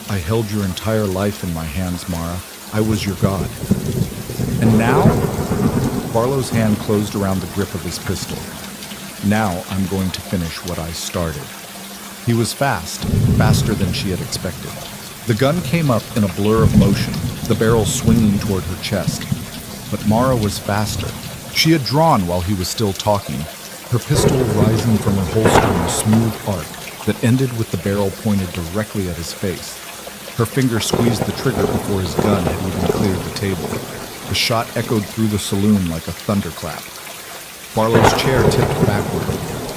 "I held your entire life in my hands, Mara. I was your god. And now?" Barlow's hand closed around the grip of his pistol. "Now I'm going to finish what I started." He was fast, faster than she had expected. The gun came up in a blur of motion, the barrel swinging toward her chest. But Mara was faster. She had drawn while he was still talking, her pistol rising from her holster in a smooth arc that ended with the barrel pointed directly at his face. Her finger squeezed the trigger before his gun had even cleared the table. The shot echoed through the saloon like a thunderclap. Barlow's chair tipped backward.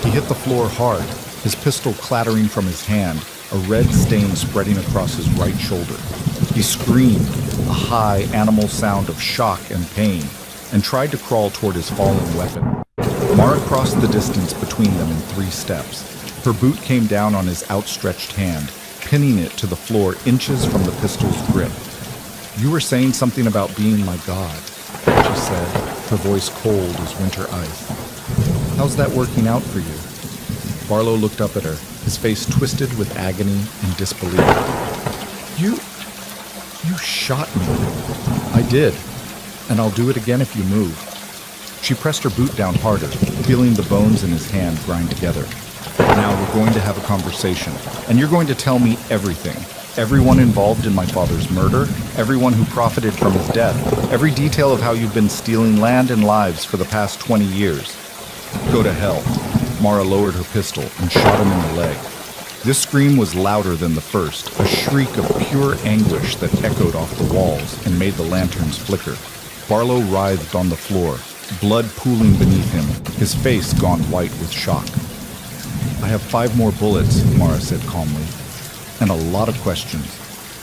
He hit the floor hard, his pistol clattering from his hand, a red stain spreading across his right shoulder. He screamed, a high animal sound of shock and pain, and tried to crawl toward his fallen weapon. Mara crossed the distance between them in 3 steps. Her boot came down on his outstretched hand, pinning it to the floor inches from the pistol's grip. "You were saying something about being my god," she said, her voice cold as winter ice. "How's that working out for you?" Barlow looked up at her, his face twisted with agony and disbelief. You shot me." "I did, and I'll do it again if you move." She pressed her boot down harder, feeling the bones in his hand grind together. "Now we're going to have a conversation, and you're going to tell me everything. Everyone involved in my father's murder, everyone who profited from his death, every detail of how you've been stealing land and lives for the past 20 years. Go to hell." Mara lowered her pistol and shot him in the leg. This scream was louder than the first, a shriek of pure anguish that echoed off the walls and made the lanterns flicker. Barlow writhed on the floor, blood pooling beneath him, his face gone white with shock. "I have 5 more bullets," Mara said calmly, "and a lot of questions.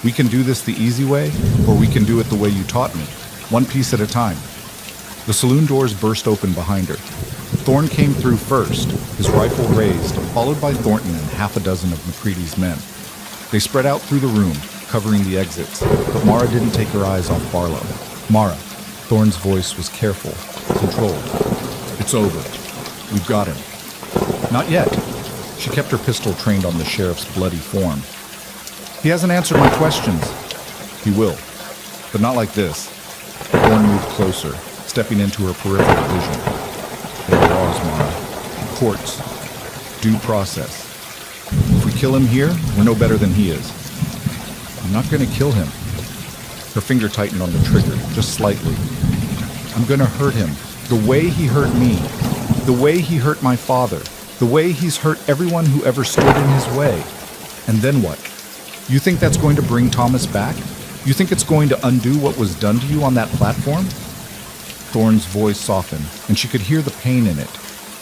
We can do this the easy way, or we can do it the way you taught me, one piece at a time." The saloon doors burst open behind her. Thorne came through first, his rifle raised, followed by Thornton and half a dozen of McCready's men. They spread out through the room, covering the exits, but Mara didn't take her eyes off Barlow. "Mara," Thorne's voice was careful, controlled. "It's over. We've got him." "Not yet." She kept her pistol trained on the sheriff's bloody form. "He hasn't answered my questions." "He will, but not like this." Thorne moved closer, stepping into her peripheral vision. "There are laws, Mara. Courts. Due process. If we kill him here, we're no better than he is." "I'm not going to kill him." Her finger tightened on the trigger, just slightly. "I'm going to hurt him, the way he hurt me, the way he hurt my father, the way he's hurt everyone who ever stood in his way. And then what? You think that's going to bring Thomas back? You think it's going to undo what was done to you on that platform?" Thorne's voice softened, and she could hear the pain in it.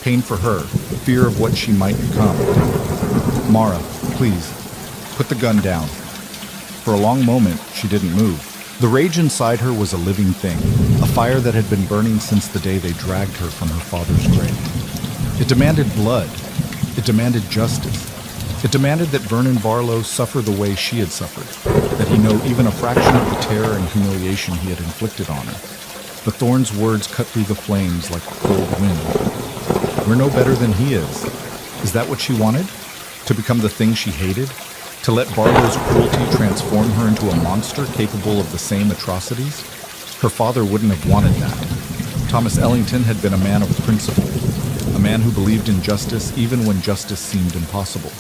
Pain for her, fear of what she might become. "Mara, please, put the gun down." For a long moment, she didn't move. The rage inside her was a living thing, a fire that had been burning since the day they dragged her from her father's grave. It demanded blood. It demanded justice. It demanded that Vernon Barlow suffer the way she had suffered, that he know even a fraction of the terror and humiliation he had inflicted on her. But Thorne's words cut through the flames like a cold wind. "We're no better than he is." Is that what she wanted? To become the thing she hated? To let Barlow's cruelty transform her into a monster capable of the same atrocities? Her father wouldn't have wanted that. Thomas Ellington had been a man of principle, a man who believed in justice even when justice seemed impossible.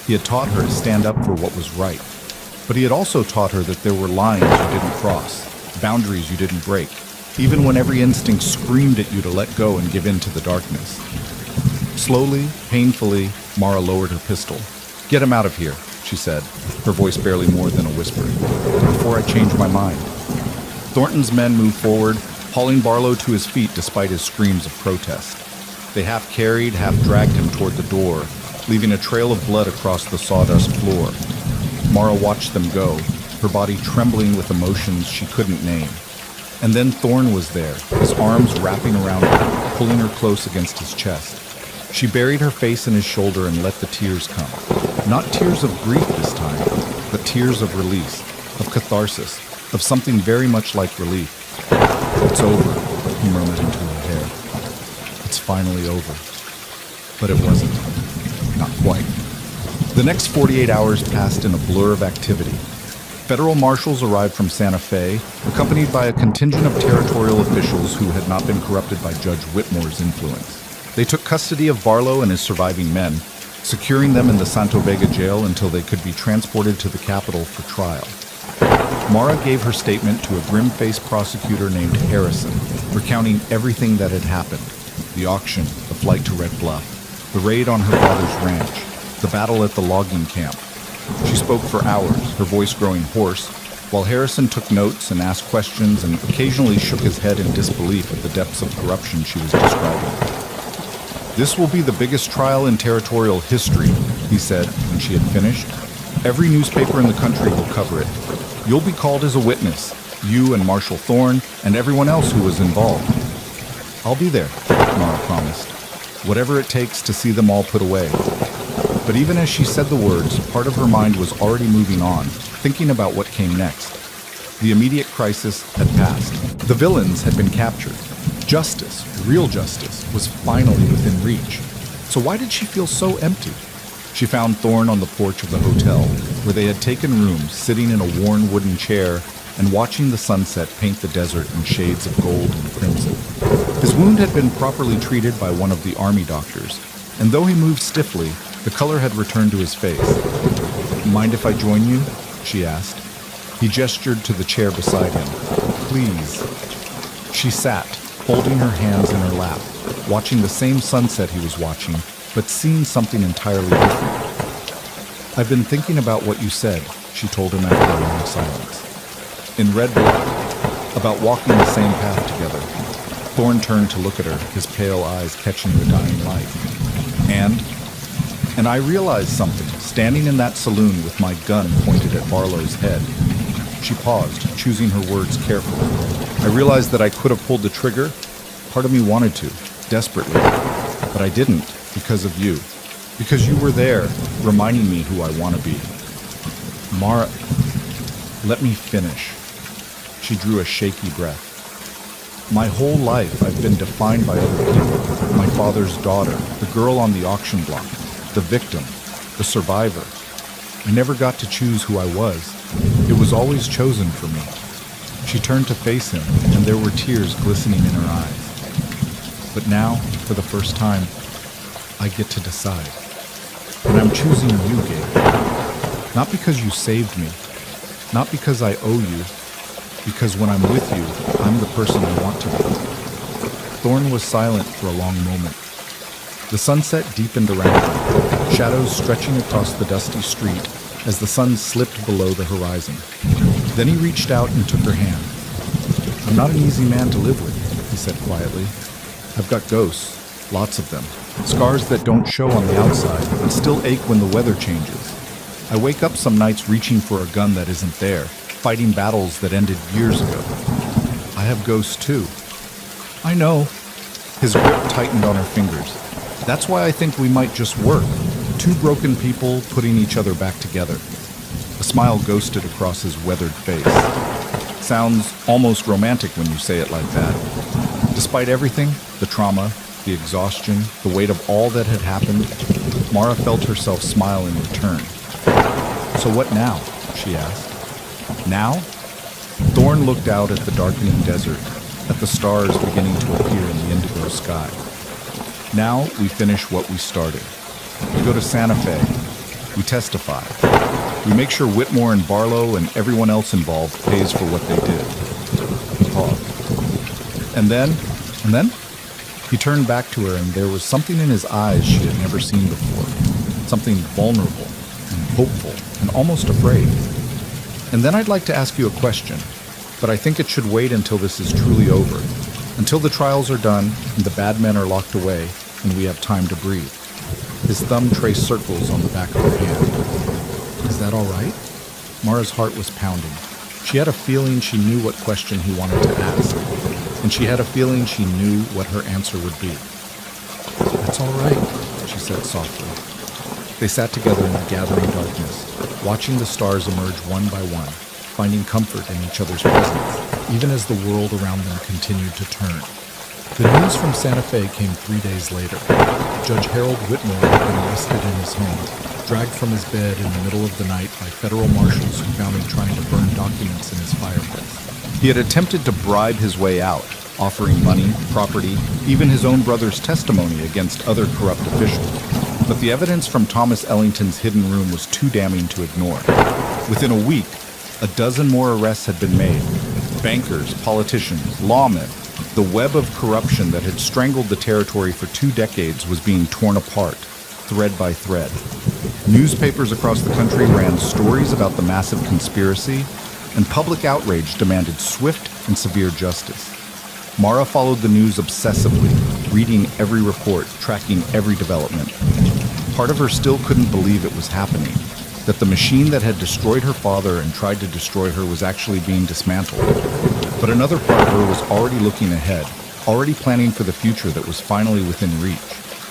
He had taught her to stand up for what was right, but he had also taught her that there were lines you didn't cross, boundaries you didn't break, even when every instinct screamed at you to let go and give in to the darkness. Slowly, painfully, Mara lowered her pistol. "Get him out of here," she said, her voice barely more than a whisper, "before I change my mind." Thornton's men moved forward, hauling Barlow to his feet despite his screams of protest. They half carried, half dragged him toward the door, leaving a trail of blood across the sawdust floor. Mara watched them go, her body trembling with emotions she couldn't name. And then Thorne was there, his arms wrapping around her, pulling her close against his chest. She buried her face in his shoulder and let the tears come. Not tears of grief this time, but tears of release, of catharsis, of something very much like relief. "It's over," he murmured into her hair. "It's finally over." But it wasn't. Not quite. The next 48 hours passed in a blur of activity. Federal marshals arrived from Santa Fe, accompanied by a contingent of territorial officials who had not been corrupted by Judge Whitmore's influence. They took custody of Barlow and his surviving men, securing them in the Santo Vega jail until they could be transported to the capital for trial. Mara gave her statement to a grim-faced prosecutor named Harrison, recounting everything that had happened: the auction, the flight to Red Bluff, the raid on her father's ranch, the battle at the logging camp. She spoke for hours, her voice growing hoarse, while Harrison took notes and asked questions and occasionally shook his head in disbelief at the depths of corruption she was describing. "This will be the biggest trial in territorial history," he said when she had finished. "Every newspaper in the country will cover it. You'll be called as a witness, you and Marshal Thorne and everyone else who was involved." "I'll be there," Mara promised, "whatever it takes to see them all put away." But even as she said the words, part of her mind was already moving on, thinking about what came next. The immediate crisis had passed. The villains had been captured. Justice, real justice, was finally within reach. So why did she feel so empty? She found Thorne on the porch of the hotel, where they had taken rooms, sitting in a worn wooden chair and watching the sunset paint the desert in shades of gold and crimson. His wound had been properly treated by one of the army doctors, and though he moved stiffly, the color had returned to his face. "Mind if I join you?" she asked. He gestured to the chair beside him. "Please." She sat, folding her hands in her lap, watching the same sunset he was watching, but seeing something entirely different. "I've been thinking about what you said," she told him after a long silence. "In Red Bluff, about walking the same path together." Thorne turned to look at her, his pale eyes catching the dying light. And I realized something, standing in that saloon with my gun pointed at Barlow's head. She paused, choosing her words carefully. "I realized that I could have pulled the trigger. Part of me wanted to, desperately. But I didn't, because of you. Because you were there, reminding me who I want to be." "Mara, let me finish." She drew a shaky breath. "My whole life I've been defined by other people. My father's daughter, the girl on the auction block, the victim, the survivor. I never got to choose who I was. It was always chosen for me." She turned to face him, and there were tears glistening in her eyes. "But now, for the first time, I get to decide. And I'm choosing you, Gabe. Not because you saved me, not because I owe you, because when I'm with you, I'm the person I want to be." Thorne was silent for a long moment. The sunset deepened around them, shadows stretching across the dusty street as the sun slipped below the horizon. Then he reached out and took her hand. "I'm not an easy man to live with," he said quietly. "I've got ghosts, lots of them. Scars that don't show on the outside, but still ache when the weather changes. I wake up some nights reaching for a gun that isn't there, fighting battles that ended years ago. I have ghosts too." "I know." His grip tightened on her fingers. "That's why I think we might just work. Two broken people putting each other back together." A smile ghosted across his weathered face. "Sounds almost romantic when you say it like that." Despite everything, the trauma, the exhaustion, the weight of all that had happened, Mara felt herself smile in return. "So what now?" she asked. "Now?" Thorne looked out at the darkening desert, at the stars beginning to appear in the indigo sky. "Now we finish what we started. We go to Santa Fe. We testify. We make sure Whitmore and Barlow and everyone else involved pays for what they did." He paused. And then? He turned back to her, and there was something in his eyes she had never seen before. Something vulnerable and hopeful and almost afraid. "And then I'd like to ask you a question, but I think it should wait until this is truly over. Until the trials are done and the bad men are locked away and we have time to breathe." His thumb traced circles on the back of her hand. "Is that all right?" Mara's heart was pounding. She had a feeling she knew what question he wanted to ask, and she had a feeling she knew what her answer would be. "That's all right," she said softly. They sat together in the gathering darkness, watching the stars emerge one by one, finding comfort in each other's presence, even as the world around them continued to turn. The news from Santa Fe came 3 days later. Judge Harold Whitmore had been arrested in his home, dragged from his bed in the middle of the night by federal marshals who found him trying to burn documents in his fireplace. He had attempted to bribe his way out, offering money, property, even his own brother's testimony against other corrupt officials. But the evidence from Thomas Ellington's hidden room was too damning to ignore. Within a week, a dozen more arrests had been made. Bankers, politicians, lawmen. The web of corruption that had strangled the territory for 2 decades was being torn apart, thread by thread. Newspapers across the country ran stories about the massive conspiracy, and public outrage demanded swift and severe justice. Mara followed the news obsessively, reading every report, tracking every development. Part of her still couldn't believe it was happening, that the machine that had destroyed her father and tried to destroy her was actually being dismantled. But another part of her was already looking ahead, already planning for the future that was finally within reach.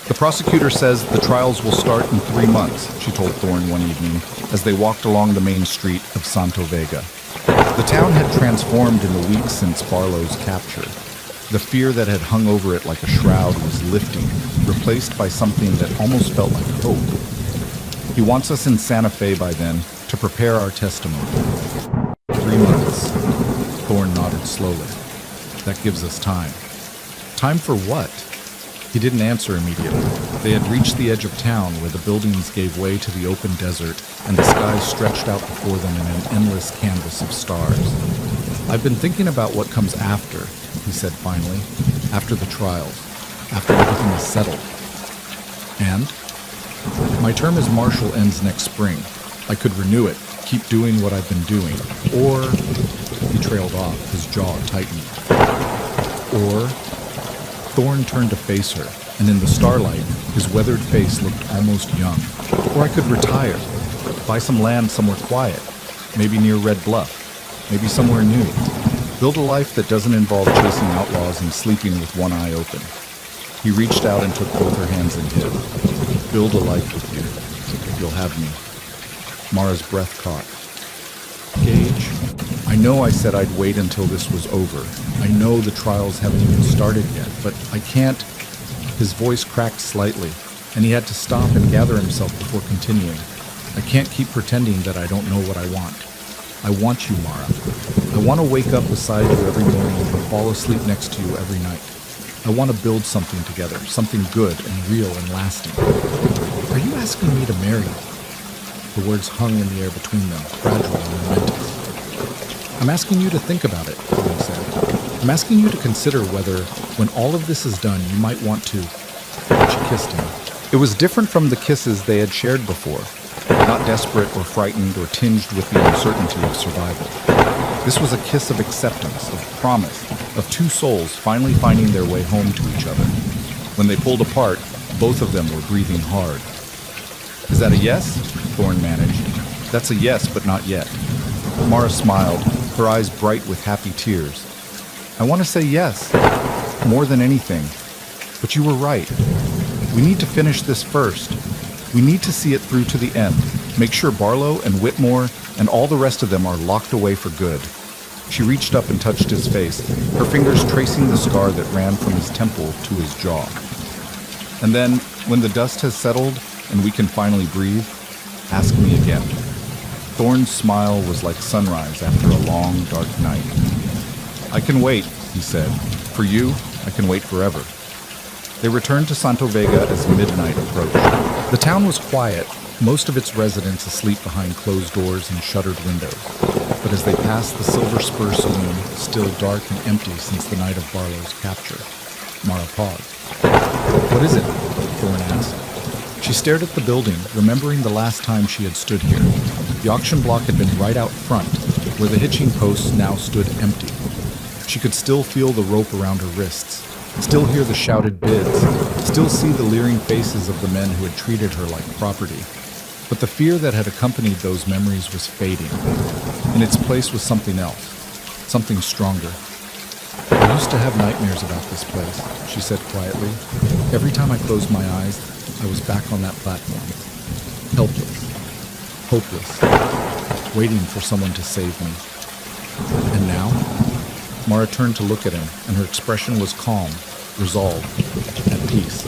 The prosecutor says the trials will start in 3 months, she told Thorne one evening, as they walked along the main street of Santo Vega. The town had transformed in the weeks since Barlow's capture. The fear that had hung over it like a shroud was lifting, replaced by something that almost felt like hope. He wants us in Santa Fe by then to prepare our testimony. 3 months. Thorne nodded slowly. That gives us time. Time for what? He didn't answer immediately. They had reached the edge of town where the buildings gave way to the open desert and the sky stretched out before them in an endless canvas of stars. I've been thinking about what comes after, he said finally, after the trials, after everything is settled. And? My term as marshal ends next spring. I could renew it, keep doing what I've been doing, or... He trailed off, his jaw tightened. Or... Thorne turned to face her, and in the starlight, his weathered face looked almost young. Or I could retire, buy some land somewhere quiet, maybe near Red Bluff, maybe somewhere new. Build a life that doesn't involve chasing outlaws and sleeping with one eye open. He reached out and took both her hands in his. Build a life with you. You'll have me. Mara's breath caught. Gage, I know I said I'd wait until this was over. I know the trials haven't even started yet, but I can't... His voice cracked slightly, and he had to stop and gather himself before continuing. I can't keep pretending that I don't know what I want. I want you, Mara. I want to wake up beside you every morning and fall asleep next to you every night. I want to build something together, something good and real and lasting. Are you asking me to marry you? The words hung in the air between them, fragile and momentous. I'm asking you to think about it, he said. I'm asking you to consider whether, when all of this is done, you might want to... She kissed him. It was different from the kisses they had shared before, not desperate or frightened or tinged with the uncertainty of survival. This was a kiss of acceptance, of promise, of 2 souls finally finding their way home to each other. When they pulled apart, both of them were breathing hard. Is that a yes? Thorne managed. That's a yes, but not yet. Mara smiled, her eyes bright with happy tears. I want to say yes, more than anything. But you were right. We need to finish this first. We need to see it through to the end. Make sure Barlow and Whitmore and all the rest of them are locked away for good. She reached up and touched his face, her fingers tracing the scar that ran from his temple to his jaw. And then, when the dust has settled and we can finally breathe, ask me again. Thorne's smile was like sunrise after a long, dark night. I can wait, he said. For you, I can wait forever. They returned to Santo Vega as midnight approached. The town was quiet, most of its residents asleep behind closed doors and shuttered windows. But as they passed the Silver Spur Saloon, still dark and empty since the night of Barlow's capture, Mara paused. What is it? Thorne asked. She stared at the building, remembering the last time she had stood here. The auction block had been right out front, where the hitching posts now stood empty. She could still feel the rope around her wrists, still hear the shouted bids, still see the leering faces of the men who had treated her like property. But the fear that had accompanied those memories was fading. In its place was something else, something stronger. I used to have nightmares about this place, she said quietly. Every time I closed my eyes, I was back on that platform, helpless, hopeless, waiting for someone to save me. And now? Mara turned to look at him, and her expression was calm, resolved, at peace.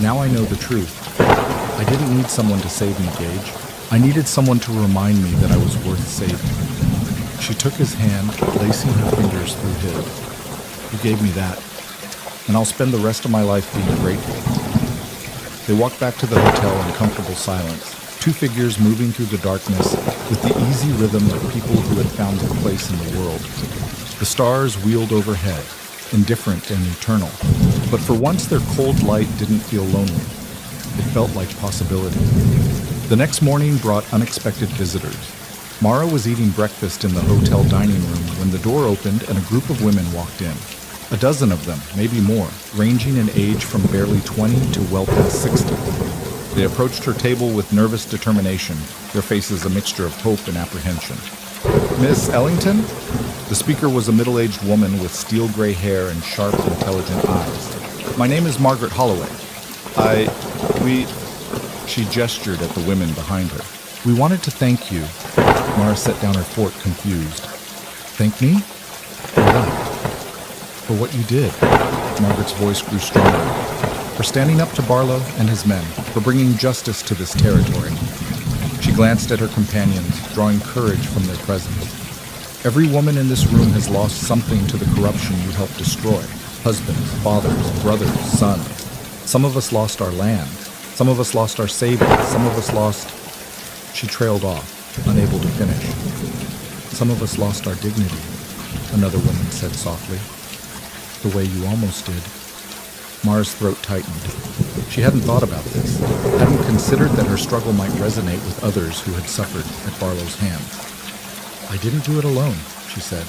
Now I know the truth. I didn't need someone to save me, Gage. I needed someone to remind me that I was worth saving. She took his hand, lacing her fingers through his. You gave me that, and I'll spend the rest of my life being grateful. They walked back to the hotel in comfortable silence, two figures moving through the darkness with the easy rhythm of people who had found their place in the world. The stars wheeled overhead, indifferent and eternal, but for once their cold light didn't feel lonely. It felt like possibility. The next morning brought unexpected visitors. Mara was eating breakfast in the hotel dining room when the door opened and a group of women walked in. A dozen of them, maybe more, ranging in age from barely 20 to well past 60. They approached her table with nervous determination, their faces a mixture of hope and apprehension. Miss Ellington? The speaker was a middle-aged woman with steel gray hair and sharp, intelligent eyes. My name is Margaret Holloway. She gestured at the women behind her. We wanted to thank you. Mara set down her fork, confused. Thank me? For what? For what you did. Margaret's voice grew stronger. For standing up to Barlow and his men, for bringing justice to this territory. She glanced at her companions, drawing courage from their presence. Every woman in this room has lost something to the corruption you helped destroy. Husbands, fathers, brothers, sons. Some of us lost our land. Some of us lost our savings. Some of us lost... She trailed off, unable to finish. Some of us lost our dignity, another woman said softly. The way you almost did. Mara's throat tightened. She hadn't thought about this, hadn't considered that her struggle might resonate with others who had suffered at Barlow's hands. I didn't do it alone, she said.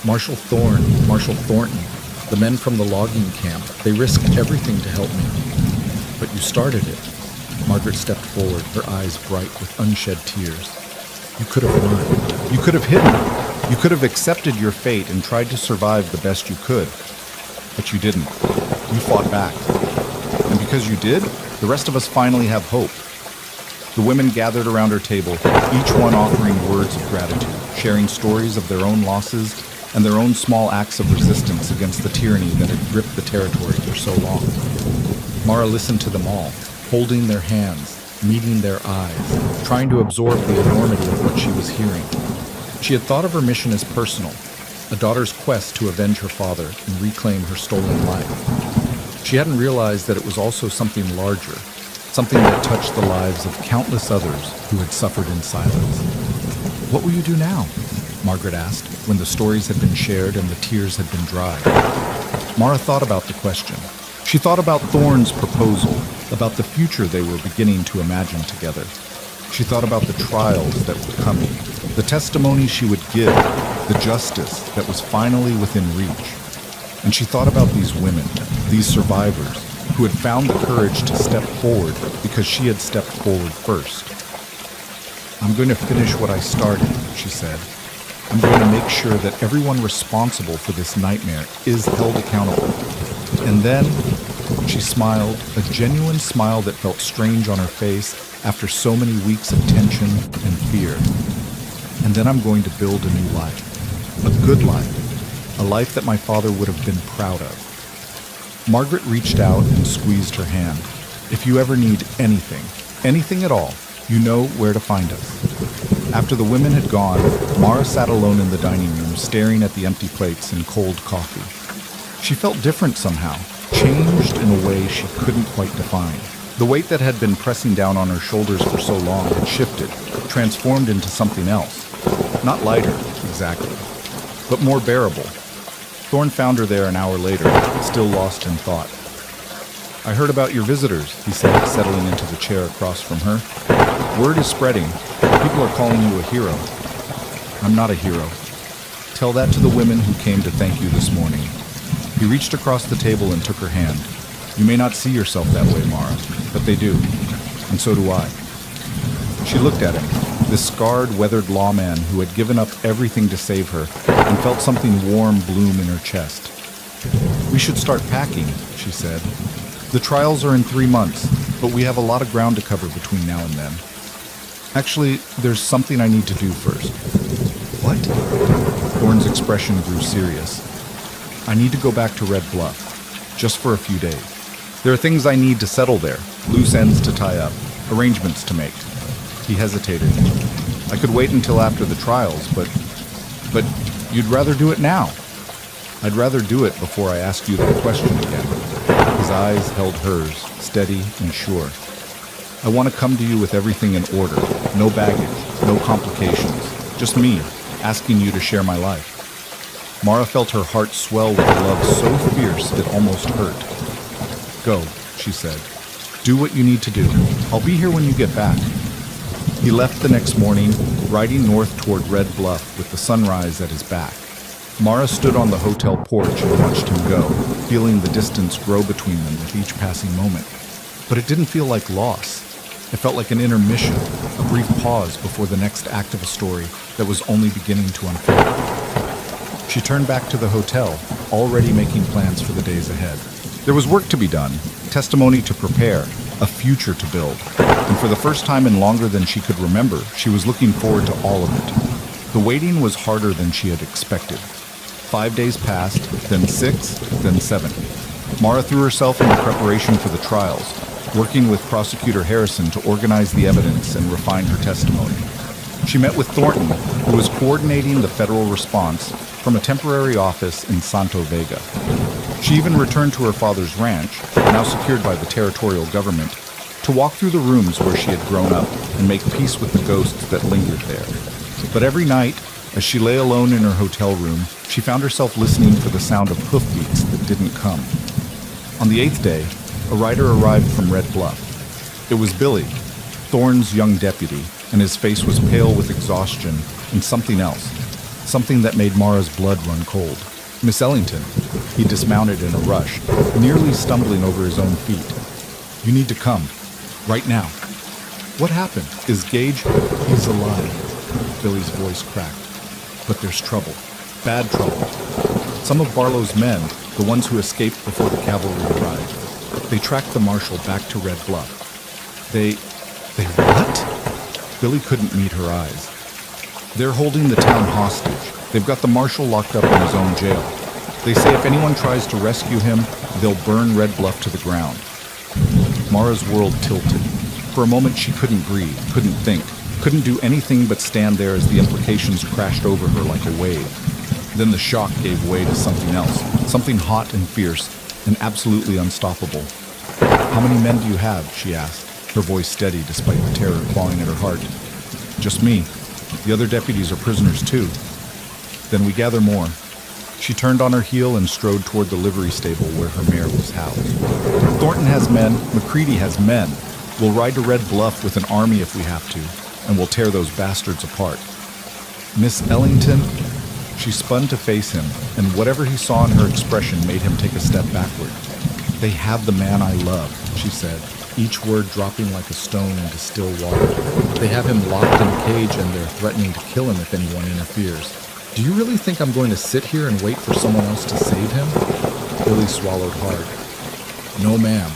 Marshal Thornton, the men from the logging camp, they risked everything to help me. But you started it. Margaret stepped forward, her eyes bright with unshed tears. You could have run. You could have hidden. You could have accepted your fate and tried to survive the best you could. But you didn't. You fought back. And because you did, the rest of us finally have hope. The women gathered around her table, each one offering words of gratitude, sharing stories of their own losses and their own small acts of resistance against the tyranny that had gripped the territory for so long. Mara listened to them all, holding their hands, meeting their eyes, trying to absorb the enormity of what she was hearing. She had thought of her mission as personal, a daughter's quest to avenge her father and reclaim her stolen life. She hadn't realized that it was also something larger, something that touched the lives of countless others who had suffered in silence. What will you do now? Margaret asked, when the stories had been shared and the tears had been dried. Mara thought about the question. She thought about Thorne's proposal, about the future they were beginning to imagine together. She thought about the trials that were coming, the testimony she would give, the justice that was finally within reach. And she thought about these women, these survivors, who had found the courage to step forward because she had stepped forward first. I'm going to finish what I started, she said. I'm going to make sure that everyone responsible for this nightmare is held accountable. And then she smiled, a genuine smile that felt strange on her face after so many weeks of tension and fear. And then I'm going to build a new life, a good life, a life that my father would have been proud of. Margaret reached out and squeezed her hand. If you ever need anything, anything at all, you know where to find us. After the women had gone, Mara sat alone in the dining room, staring at the empty plates and cold coffee. She felt different somehow, changed in a way she couldn't quite define. The weight that had been pressing down on her shoulders for so long had shifted, transformed into something else. Not lighter, exactly, but more bearable. Thorne found her there an hour later, still lost in thought. I heard about your visitors, he said, settling into the chair across from her. Word is spreading. People are calling you a hero. I'm not a hero. Tell that to the women who came to thank you this morning. He reached across the table and took her hand. You may not see yourself that way, Mara, but they do. And so do I. She looked at him, this scarred, weathered lawman who had given up everything to save her and felt something warm bloom in her chest. We should start packing, she said. The trials are in 3 months, but we have a lot of ground to cover between now and then. Actually, there's something I need to do first. What? Thorne's expression grew serious. I need to go back to Red Bluff, just for a few days. There are things I need to settle there, loose ends to tie up, arrangements to make. He hesitated. I could wait until after the trials, but you'd rather do it now. I'd rather do it before I ask you that question again. His His eyes held hers, steady and sure. "I want to come to you with everything in order. No baggage, no complications. Just me, asking you to share my life." Mara felt her heart swell with a love so fierce it almost hurt. "Go," she said. "Do what you need to do. I'll be here when you get back." He left the next morning, riding north toward Red Bluff with the sunrise at his back. Mara stood on the hotel porch and watched him go, feeling the distance grow between them with each passing moment. But it didn't feel like loss. It felt like an intermission, a brief pause before the next act of a story that was only beginning to unfold. She turned back to the hotel, already making plans for the days ahead. There was work to be done, testimony to prepare, a future to build. And for the first time in longer than she could remember, she was looking forward to all of it. The waiting was harder than she had expected. 5 days passed, then 6, then 7. Mara threw herself into preparation for the trials, working with Prosecutor Harrison to organize the evidence and refine her testimony. She met with Thornton, who was coordinating the federal response from a temporary office in Santo Vega. She even returned to her father's ranch, now secured by the territorial government, to walk through the rooms where she had grown up and make peace with the ghosts that lingered there. But every night, as she lay alone in her hotel room, she found herself listening for the sound of hoofbeats that didn't come. On the 8th day, a rider arrived from Red Bluff. It was Billy, Thorne's young deputy, and his face was pale with exhaustion and something else, something that made Mara's blood run cold. "Miss Ellington." He dismounted in a rush, nearly stumbling over his own feet. "You need to come, right now." "What happened? Is Gage—" "He's alive," Billy's voice cracked. "But there's trouble, bad trouble. Some of Barlow's men, the ones who escaped before the cavalry arrived, they tracked the marshal back to Red Bluff. They what?" Billy couldn't meet her eyes. "They're holding the town hostage. They've got the marshal locked up in his own jail. They say if anyone tries to rescue him, they'll burn Red Bluff to the ground." Mara's world tilted. For a moment she couldn't breathe, couldn't think, couldn't do anything but stand there as the implications crashed over her like a wave. Then the shock gave way to something else, something hot and fierce, and absolutely unstoppable. "How many men do you have?" she asked, her voice steady despite the terror clawing at her heart. "Just me. The other deputies are prisoners too." "Then we gather more." She turned on her heel and strode toward the livery stable where her mare was housed. "Thornton has men, McCready has men. We'll ride to Red Bluff with an army if we have to, and we'll tear those bastards apart." "Miss Ellington?" She spun to face him, and whatever he saw in her expression made him take a step backward. "They have the man I love," she said, each word dropping like a stone into still water. "They have him locked in a cage and they're threatening to kill him if anyone interferes. Do you really think I'm going to sit here and wait for someone else to save him?" Billy swallowed hard. "No, ma'am."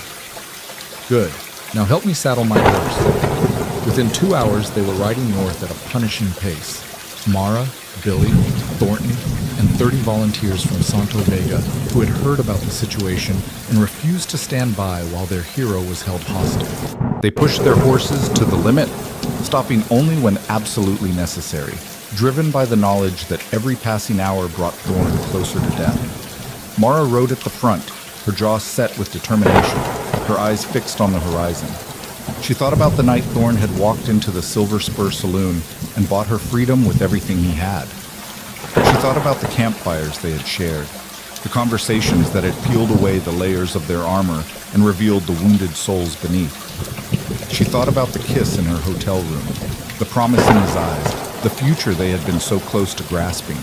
"Good. Now help me saddle my horse." Within 2 hours, they were riding north at a punishing pace. Mara, Billy, Thornton, and 30 volunteers from Santo Vega who had heard about the situation and refused to stand by while their hero was held hostage. They pushed their horses to the limit, stopping only when absolutely necessary, driven by the knowledge that every passing hour brought Thorne closer to death. Mara rode at the front, her jaw set with determination, her eyes fixed on the horizon. She thought about the night Thorne had walked into the Silver Spur Saloon and bought her freedom with everything he had. She thought about the campfires they had shared, the conversations that had peeled away the layers of their armor and revealed the wounded souls beneath. She thought about the kiss in her hotel room, the promise in his eyes, the future they had been so close to grasping.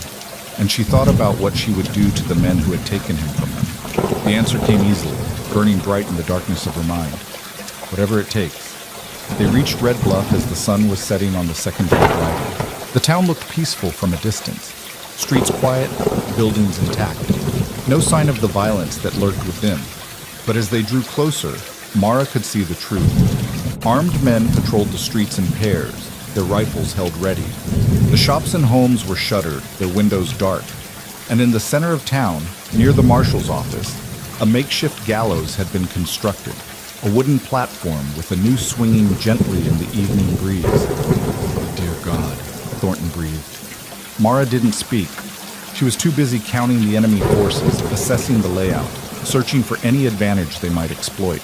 And she thought about what she would do to the men who had taken him from them. The answer came easily, burning bright in the darkness of her mind. Whatever it takes. They reached Red Bluff as the sun was setting on the second day of riding. The town looked peaceful from a distance. Streets quiet, buildings intact. No sign of the violence that lurked within. But as they drew closer, Mara could see the truth. Armed men patrolled the streets in pairs, their rifles held ready. The shops and homes were shuttered, their windows dark. And in the center of town, near the marshal's office, a makeshift gallows had been constructed, a wooden platform with a noose swinging gently in the evening breeze. "Dear God," Thornton breathed. Mara didn't speak. She was too busy counting the enemy forces, assessing the layout. searching for any advantage they might exploit.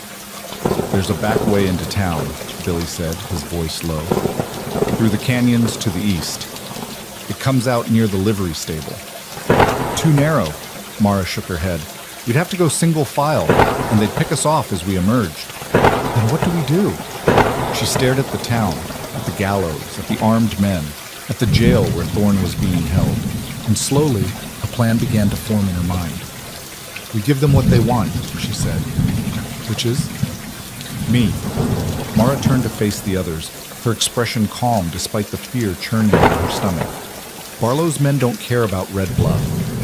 "There's a back way into town," Billy said, his voice low. "Through the canyons to the east. It comes out near the livery stable." "Too narrow," Mara shook her head. "We'd have to go single file, and they'd pick us off as we emerged." "Then what do we do?" She stared at the town, at the gallows, at the armed men, at the jail where Thorne was being held, and slowly a plan began to form in her mind. "We give them what they want," she said. "Which is?" "Me." Mara turned to face the others, her expression calm despite the fear churning in her stomach. "Barlow's men don't care about Red Bluff.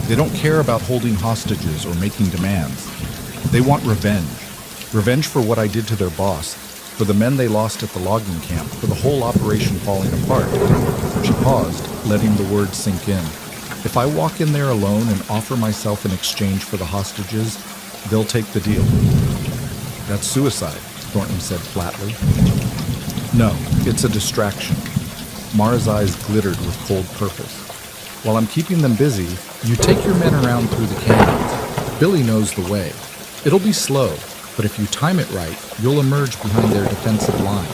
They don't care about holding hostages or making demands. They want revenge. Revenge for what I did to their boss, for the men they lost at the logging camp, for the whole operation falling apart." She paused, letting the words sink in. "If I walk in there alone and offer myself in exchange for the hostages, they'll take the deal." "That's suicide," Thornton said flatly. "No, it's a distraction." Mara's eyes glittered with cold purpose. "While I'm keeping them busy, you take your men around through the canyons. Billy knows the way. It'll be slow, but if you time it right, you'll emerge behind their defensive line.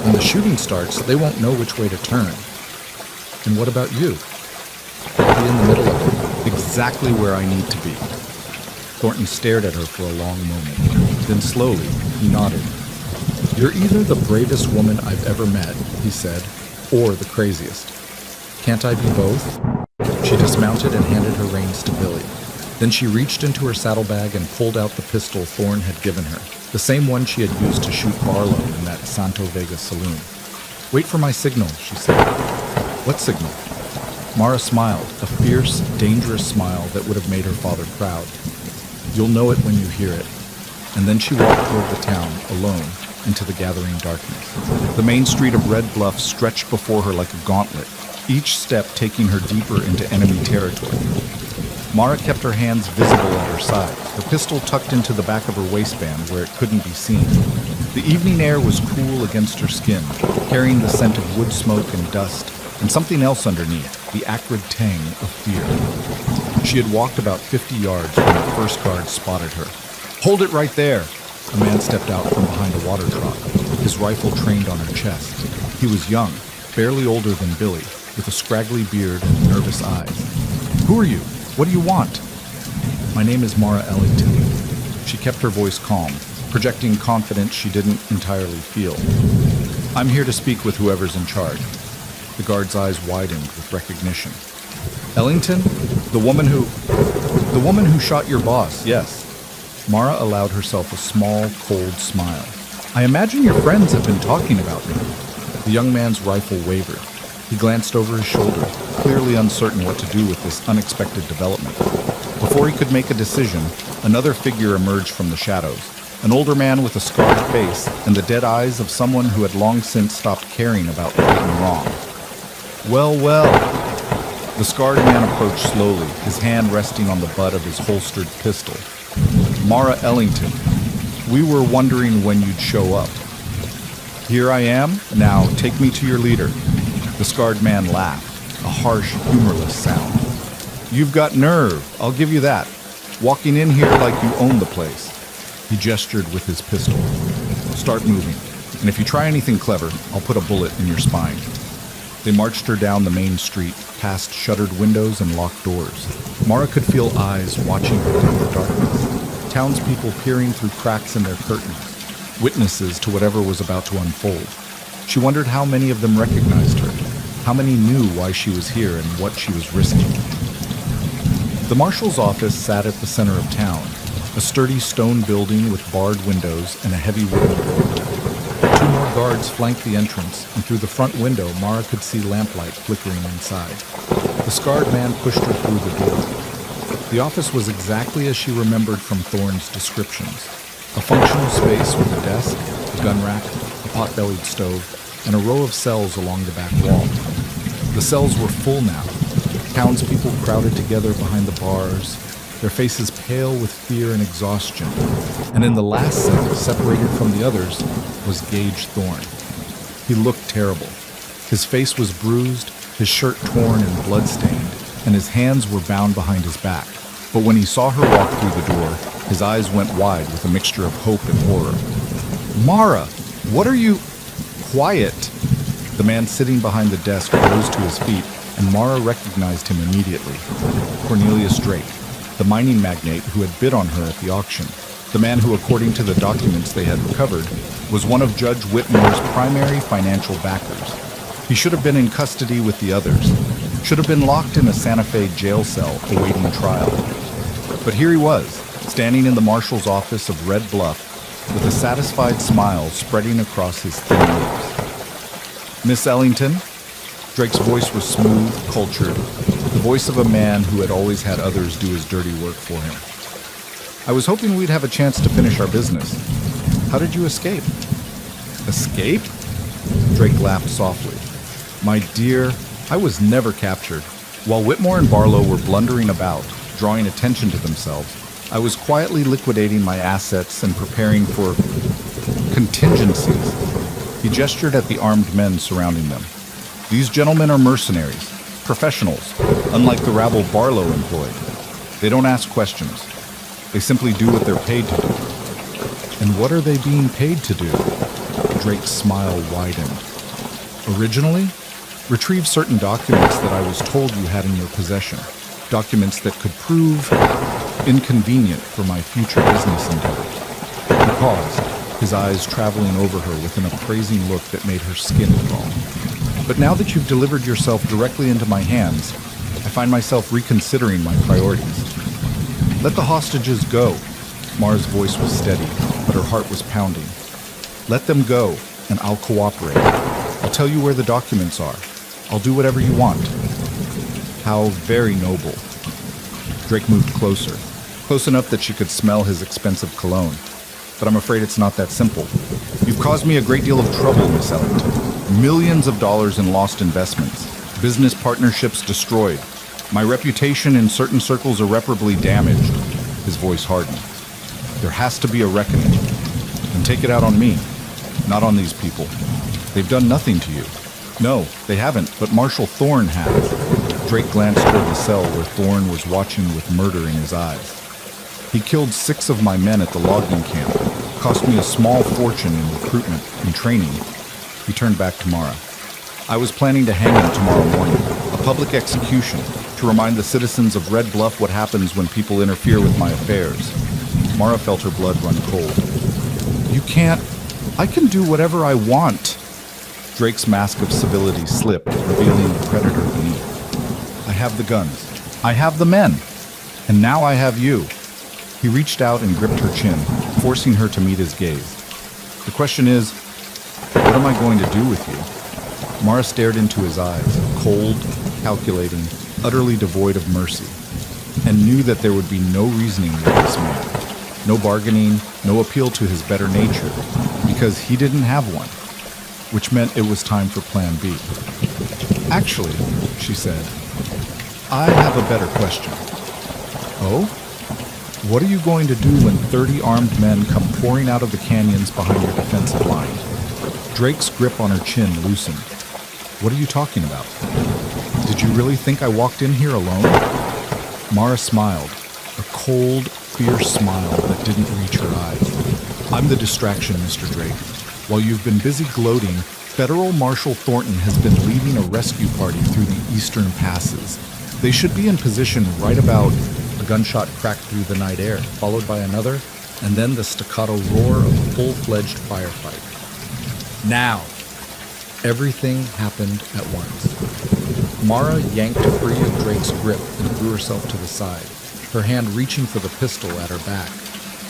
When the shooting starts, they won't know which way to turn." "And what about you?" "I'll be in the middle of it, exactly where I need to be." Thornton stared at her for a long moment. Then slowly, he nodded. "You're either the bravest woman I've ever met," he said, "or the craziest. Can't I be both?" She dismounted and handed her reins to Billy. Then she reached into her saddlebag and pulled out the pistol Thorne had given her, the same one she had used to shoot Barlow in that Santo Vega saloon. "Wait for my signal," she said. "What signal?" Mara smiled, a fierce, dangerous smile that would have made her father proud. "You'll know it when you hear it." And then she walked toward the town, alone, into the gathering darkness. The main street of Red Bluff stretched before her like a gauntlet, each step taking her deeper into enemy territory. Mara kept her hands visible at her side, her pistol tucked into the back of her waistband where it couldn't be seen. The evening air was cool against her skin, carrying the scent of wood smoke and dust, and something else underneath, the acrid tang of fear. She had walked about 50 yards when the first guard spotted her. "Hold it right there!" A man stepped out from behind a water trough, his rifle trained on her chest. He was young, barely older than Billy, with a scraggly beard and nervous eyes. "Who are you? What do you want?" "My name is Mara Ellington." She kept her voice calm, projecting confidence she didn't entirely feel. "I'm here to speak with whoever's in charge." The guard's eyes widened with recognition. "Ellington? The woman who shot your boss, yes." Mara allowed herself a small, cold smile. "I imagine your friends have been talking about me." The young man's rifle wavered. He glanced over his shoulder, clearly uncertain what to do with this unexpected development. Before he could make a decision, another figure emerged from the shadows, an older man with a scarred face and the dead eyes of someone who had long since stopped caring about right and wrong. "Well, well." The scarred man approached slowly, his hand resting on the butt of his holstered pistol. "Mara Ellington, we were wondering when you'd show up." "Here I am. Now take me to your leader." The scarred man laughed, a harsh, humorless sound. "You've got nerve, I'll give you that. Walking in here like you own the place." He gestured with his pistol. "Start moving, and if you try anything clever, I'll put a bullet in your spine." They marched her down the main street, past shuttered windows and locked doors. Mara could feel eyes watching her through the darkness, townspeople peering through cracks in their curtains, witnesses to whatever was about to unfold. She wondered how many of them recognized her, how many knew why she was here and what she was risking. The marshal's office sat at the center of town, a sturdy stone building with barred windows and a heavy wooden door. Two more guards flanked the entrance, and through the front window Mara could see lamplight flickering inside. The scarred man pushed her through the door. The office was exactly as she remembered from Thorne's descriptions. A functional space with a desk, a gun rack, a pot-bellied stove, and a row of cells along the back wall. The cells were full now. Townspeople crowded together behind the bars, their faces pale with fear and exhaustion. And in the last cell, separated from the others, was Gage Thorne. He looked terrible. His face was bruised, his shirt torn and blood-stained, and his hands were bound behind his back. But when he saw her walk through the door, His eyes went wide with a mixture of hope and horror. "Mara, what are you—" "Quiet!" The man sitting behind the desk rose to his feet, and Mara recognized him immediately. Cornelius Drake, the mining magnate who had bid on her at the auction. The man who, according to the documents they had recovered, was one of Judge Whitmore's primary financial backers. He should have been in custody with the others, should have been locked in a Santa Fe jail cell awaiting trial. But here he was, standing in the marshal's office of Red Bluff, with a satisfied smile spreading across his thin lips. "Miss Ellington?" Drake's voice was smooth, cultured, the voice of a man who had always had others do his dirty work for him. "I was hoping we'd have a chance to finish our business. How did you escape?" "Escape?" Drake laughed softly. "My dear, I was never captured. While Whitmore and Barlow were blundering about, drawing attention to themselves, I was quietly liquidating my assets and preparing for contingencies." He gestured at the armed men surrounding them. "These gentlemen are mercenaries, professionals, unlike the rabble Barlow employed. They don't ask questions. They simply do what they're paid to do." "And what are they being paid to do?" Drake's smile widened. "Originally, retrieve certain documents that I was told you had in your possession. Documents that could prove inconvenient for my future business endeavors." He paused, his eyes traveling over her with an appraising look that made her skin crawl. "But now that you've delivered yourself directly into my hands, I find myself reconsidering my priorities." "Let the hostages go." Mara's voice was steady, but her heart was pounding. "Let them go, and I'll cooperate. I'll tell you where the documents are. I'll do whatever you want." "How very noble." Drake moved closer, close enough that she could smell his expensive cologne. "But I'm afraid it's not that simple. You've caused me a great deal of trouble, Miss Ellington. Millions of dollars in lost investments, business partnerships destroyed, my reputation in certain circles irreparably damaged." His voice hardened. "There has to be a reckoning. And take it out on me, not on these people. They've done nothing to you." "No, they haven't, but Marshal Thorne has." Drake glanced toward the cell where Thorne was watching with murder in his eyes. "He killed 6 of my men at the logging camp, cost me a small fortune in recruitment and training." He turned back to Mara. "I was planning to hang him tomorrow morning, a public execution, to remind the citizens of Red Bluff what happens when people interfere with my affairs." Mara felt her blood run cold. "You can't. I can do whatever I want." Drake's mask of civility slipped, revealing the predator beneath. "I have the guns. I have the men. And now I have you." He reached out and gripped her chin, forcing her to meet his gaze. "The question is, what am I going to do with you?" Mara stared into his eyes, cold, calculating, utterly devoid of mercy, and knew that there would be no reasoning with this man. No bargaining, no appeal to his better nature, because he didn't have one, which meant it was time for Plan B. "Actually," she said, "I have a better question." "Oh? What are you going to do when 30 armed men come pouring out of the canyons behind your defensive line?" Drake's grip on her chin loosened. "What are you talking about? Did you really think I walked in here alone?" Mara smiled, a cold, fierce smile that didn't reach her eyes. "I'm the distraction, Mr. Drake. While you've been busy gloating, Federal Marshal Thornton has been leading a rescue party through the eastern passes. They should be in position right about..." A gunshot cracked through the night air, followed by another, and then the staccato roar of a full-fledged firefight. "Now!" Everything happened at once. Mara yanked free of Drake's grip and threw herself to the side, her hand reaching for the pistol at her back.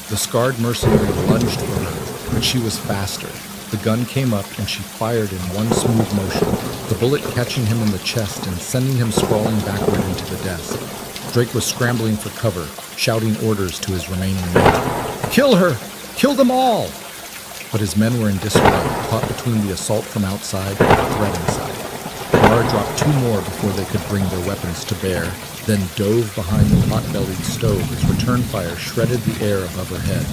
The scarred mercenary lunged for her, but she was faster. The gun came up and she fired in one smooth motion, the bullet catching him in the chest and sending him sprawling backward into the desk. Drake was scrambling for cover, shouting orders to his remaining men. "Kill her! Kill them all!" But his men were in disarray, caught between the assault from outside and the threat inside. Mara dropped 2 more before they could bring their weapons to bear, then dove behind the pot-bellied stove as return fire shredded the air above her head.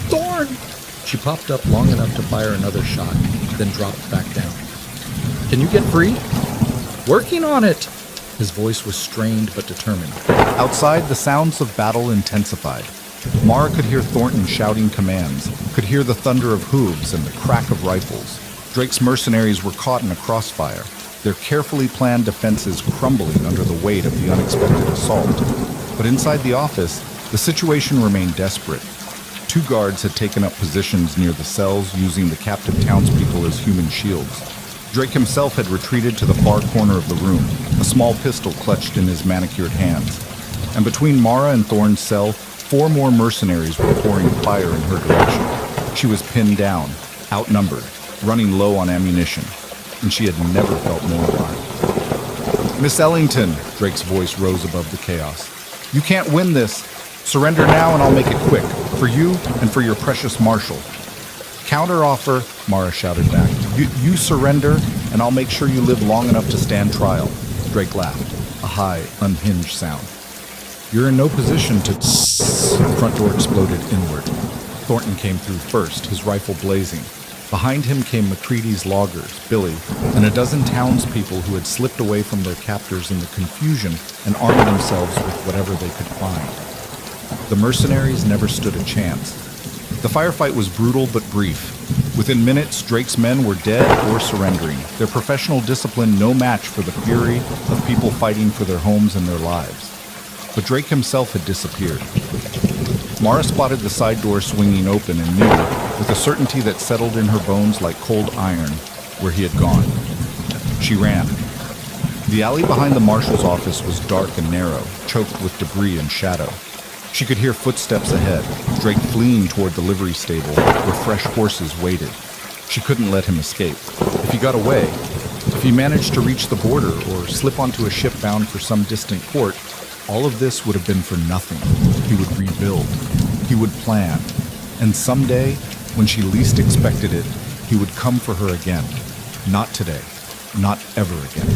"Thorne!" She popped up long enough to fire another shot, then dropped back down. "Can you get free?" "Working on it!" His voice was strained but determined. Outside, the sounds of battle intensified. Mara could hear Thornton shouting commands, could hear the thunder of hooves and the crack of rifles. Drake's mercenaries were caught in a crossfire, their carefully planned defenses crumbling under the weight of the unexpected assault. But inside the office, the situation remained desperate. 2 guards had taken up positions near the cells, using the captive townspeople as human shields. Drake himself had retreated to the far corner of the room, a small pistol clutched in his manicured hands. And between Mara and Thorne's cell, 4 more mercenaries were pouring fire in her direction. She was pinned down, outnumbered, running low on ammunition, and she had never felt more alive. "Miss Ellington," Drake's voice rose above the chaos. "You can't win this. Surrender now and I'll make it quick, for you and for your precious marshal." "Counteroffer," Mara shouted back. You surrender and I'll make sure you live long enough to stand trial." Drake laughed, a high, unhinged sound. "You're in no position to..." The front door exploded inward. Thornton came through first, his rifle blazing. Behind him came McCready's loggers, Billy, and a dozen townspeople who had slipped away from their captors in the confusion and armed themselves with whatever they could find. The mercenaries never stood a chance. The firefight was brutal but brief. Within minutes, Drake's men were dead or surrendering, their professional discipline no match for the fury of people fighting for their homes and their lives. But Drake himself had disappeared. Mara spotted the side door swinging open and knew, with a certainty that settled in her bones like cold iron, where he had gone. She ran. The alley behind the marshal's office was dark and narrow, choked with debris and shadow. She could hear footsteps ahead, Drake fleeing toward the livery stable, where fresh horses waited. She couldn't let him escape. If he got away, if he managed to reach the border or slip onto a ship bound for some distant port, all of this would have been for nothing. He would rebuild. He would plan. And someday, when she least expected it, he would come for her again. Not today. Not ever again.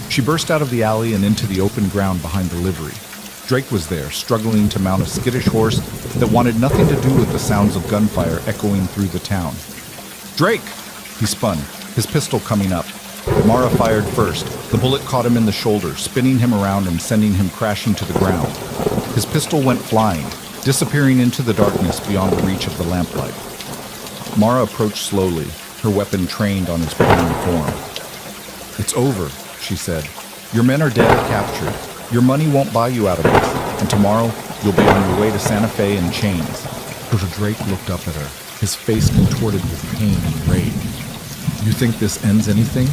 She burst out of the alley and into the open ground behind the livery. Drake was there, struggling to mount a skittish horse that wanted nothing to do with the sounds of gunfire echoing through the town. "Drake!" He spun, his pistol coming up. Mara fired first. The bullet caught him in the shoulder, spinning him around and sending him crashing to the ground. His pistol went flying, disappearing into the darkness beyond the reach of the lamplight. Mara approached slowly, her weapon trained on his prone form. "It's over," she said. "Your men are dead or captured. Your money won't buy you out of this, and tomorrow you'll be on your way to Santa Fe in chains." Dr. Drake looked up at her, his face contorted with pain and rage. "You think this ends anything?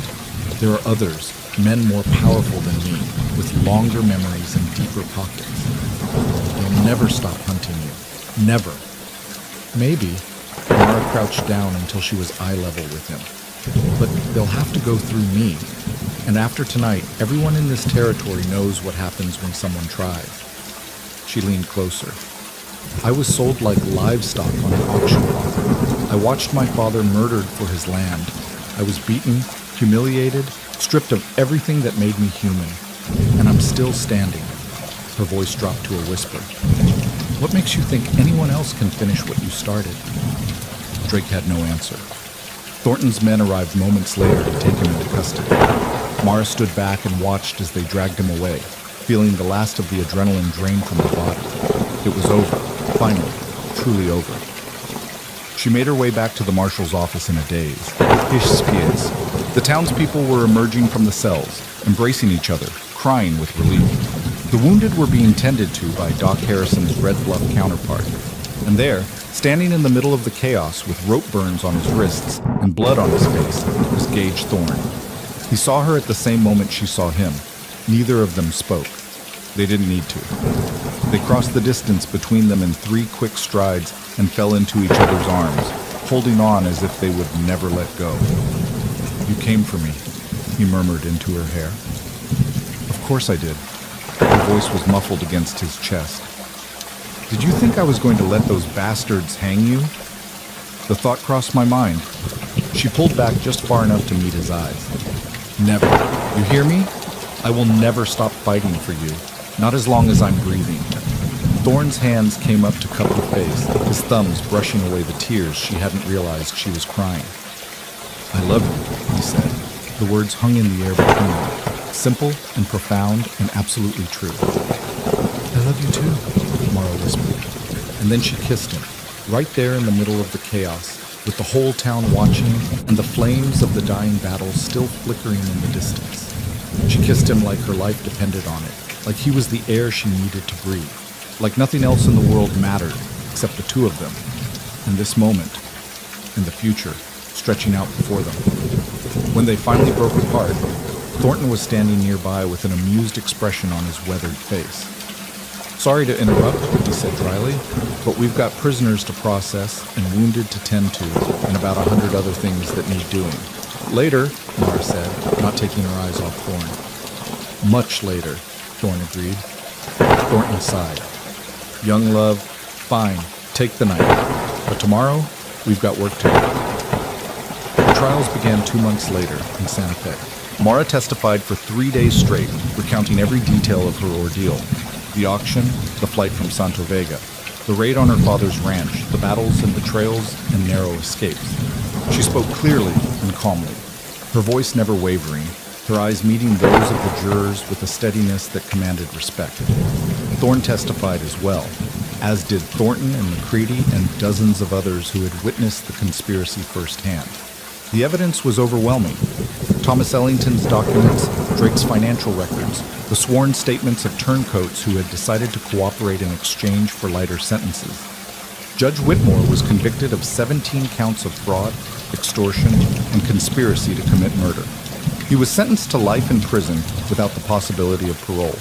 There are others, men more powerful than me, with longer memories and deeper pockets. They'll never stop hunting you. Never." "Maybe." Mara crouched down until she was eye level with him. "But they'll have to go through me. And after tonight, everyone in this territory knows what happens when someone tries." She leaned closer. "I was sold like livestock on an auction block. I watched my father murdered for his land. I was beaten, humiliated, stripped of everything that made me human. And I'm still standing." Her voice dropped to a whisper. "What makes you think anyone else can finish what you started?" Drake had no answer. Thornton's men arrived moments later to take him into custody. Mara stood back and watched as they dragged him away, feeling the last of the adrenaline drain from her body. It was over, finally, truly over. She made her way back to the marshal's office in a daze. Pies. The townspeople were emerging from the cells, embracing each other, crying with relief. The wounded were being tended to by Doc Harrison's Red Bluff counterpart. And there, standing in the middle of the chaos with rope burns on his wrists and blood on his face, was Gage Thorne. He saw her at the same moment she saw him. Neither of them spoke. They didn't need to. They crossed the distance between them in 3 quick strides and fell into each other's arms, holding on as if they would never let go. "You came for me," he murmured into her hair. "Of course I did." Her voice was muffled against his chest. "Did you think I was going to let those bastards hang you?" The thought crossed my mind. She pulled back just far enough to meet his eyes. "Never. You hear me? I will never stop fighting for you. Not as long as I'm breathing." Thorne's hands came up to cup her face, his thumbs brushing away the tears she hadn't realized she was crying. "I love you," he said. The words hung in the air between them, simple and profound and absolutely true. "I love you too." Mara whispered. And then she kissed him, right there in the middle of the chaos, with the whole town watching and the flames of the dying battle still flickering in the distance. She kissed him like her life depended on it, like he was the air she needed to breathe, like nothing else in the world mattered except the two of them, and this moment, and the future, stretching out before them. When they finally broke apart, Thornton was standing nearby with an amused expression on his weathered face. "Sorry to interrupt," he said dryly, "but we've got prisoners to process and wounded to tend to, and about 100 other things that need doing." "Later," Mara said, not taking her eyes off Thorn. "Much later," Thorn agreed. Thornton sighed. "Young love, fine, take the night. But tomorrow, we've got work to do." The trials began 2 months later in Santa Fe. Mara testified for 3 days straight, recounting every detail of her ordeal. The auction, the flight from Santo Vega, the raid on her father's ranch, the battles and betrayals and narrow escapes. She spoke clearly and calmly, her voice never wavering, her eyes meeting those of the jurors with a steadiness that commanded respect. Thorn testified as well, as did Thornton and McCready and dozens of others who had witnessed the conspiracy firsthand. The evidence was overwhelming. Thomas Ellington's documents, Drake's financial records, the sworn statements of turncoats who had decided to cooperate in exchange for lighter sentences. Judge Whitmore was convicted of 17 counts of fraud, extortion, and conspiracy to commit murder. He was sentenced to life in prison without the possibility of parole.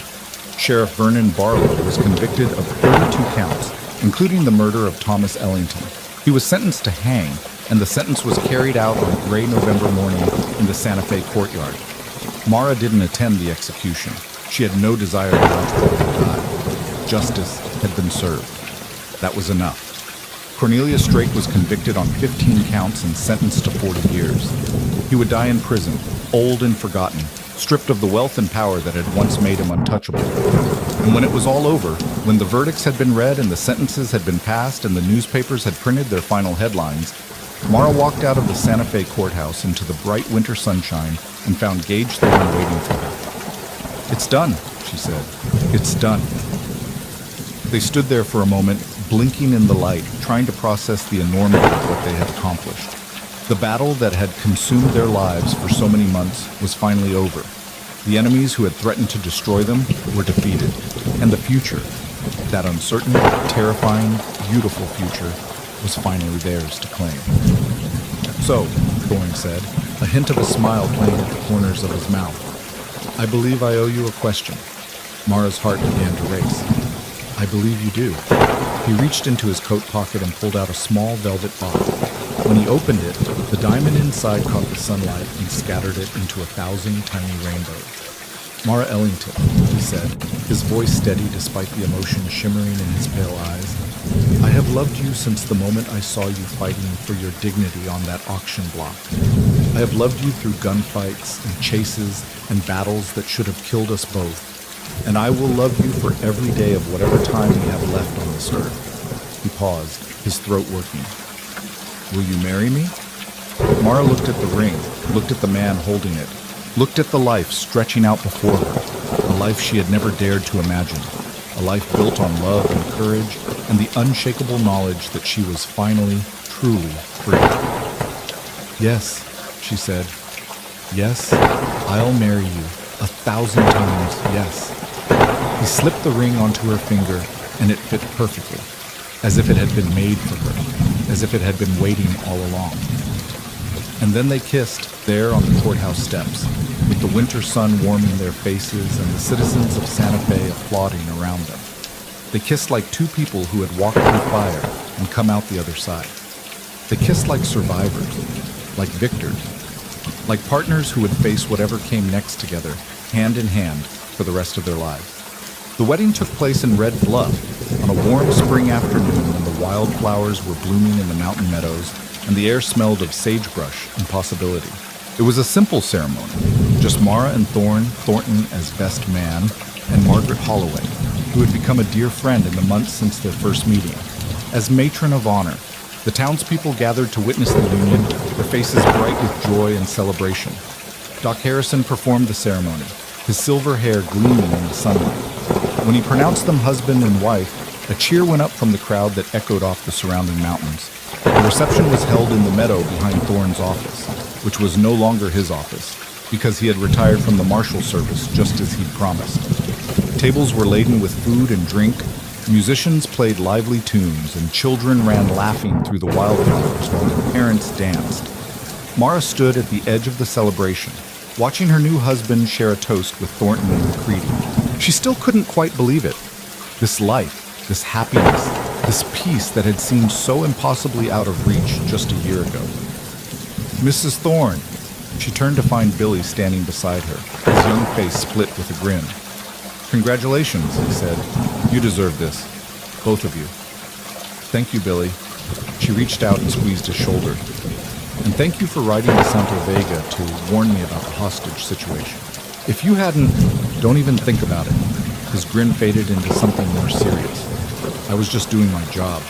Sheriff Vernon Barlow was convicted of 32 counts, including the murder of Thomas Ellington. He was sentenced to hang, and the sentence was carried out on a gray November morning in the Santa Fe courtyard. Mara didn't attend the execution. She had no desire to watch people die. Justice had been served. That was enough. Cornelius Drake was convicted on 15 counts and sentenced to 40 years. He would die in prison, old and forgotten, stripped of the wealth and power that had once made him untouchable. And when it was all over, when the verdicts had been read and the sentences had been passed and the newspapers had printed their final headlines, Mara walked out of the Santa Fe courthouse into the bright winter sunshine and found Gage Thorne waiting for her. "It's done," she said. "It's done." They stood there for a moment, blinking in the light, trying to process the enormity of what they had accomplished. The battle that had consumed their lives for so many months was finally over. The enemies who had threatened to destroy them were defeated, and the future, that uncertain, terrifying, beautiful future, was finally theirs to claim. "So," Thorne said, a hint of a smile playing at the corners of his mouth, "I believe I owe you a question." Mara's heart began to race. "I believe you do." He reached into his coat pocket and pulled out a small velvet box. When he opened it, the diamond inside caught the sunlight and scattered it into 1,000 tiny rainbows. "Mara Ellington," he said, his voice steady despite the emotion shimmering in his pale eyes, "I have loved you since the moment I saw you fighting for your dignity on that auction block. I have loved you through gunfights and chases and battles that should have killed us both. And I will love you for every day of whatever time we have left on this earth." He paused, his throat working. "Will you marry me?" Mara looked at the ring, looked at the man holding it, looked at the life stretching out before her, a life she had never dared to imagine, a life built on love and courage and the unshakable knowledge that she was finally, truly free. "Yes," she said. "Yes, I'll marry you 1,000 times, yes." He slipped the ring onto her finger, and it fit perfectly, as if it had been made for her, as if it had been waiting all along. And then they kissed there on the courthouse steps, with the winter sun warming their faces and the citizens of Santa Fe applauding around them. They kissed like two people who had walked through fire and come out the other side. They kissed like survivors, like victors, like partners who would face whatever came next together, hand in hand, for the rest of their lives. The wedding took place in Red Bluff, on a warm spring afternoon when the wildflowers were blooming in the mountain meadows and the air smelled of sagebrush and possibility. It was a simple ceremony, just Mara and Thornton as best man, and Margaret Holloway, who had become a dear friend in the months since their first meeting. As matron of honor, the townspeople gathered to witness the union, their faces bright with joy and celebration. Doc Harrison performed the ceremony, his silver hair gleaming in the sunlight. When he pronounced them husband and wife, A cheer went up from the crowd that echoed off the surrounding mountains. The reception was held in the meadow behind Thorne's office, which was no longer his office, because he had retired from the marshal service just as he'd promised. Tables were laden with food and drink, musicians played lively tunes, and children ran laughing through the wildflowers while their parents danced. Mara stood at the edge of the celebration, watching her new husband share a toast with Thornton and Macready. She still couldn't quite believe it. This life, this happiness, this peace that had seemed so impossibly out of reach just a year ago. Mrs. Thorne. She turned to find Billy standing beside her, his young face split with a grin. Congratulations, he said. You deserve this. Both of you. Thank you, Billy. She reached out and squeezed his shoulder. And thank you for riding to Santa Vega to warn me about the hostage situation. If you hadn't, don't even think about it. His grin faded into something more serious. I was just doing my job.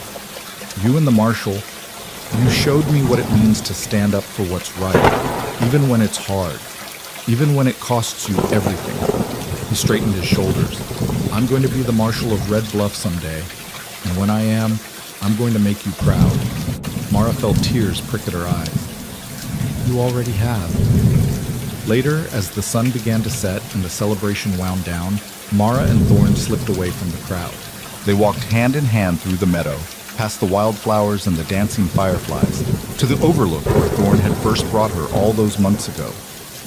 You and the marshal, you showed me what it means to stand up for what's right, even when it's hard, even when it costs you everything. He straightened his shoulders. I'm going to be the marshal of Red Bluff someday, and when I am, I'm going to make you proud. Mara felt tears prick at her eyes. You already have. Later, as the sun began to set and the celebration wound down, Mara and Thorne slipped away from the crowd. They walked hand in hand through the meadow, past the wildflowers and the dancing fireflies, to the overlook where Thorne had first brought her all those months ago.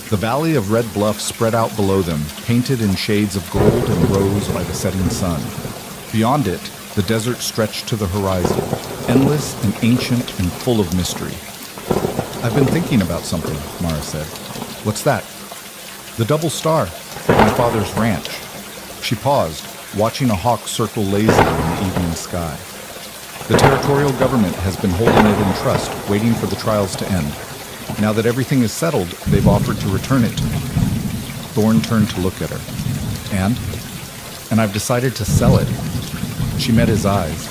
The valley of Red Bluff spread out below them, painted in shades of gold and rose by the setting sun. Beyond it, the desert stretched to the horizon, endless and ancient and full of mystery. I've been thinking about something, Mara said. What's that? The double star, my father's ranch. She paused, watching a hawk circle lazily in the evening sky. The territorial government has been holding it in trust, waiting for the trials to end. Now that everything is settled, they've offered to return it to me. Thorne turned to look at her. And I've decided to sell it. She met his eyes.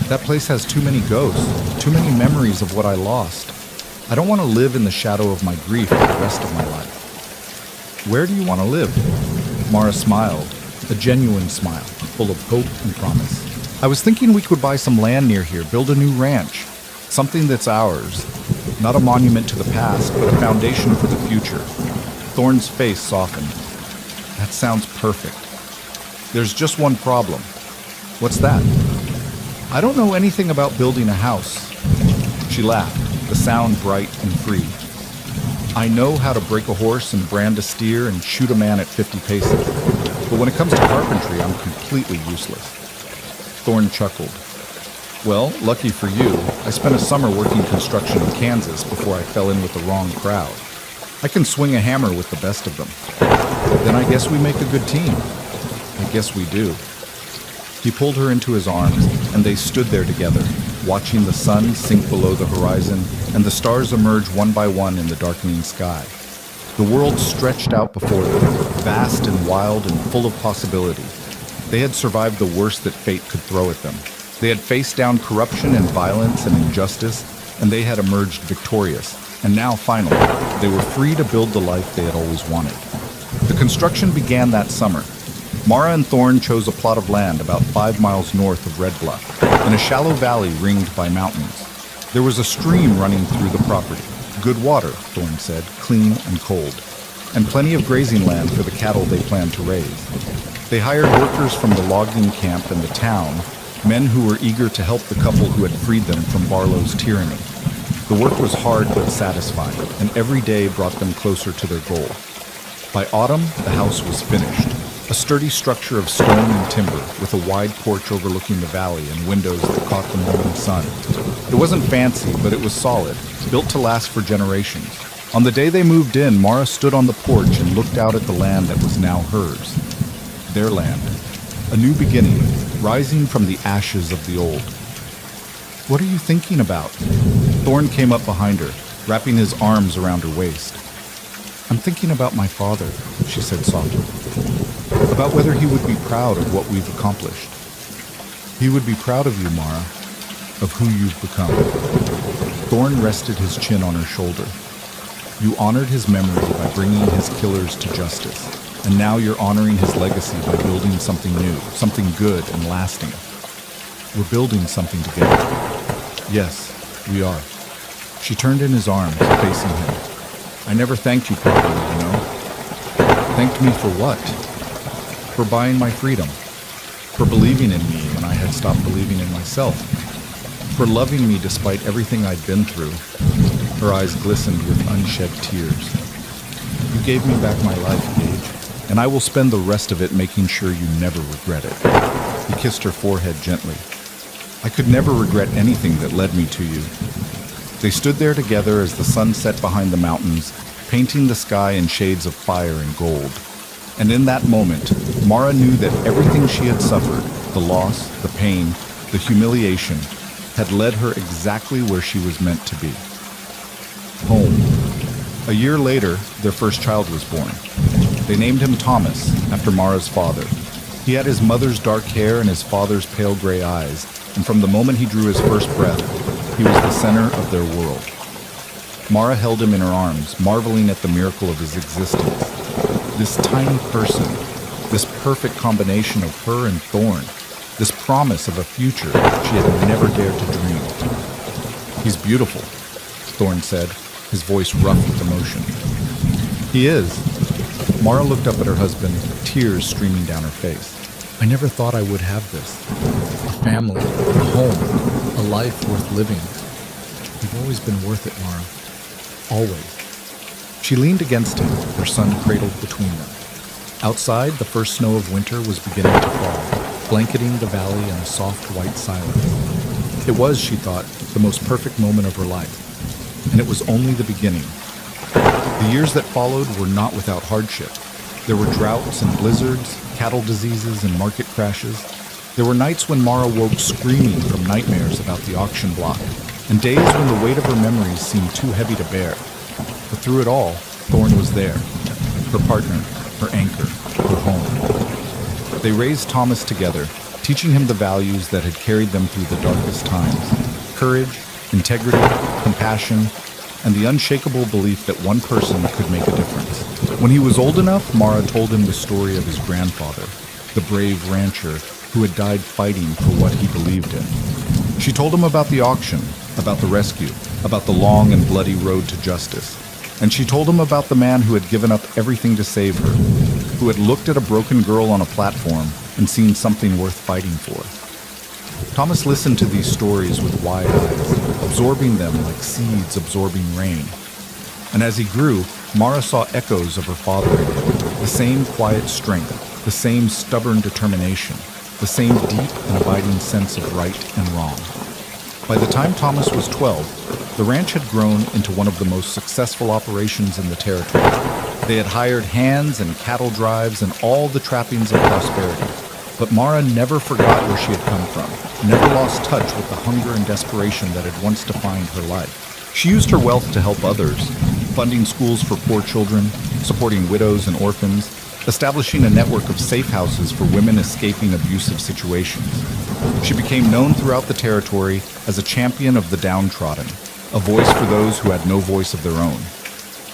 That place has too many ghosts, too many memories of what I lost. I don't want to live in the shadow of my grief for the rest of my life. Where do you want to live? Mara smiled, a genuine smile, full of hope and promise. I was thinking we could buy some land near here, build a new ranch. Something that's ours. Not a monument to the past, but a foundation for the future. Thorne's face softened. That sounds perfect. There's just one problem. What's that? I don't know anything about building a house. She laughed, the sound bright and free. I know how to break a horse and brand a steer and shoot a man at 50 paces. But when it comes to carpentry, I'm completely useless. Thorne chuckled. Well, lucky for you, I spent a summer working construction in Kansas before I fell in with the wrong crowd. I can swing a hammer with the best of them. Then I guess we make a good team. I guess we do. He pulled her into his arms, and they stood there together, watching the sun sink below the horizon and the stars emerge one by one in the darkening sky. The world stretched out before them, vast and wild and full of possibility. They had survived the worst that fate could throw at them. They had faced down corruption and violence and injustice, and they had emerged victorious. And now, finally, they were free to build the life they had always wanted. The construction began that summer. Mara and Thorne chose a plot of land about 5 miles north of Red Bluff, in a shallow valley ringed by mountains. There was a stream running through the property. Good water, Thorne said, clean and cold, and plenty of grazing land for the cattle they planned to raise. They hired workers from the logging camp and the town, men who were eager to help the couple who had freed them from Barlow's tyranny. The work was hard but satisfying, and every day brought them closer to their goal. By autumn, the house was finished, a sturdy structure of stone and timber with a wide porch overlooking the valley and windows that caught the morning sun. It wasn't fancy, but it was solid, built to last for generations. On the day they moved in, Mara stood on the porch and looked out at the land that was now hers. Their land. A new beginning, rising from the ashes of the old. What are you thinking about? Thorne came up behind her, wrapping his arms around her waist. I'm thinking about my father, she said softly. About whether he would be proud of what we've accomplished. He would be proud of you, Mara, of who you've become. Thorne rested his chin on her shoulder. You honored his memory by bringing his killers to justice. And now you're honoring his legacy by building something new, something good and lasting. We're building something together. Yes, we are. She turned in his arms, facing him. I never thanked you properly, you know. Thanked me for what? For buying my freedom. For believing in me when I had stopped believing in myself. For loving me despite everything I'd been through. Her eyes glistened with unshed tears. You gave me back my life, Gage, and I will spend the rest of it making sure you never regret it. He kissed her forehead gently. I could never regret anything that led me to you. They stood there together as the sun set behind the mountains, painting the sky in shades of fire and gold. And in that moment, Mara knew that everything she had suffered, the loss, the pain, the humiliation, had led her exactly where she was meant to be. Home. A year later, their first child was born. They named him Thomas, after Mara's father. He had his mother's dark hair and his father's pale gray eyes, and from the moment he drew his first breath, he was the center of their world. Mara held him in her arms, marveling at the miracle of his existence. This tiny person, this perfect combination of her and Thorn, this promise of a future she had never dared to dream. He's beautiful, Thorn said, his voice rough with emotion. He is. Mara looked up at her husband, tears streaming down her face. I never thought I would have this. A family, a home, a life worth living. You've always been worth it, Mara. Always. She leaned against him, her son cradled between them. Outside, the first snow of winter was beginning to fall, blanketing the valley in a soft white silence. It was, she thought, the most perfect moment of her life. And it was only the beginning. The years that followed were not without hardship. There were droughts and blizzards, cattle diseases and market crashes. There were nights when Mara woke screaming from nightmares about the auction block, and days when the weight of her memories seemed too heavy to bear. But through it all, Thorn was there, her partner, her anchor, her home. They raised Thomas together, teaching him the values that had carried them through the darkest times: courage, integrity, compassion, and the unshakable belief that one person could make a difference. When he was old enough, Mara told him the story of his grandfather, the brave rancher who had died fighting for what he believed in. She told him about the auction, about the rescue, about the long and bloody road to justice. And she told him about the man who had given up everything to save her, who had looked at a broken girl on a platform and seen something worth fighting for. Thomas listened to these stories with wide eyes, absorbing them like seeds absorbing rain. And as he grew, Mara saw echoes of her father in him, the same quiet strength, the same stubborn determination, the same deep and abiding sense of right and wrong. By the time Thomas was 12, the ranch had grown into one of the most successful operations in the territory. They had hired hands and cattle drives and all the trappings of prosperity. But Mara never forgot where she had come from, never lost touch with the hunger and desperation that had once defined her life. She used her wealth to help others, funding schools for poor children, supporting widows and orphans, establishing a network of safe houses for women escaping abusive situations. She became known throughout the territory as a champion of the downtrodden, a voice for those who had no voice of their own.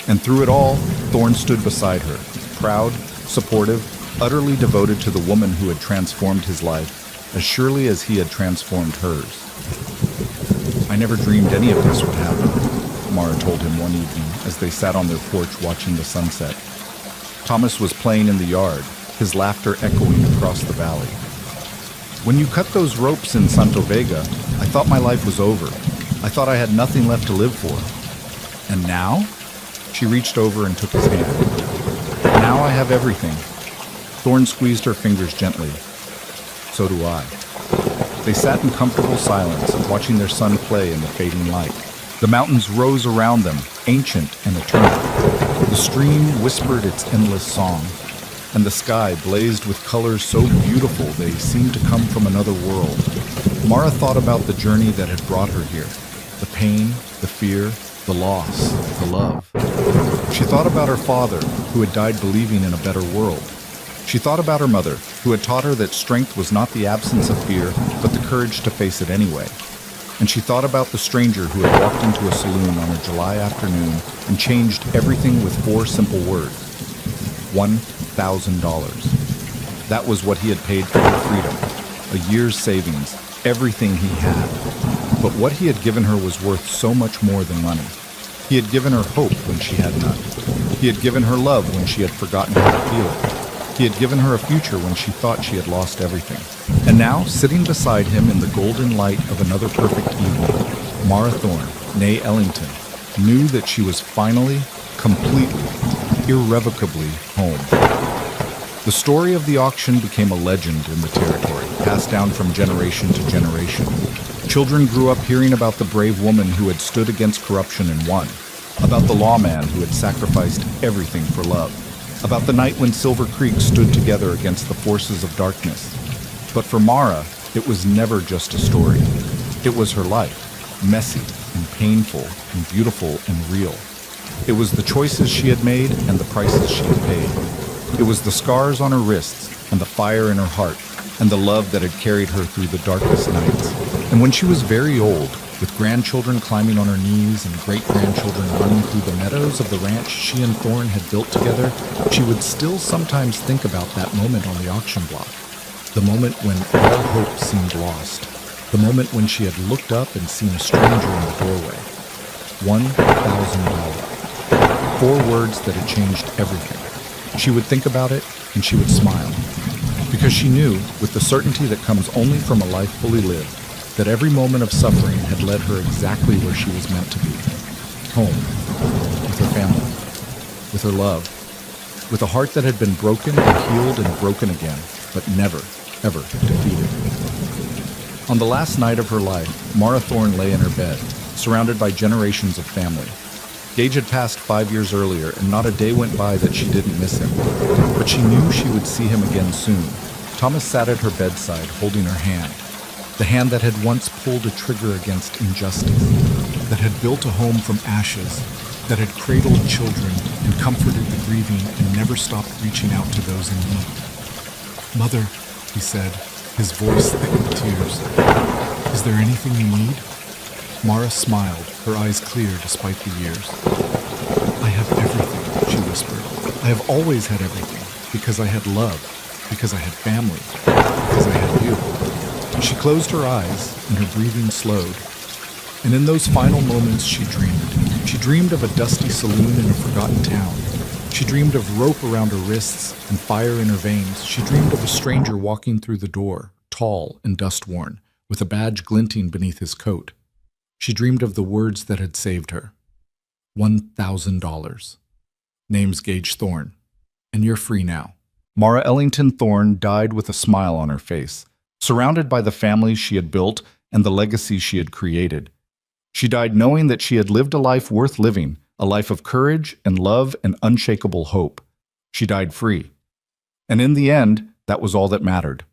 And through it all, Thorn stood beside her, proud, supportive, utterly devoted to the woman who had transformed his life as surely as he had transformed hers. I never dreamed any of this would happen, Mara told him one evening as they sat on their porch watching the sunset. Thomas was playing in the yard, his laughter echoing across the valley. When you cut those ropes in Santo Vega, I thought my life was over. I thought I had nothing left to live for. And now? She reached over and took his hand. Now I have everything. Thorn squeezed her fingers gently. So do I. They sat in comfortable silence, watching their son play in the fading light. The mountains rose around them, ancient and eternal. The stream whispered its endless song, and the sky blazed with colors so beautiful they seemed to come from another world. Mara thought about the journey that had brought her here, the pain, the fear, the loss, the love. She thought about her father, who had died believing in a better world. She thought about her mother, who had taught her that strength was not the absence of fear, but the courage to face it anyway. And she thought about the stranger who had walked into a saloon on a July afternoon and changed everything with 4 simple words. $1,000. That was what he had paid for her freedom, a year's savings, everything he had. But what he had given her was worth so much more than money. He had given her hope when she had none. He had given her love when she had forgotten how to feel it. He had given her a future when she thought she had lost everything. And now, sitting beside him in the golden light of another perfect evening, Mara Thorne, née Ellington, knew that she was finally, completely, irrevocably home. The story of the auction became a legend in the territory, passed down from generation to generation. Children grew up hearing about the brave woman who had stood against corruption and won, about the lawman who had sacrificed everything for love, about the night when Silver Creek stood together against the forces of darkness. But for Mara, it was never just a story. It was her life, messy and painful and beautiful and real. It was the choices she had made and the prices she had paid. It was the scars on her wrists and the fire in her heart and the love that had carried her through the darkest nights. And when she was very old, with grandchildren climbing on her knees and great-grandchildren running through the meadows of the ranch she and Thorne had built together, she would still sometimes think about that moment on the auction block. The moment when all hope seemed lost. The moment when she had looked up and seen a stranger in the doorway. $1,000. 4 words that had changed everything. She would think about it, and she would smile. Because she knew, with the certainty that comes only from a life fully lived, that every moment of suffering had led her exactly where she was meant to be. Home. With her family. With her love. With a heart that had been broken and healed and broken again, but never, ever defeated. On the last night of her life, Mara Thorne lay in her bed, surrounded by generations of family. Gage had passed 5 years earlier, and not a day went by that she didn't miss him. But she knew she would see him again soon. Thomas sat at her bedside, holding her hand. The hand that had once pulled a trigger against injustice, that had built a home from ashes, that had cradled children and comforted the grieving and never stopped reaching out to those in need. "Mother," he said, his voice thick with tears, "is there anything you need?" Mara smiled, her eyes clear despite the years. "I have everything," she whispered. "I have always had everything, because I had love, because I had family, because I had you." She closed her eyes, and her breathing slowed. And in those final moments she dreamed. She dreamed of a dusty saloon in a forgotten town. She dreamed of rope around her wrists and fire in her veins. She dreamed of a stranger walking through the door, tall and dust-worn, with a badge glinting beneath his coat. She dreamed of the words that had saved her. $1,000. Name's Gage Thorne, and you're free now. Mara Ellington Thorne died with a smile on her face, surrounded by the family she had built and the legacy she had created. She died knowing that she had lived a life worth living, a life of courage and love and unshakable hope. She died free. And in the end, that was all that mattered.